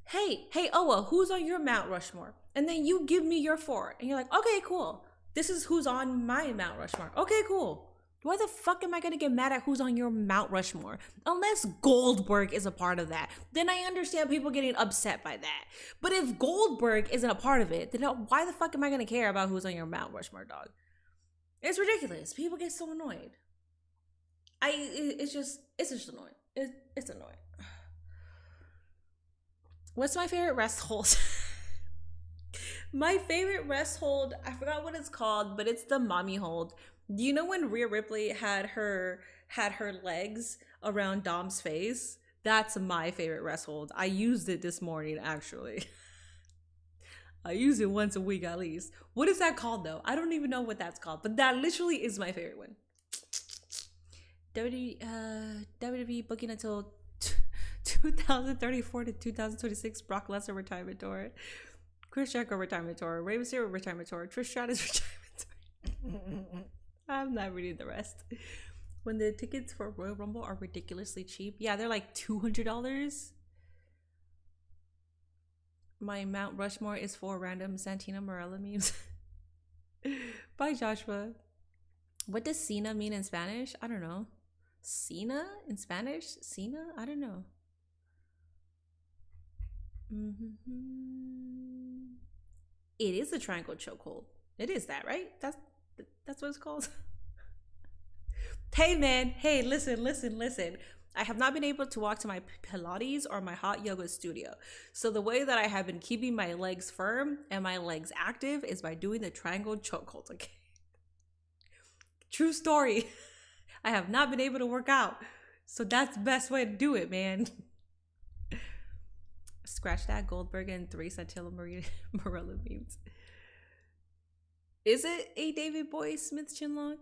hey, Owa, who's on your Mount Rushmore? And then you give me your 4, and you're like, okay, cool. This is who's on my Mount Rushmore. Okay, cool. Why the fuck am I gonna get mad at who's on your Mount Rushmore? Unless Goldberg is a part of that, then I understand people getting upset by that. But if Goldberg isn't a part of it, then why the fuck am I gonna care about who's on your Mount Rushmore, dog? It's ridiculous. People get so annoyed. It's just annoying. It's annoying. What's my favorite rest hold? My favorite rest hold, I forgot what it's called, but it's the mommy hold. Do you know when Rhea Ripley had her legs around Dom's face? That's my favorite rest hold. I used it this morning, actually. I use it once a week at least. What is that called though? I don't even know what that's called, but that literally is my favorite one. WWE booking until 2034 to 2026 Brock Lesnar retirement tour, Chris Jericho retirement tour, Rey Mysterio retirement tour, Trish Stratus retirement tour. I'm not reading the rest. When the tickets for Royal Rumble are ridiculously cheap. Yeah, they're like $200. My Mount Rushmore is for random Santina Morella memes. Bye, Joshua. What does Cena mean in Spanish? I don't know. Cena in Spanish? Cena? I don't know. It is a triangle chokehold. It is that, right? That's what it's called. Hey man, hey, listen. I have not been able to walk to my Pilates or my hot yoga studio. So the way that I have been keeping my legs firm and my legs active is by doing the triangle chokehold. Okay. True story. I have not been able to work out. So that's the best way to do it, man. Scratch that, Goldberg and 3 Santilla Morella memes. Is it a David Boy Smith chinlock?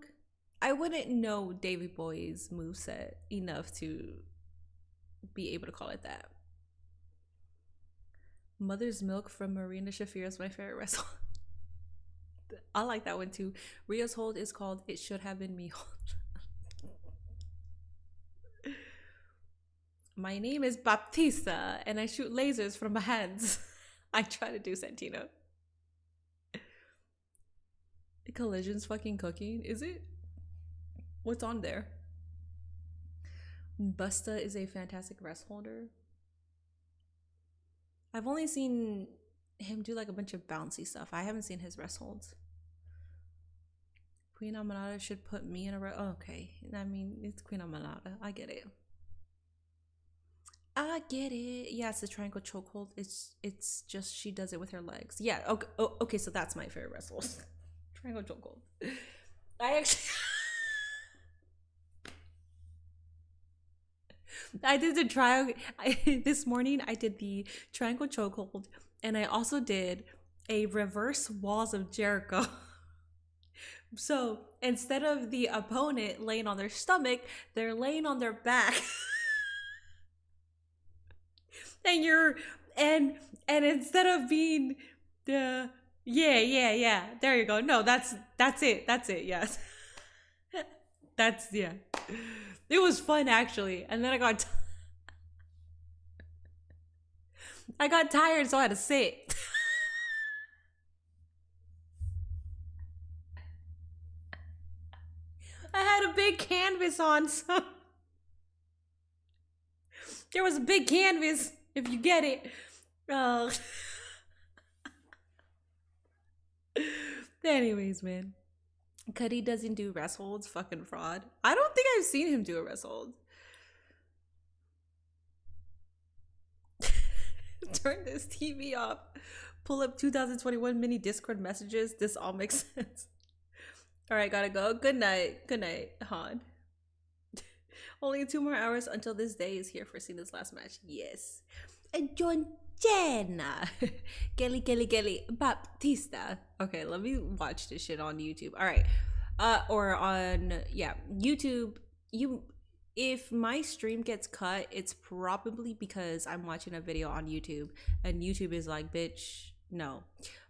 I wouldn't know Davey Boy's moveset enough to be able to call it that. Mother's Milk from Marina Shafir is my favorite wrestler. I like that one too. Rhea's hold is called It Should Have Been Me Hold. My name is Baptista and I shoot lasers from my hands. I try to do Santino. Collision's fucking cooking, is it? What's on there? Busta is a fantastic rest holder. I've only seen him do like a bunch of bouncy stuff. I haven't seen his wrest holds. Queen Amanada should put me in a oh, okay. I mean, it's Queen Amanada. I get it. Yeah, it's a triangle chokehold. It's just she does it with her legs. Yeah. Okay. Okay. So that's my favorite wrestle. Triangle chokehold. I actually. I did the triangle this morning. I did the triangle chokehold, and I also did a reverse walls of Jericho. So instead of the opponent laying on their stomach, they're laying on their back. And instead of being the yeah, there you go. No, that's it. Yes. Yeah. It was fun actually. And then I got tired, so I had to sit. I had a big canvas on, so there was a big canvas, if you get it. Anyways, man. Cuddy doesn't do rest holds, fucking fraud. I don't think I've seen him do a rest hold. Turn this TV off. Pull up 2021 mini Discord messages. This all makes sense. All right, gotta go. Good night, Han. Only 2 more hours until this day is here for Cena's last match. Yes. And John Cena. Kelly Baptista. Okay, let me watch this shit on YouTube. All right. Or on, yeah, YouTube. If my stream gets cut, it's probably because I'm watching a video on YouTube and YouTube is like, bitch, no.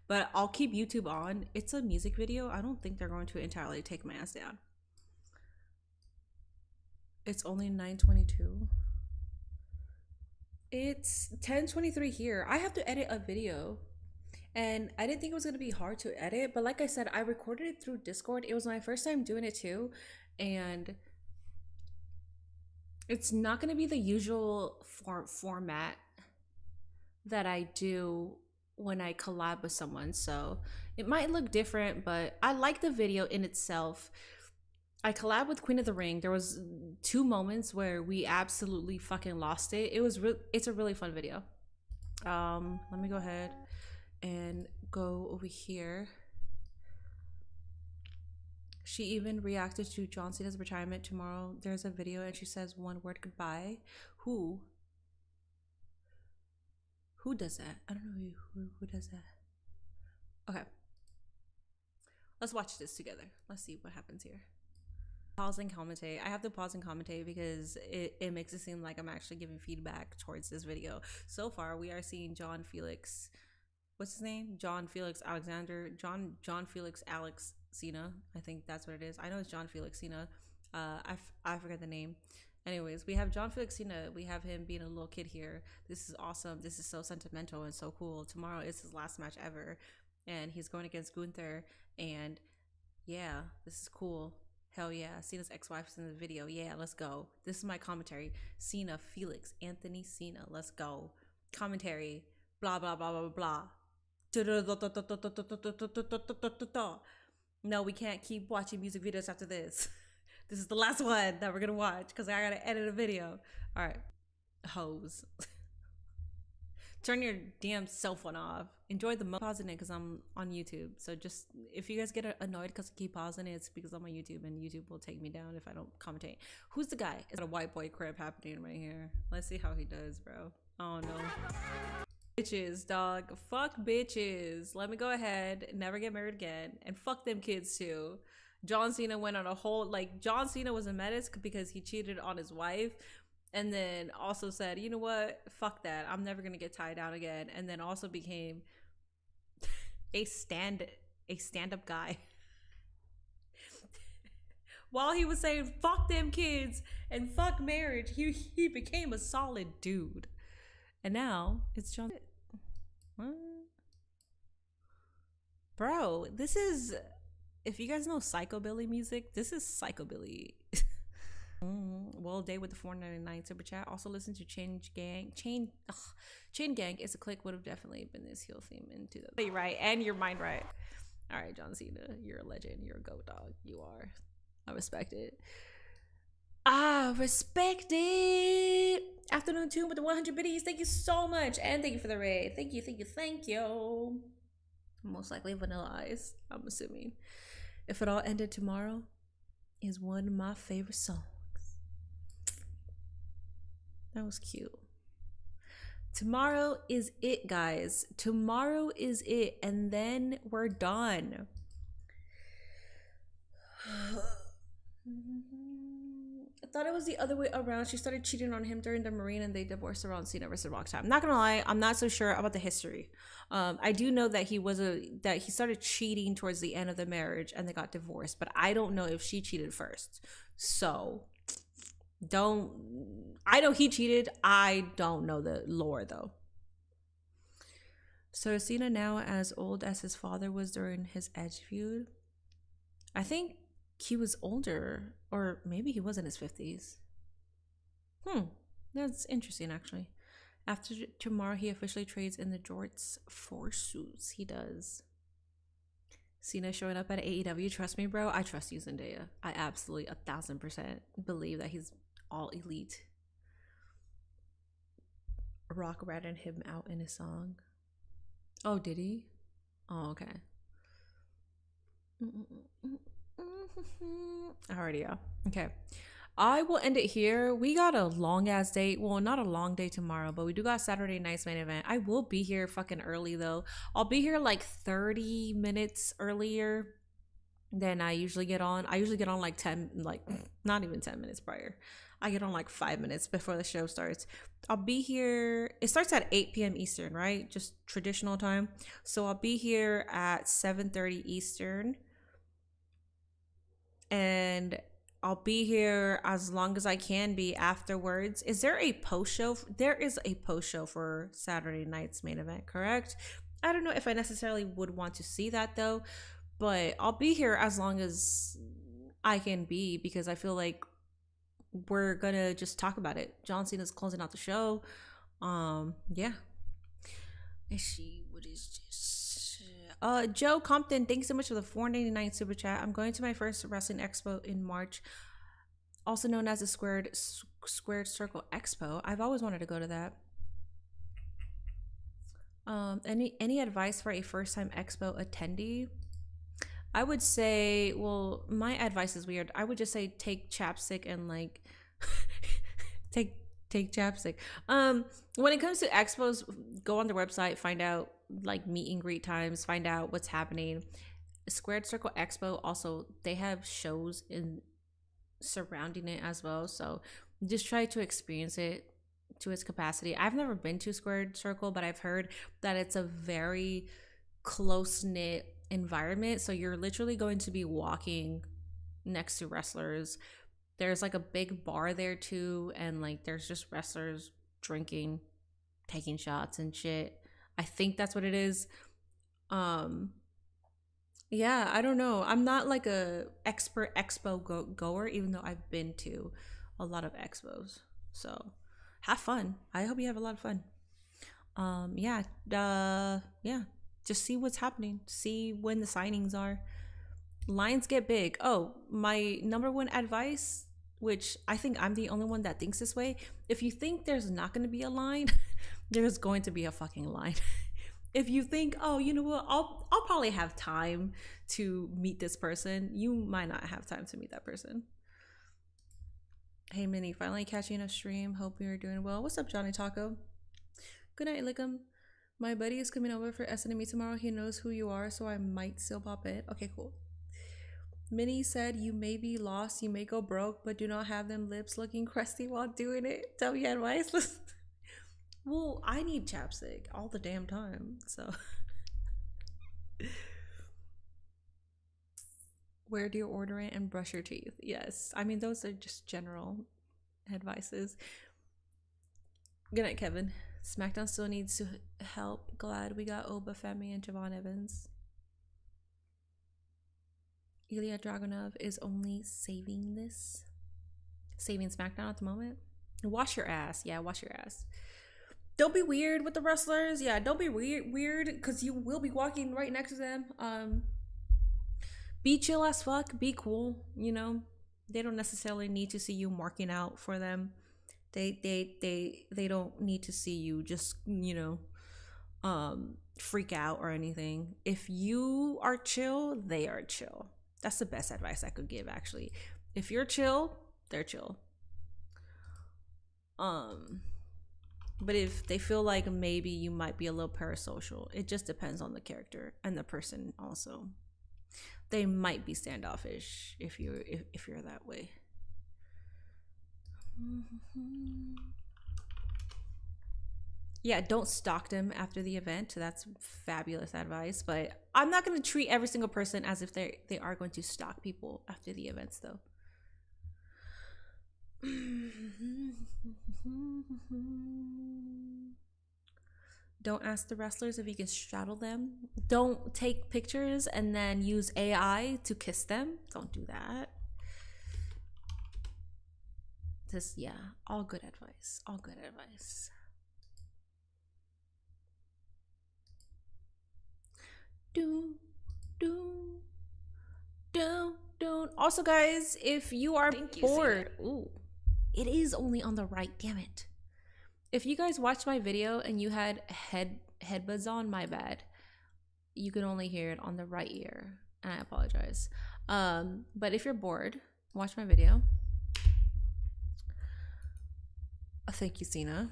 But I'll keep YouTube on. It's a music video. I don't think they're going to entirely take my ass down. It's only 9:22. It's 10:23 here. I have to edit a video. And I didn't think it was going to be hard to edit. But like I said, I recorded it through Discord. It was my first time doing it too. And it's not going to be the usual format that I do when I collab with someone. So it might look different, but I like the video in itself. I collab with Queen of the Ring. There was 2 moments where we absolutely fucking lost it. It's a really fun video. Let me go ahead and go over here. She even reacted to John Cena's retirement tomorrow. There's a video and she says 1 word goodbye. Who? Who does that? I don't know who does that. Okay. Let's watch this together. Let's see what happens here. Pause and commentate. I have to pause and commentate because it makes it seem like I'm actually giving feedback towards this video. So far, we are seeing John Felix. What's his name? John Felix Alexander. John Felix Alex Cena. I think that's what it is. I know it's John Felix Cena. I forget the name. Anyways, we have John Felix Cena. We have him being a little kid here. This is awesome. This is so sentimental and so cool. Tomorrow is his last match ever. And he's going against Gunther. And yeah, this is cool. Hell yeah. Cena's ex-wife's in the video. Yeah, let's go. This is my commentary. Cena, Felix, Anthony Cena. Let's go. Commentary. Blah, blah, blah, blah, blah. No, we can't keep watching music videos after this. This is the last one that we're gonna watch because I gotta edit a video. All right, hoes. Turn your damn cell phone off. Enjoy the pausing it because I'm on YouTube. So just if you guys get annoyed because I keep pausing it, it's because I'm on YouTube and YouTube will take me down if I don't commentate. Who's the guy? It's a white boy crib happening right here. Let's see how he does, bro. Oh no. Bitches, dog. Fuck bitches. Let me go ahead, never get married again, and fuck them kids too. John Cena went on a whole, like, John Cena was a menace because he cheated on his wife, and then also said, you know what, fuck that, I'm never gonna get tied down again, and then also became a stand-up guy. While he was saying fuck them kids and fuck marriage, he became a solid dude. And now it's John. What? Bro, this is, if you guys know Psychobilly music, this is Psychobilly. Well, day with the $4.99 super chat. Also listen to Chain Gang. Chain Gang is a click would have definitely been this heel theme into the. You're right, and your mind right. All right, John Cena, you're a legend. You're a goat dog. You are. I respect it. I respect it. Afternoon tune with the 100 biddies. Thank you so much, and thank you for the raid. Thank you, thank you, thank you. Most likely Vanilla Ice, I'm assuming. If It All Ended Tomorrow is one of my favorite songs. That was cute. Tomorrow is it, guys. Tomorrow is it, and then we're done. I thought it was the other way around. She started cheating on him during the Marine and they divorced around Cena versus Rock time. I'm not gonna lie, I'm not so sure about the history. I do know that that he started cheating towards the end of the marriage and they got divorced, but I don't know if she cheated first. So I know he cheated. I don't know the lore though. So is Cena now as old as his father was during his Edge feud? I think he was older, or maybe he was in his 50s. That's interesting, actually. After tomorrow, he officially trades in the jorts for suits. He does. Cena showing up at AEW. Trust me, bro. I trust you, Zendaya. I absolutely 1000% believe that he's all elite. Rock ratted him out in his song. Oh, did he? Oh, okay. Alrighty, yeah. Okay. I will end it here. We got a long ass day. Well, not a long day tomorrow, but we do got Saturday night's main event. I will be here fucking early though. I'll be here like 30 minutes earlier than I usually get on. I usually get on like 10, like not even 10 minutes prior. I get on like 5 minutes before the show starts. I'll be here. It starts at 8 p.m. Eastern, right? Just traditional time. So I'll be here at 7:30 Eastern. And I'll be here as long as I can be afterwards. Is there a post show? There is a post show for Saturday night's main event, correct? I don't know if I necessarily would want to see that though, but I'll be here as long as I can be because I feel like we're gonna just talk about it. John Cena's closing out the show. Yeah. Is she? What is this? Joe Compton, thanks so much for the $4.99 super chat. I'm going to my first wrestling expo in March, also known as the Squared Circle Expo. I've always wanted to go to that. Any advice for a first-time expo attendee? I would say, well, my advice is weird. I would just say take chapstick and like take Take chapstick. When it comes to expos, go on their website, find out like meet and greet times, find out what's happening. Squared Circle Expo also, they have shows in surrounding it as well, so just try to experience it to its capacity. I've never been to Squared Circle, but I've heard that it's a very close-knit environment, so you're literally going to be walking next to wrestlers. There's like a big bar there too, and like there's just wrestlers drinking, taking shots and shit. I think that's what it is. Yeah, I don't know. I'm not like a expert expo goer, even though I've been to a lot of expos. So have fun. I hope you have a lot of fun. Yeah, just see what's happening. See when the signings are. Lines get big. Oh, my number one advice, which I think I'm the only one that thinks this way. If you think there's not going to be a line, there's going to be a fucking line. If you think, oh, you know what, I'll probably have time to meet this person, you might not have time to meet that person. Hey, Minnie, finally catching a stream. Hope you're doing well. What's up, Johnny Taco? Good night, Lickum. My buddy is coming over for SNME tomorrow. He knows who you are, so I might still pop in. Okay, cool. Minnie said you may be lost, you may go broke, but do not have them lips looking crusty while doing it. Tell me advice. Well, I need chapstick all the damn time, so. Wear deodorant and brush your teeth. Yes, I mean, those are just general advices. Good night, Kevin. SmackDown still needs to help. Glad we got Oba Femi and Javon Evans. Ilya Dragunov is only saving SmackDown at the moment. Wash your ass. Yeah, wash your ass. Don't be weird with the wrestlers. Yeah, don't be weird because you will be walking right next to them. Be chill as fuck. Be cool. You know, they don't necessarily need to see you marking out for them. They don't need to see you just, you know, freak out or anything. If you are chill, they are chill. That's the best advice I could give, actually. If you're chill, they're chill. But if they feel like maybe you might be a little parasocial, it just depends on the character and the person also. They might be standoffish if you're that way. Yeah, don't stalk them after the event. That's fabulous advice. But I'm not going to treat every single person as if they are going to stalk people after the events, though. Don't ask the wrestlers if you can straddle them. Don't take pictures and then use AI to kiss them. Don't do that. Just, yeah, all good advice. All good advice. Don't. Also, guys, if you are bored, ooh, it is only on the right. Damn it. If you guys watched my video and you had headbuds on, my bad. You can only hear it on the right ear, and I apologize. But if you're bored, watch my video. Thank you, Cena.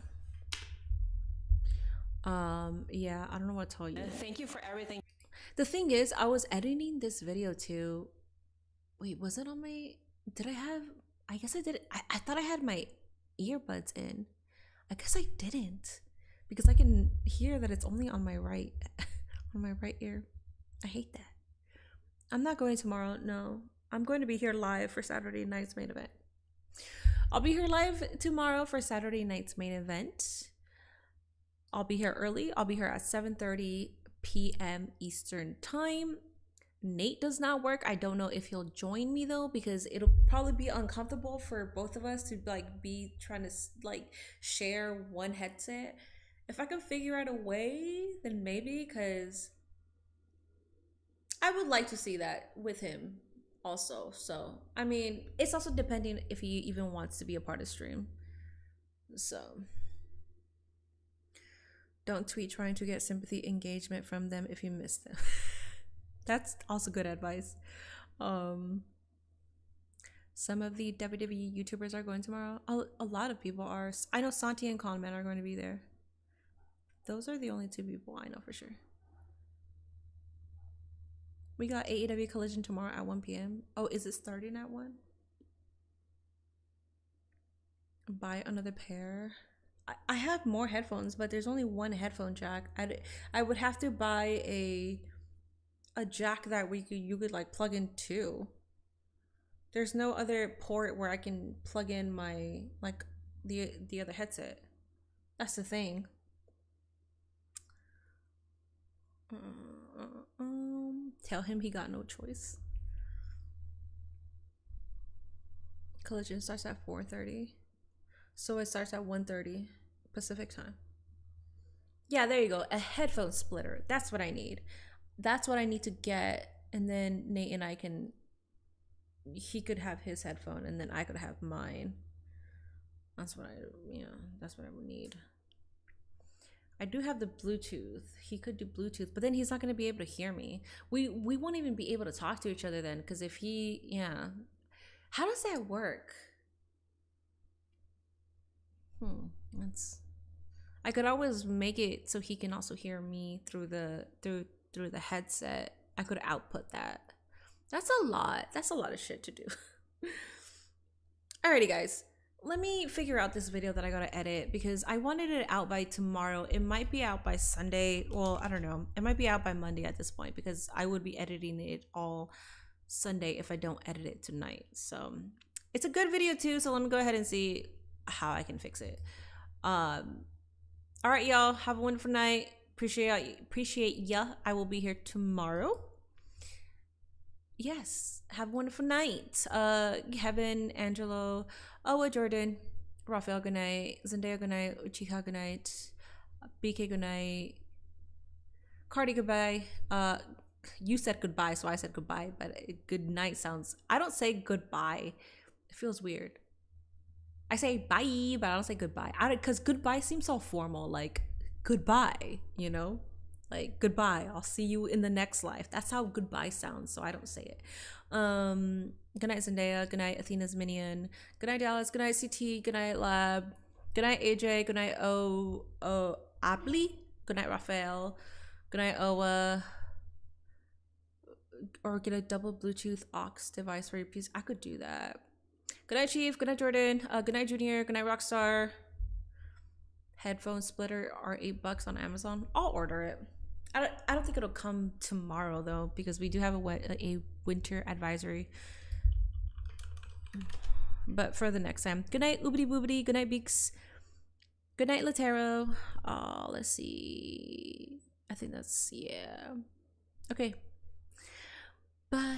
Yeah, I don't know what to tell you. Thank you for everything. The thing is, I was editing this video too. Wait, was it on my... Did I have... I guess I did it. I thought I had my earbuds in. I guess I didn't. Because I can hear that it's only on my right... on my right ear. I hate that. I'm not going tomorrow, no. I'm going to be here live for Saturday night's main event. I'll be here live tomorrow for Saturday night's main event. I'll be here early. I'll be here at 7:30 p.m. Eastern time. Nate does not work. I don't know if he'll join me though, because it'll probably be uncomfortable for both of us to like be trying to like share one headset. If I can figure out a way, then maybe, because I would like to see that with him also. So I mean, it's also depending if he even wants to be a part of stream. So don't tweet trying to get sympathy engagement from them if you miss them. That's also good advice. Some of the WWE YouTubers are going tomorrow. A lot of people are. I know Santi and Conman are going to be there. Those are the only two people I know for sure. We got AEW Collision tomorrow at 1 p.m. Oh, is it starting at 1? Buy another pair. I have more headphones, but there's only one headphone jack. I would have to buy a jack that you could like plug in too. There's no other port where I can plug in my like the other headset. That's the thing. Tell him he got no choice. Collision starts at 4:30, so it starts at 1:30 Pacific time. Yeah, there you go. A headphone splitter. That's what I need. That's what I need to get, and then Nate and I can. He could have his headphone, and then I could have mine. That's what that's what I would need. I do have the Bluetooth. He could do Bluetooth, but then he's not going to be able to hear me. We won't even be able to talk to each other then, because if how does that work? I could always make it so he can also hear me through the headset. I could output that. That's a lot. That's a lot of shit to do. Alrighty, guys. Let me figure out this video that I gotta edit because I wanted it out by tomorrow. It might be out by Sunday. Well, I don't know. It might be out by Monday at this point because I would be editing it all Sunday if I don't edit it tonight. So it's a good video too. So let me go ahead and see how I can fix it. All right, y'all. Have a wonderful night. Appreciate ya. I will be here tomorrow. Yes, have a wonderful night. Kevin, Angelo, Owa, Jordan, Raphael, good night. Zendaya, good night. Uchika, good night. BK, good night. Cardi, goodbye. You said goodbye, so I said goodbye, but good night sounds. I don't say goodbye. It feels weird. I say bye, but I don't say goodbye. Because goodbye seems so formal, like goodbye, you know? Like goodbye, I'll see you in the next life. That's how goodbye sounds, so I don't say it. Good night, Zendaya. Good night, Athena's Minion. Good night, Dallas. Good night, CT. Good night, Lab. Good night, AJ. Good night, Abli. Good night, Raphael. Good night, Owa. Or get a double Bluetooth aux device for your piece. I could do that. Good night, Chief. Good night, Jordan. Good night, Junior. Good night, Rockstar. Headphone splitter are $8 on Amazon. I'll order it. I don't think it'll come tomorrow though, because we do have a winter advisory. But for the next time. Good night, Oobity Boobity. Good night, Beaks. Good night, Latero. Let's see. I think that's, yeah. Okay. Bye.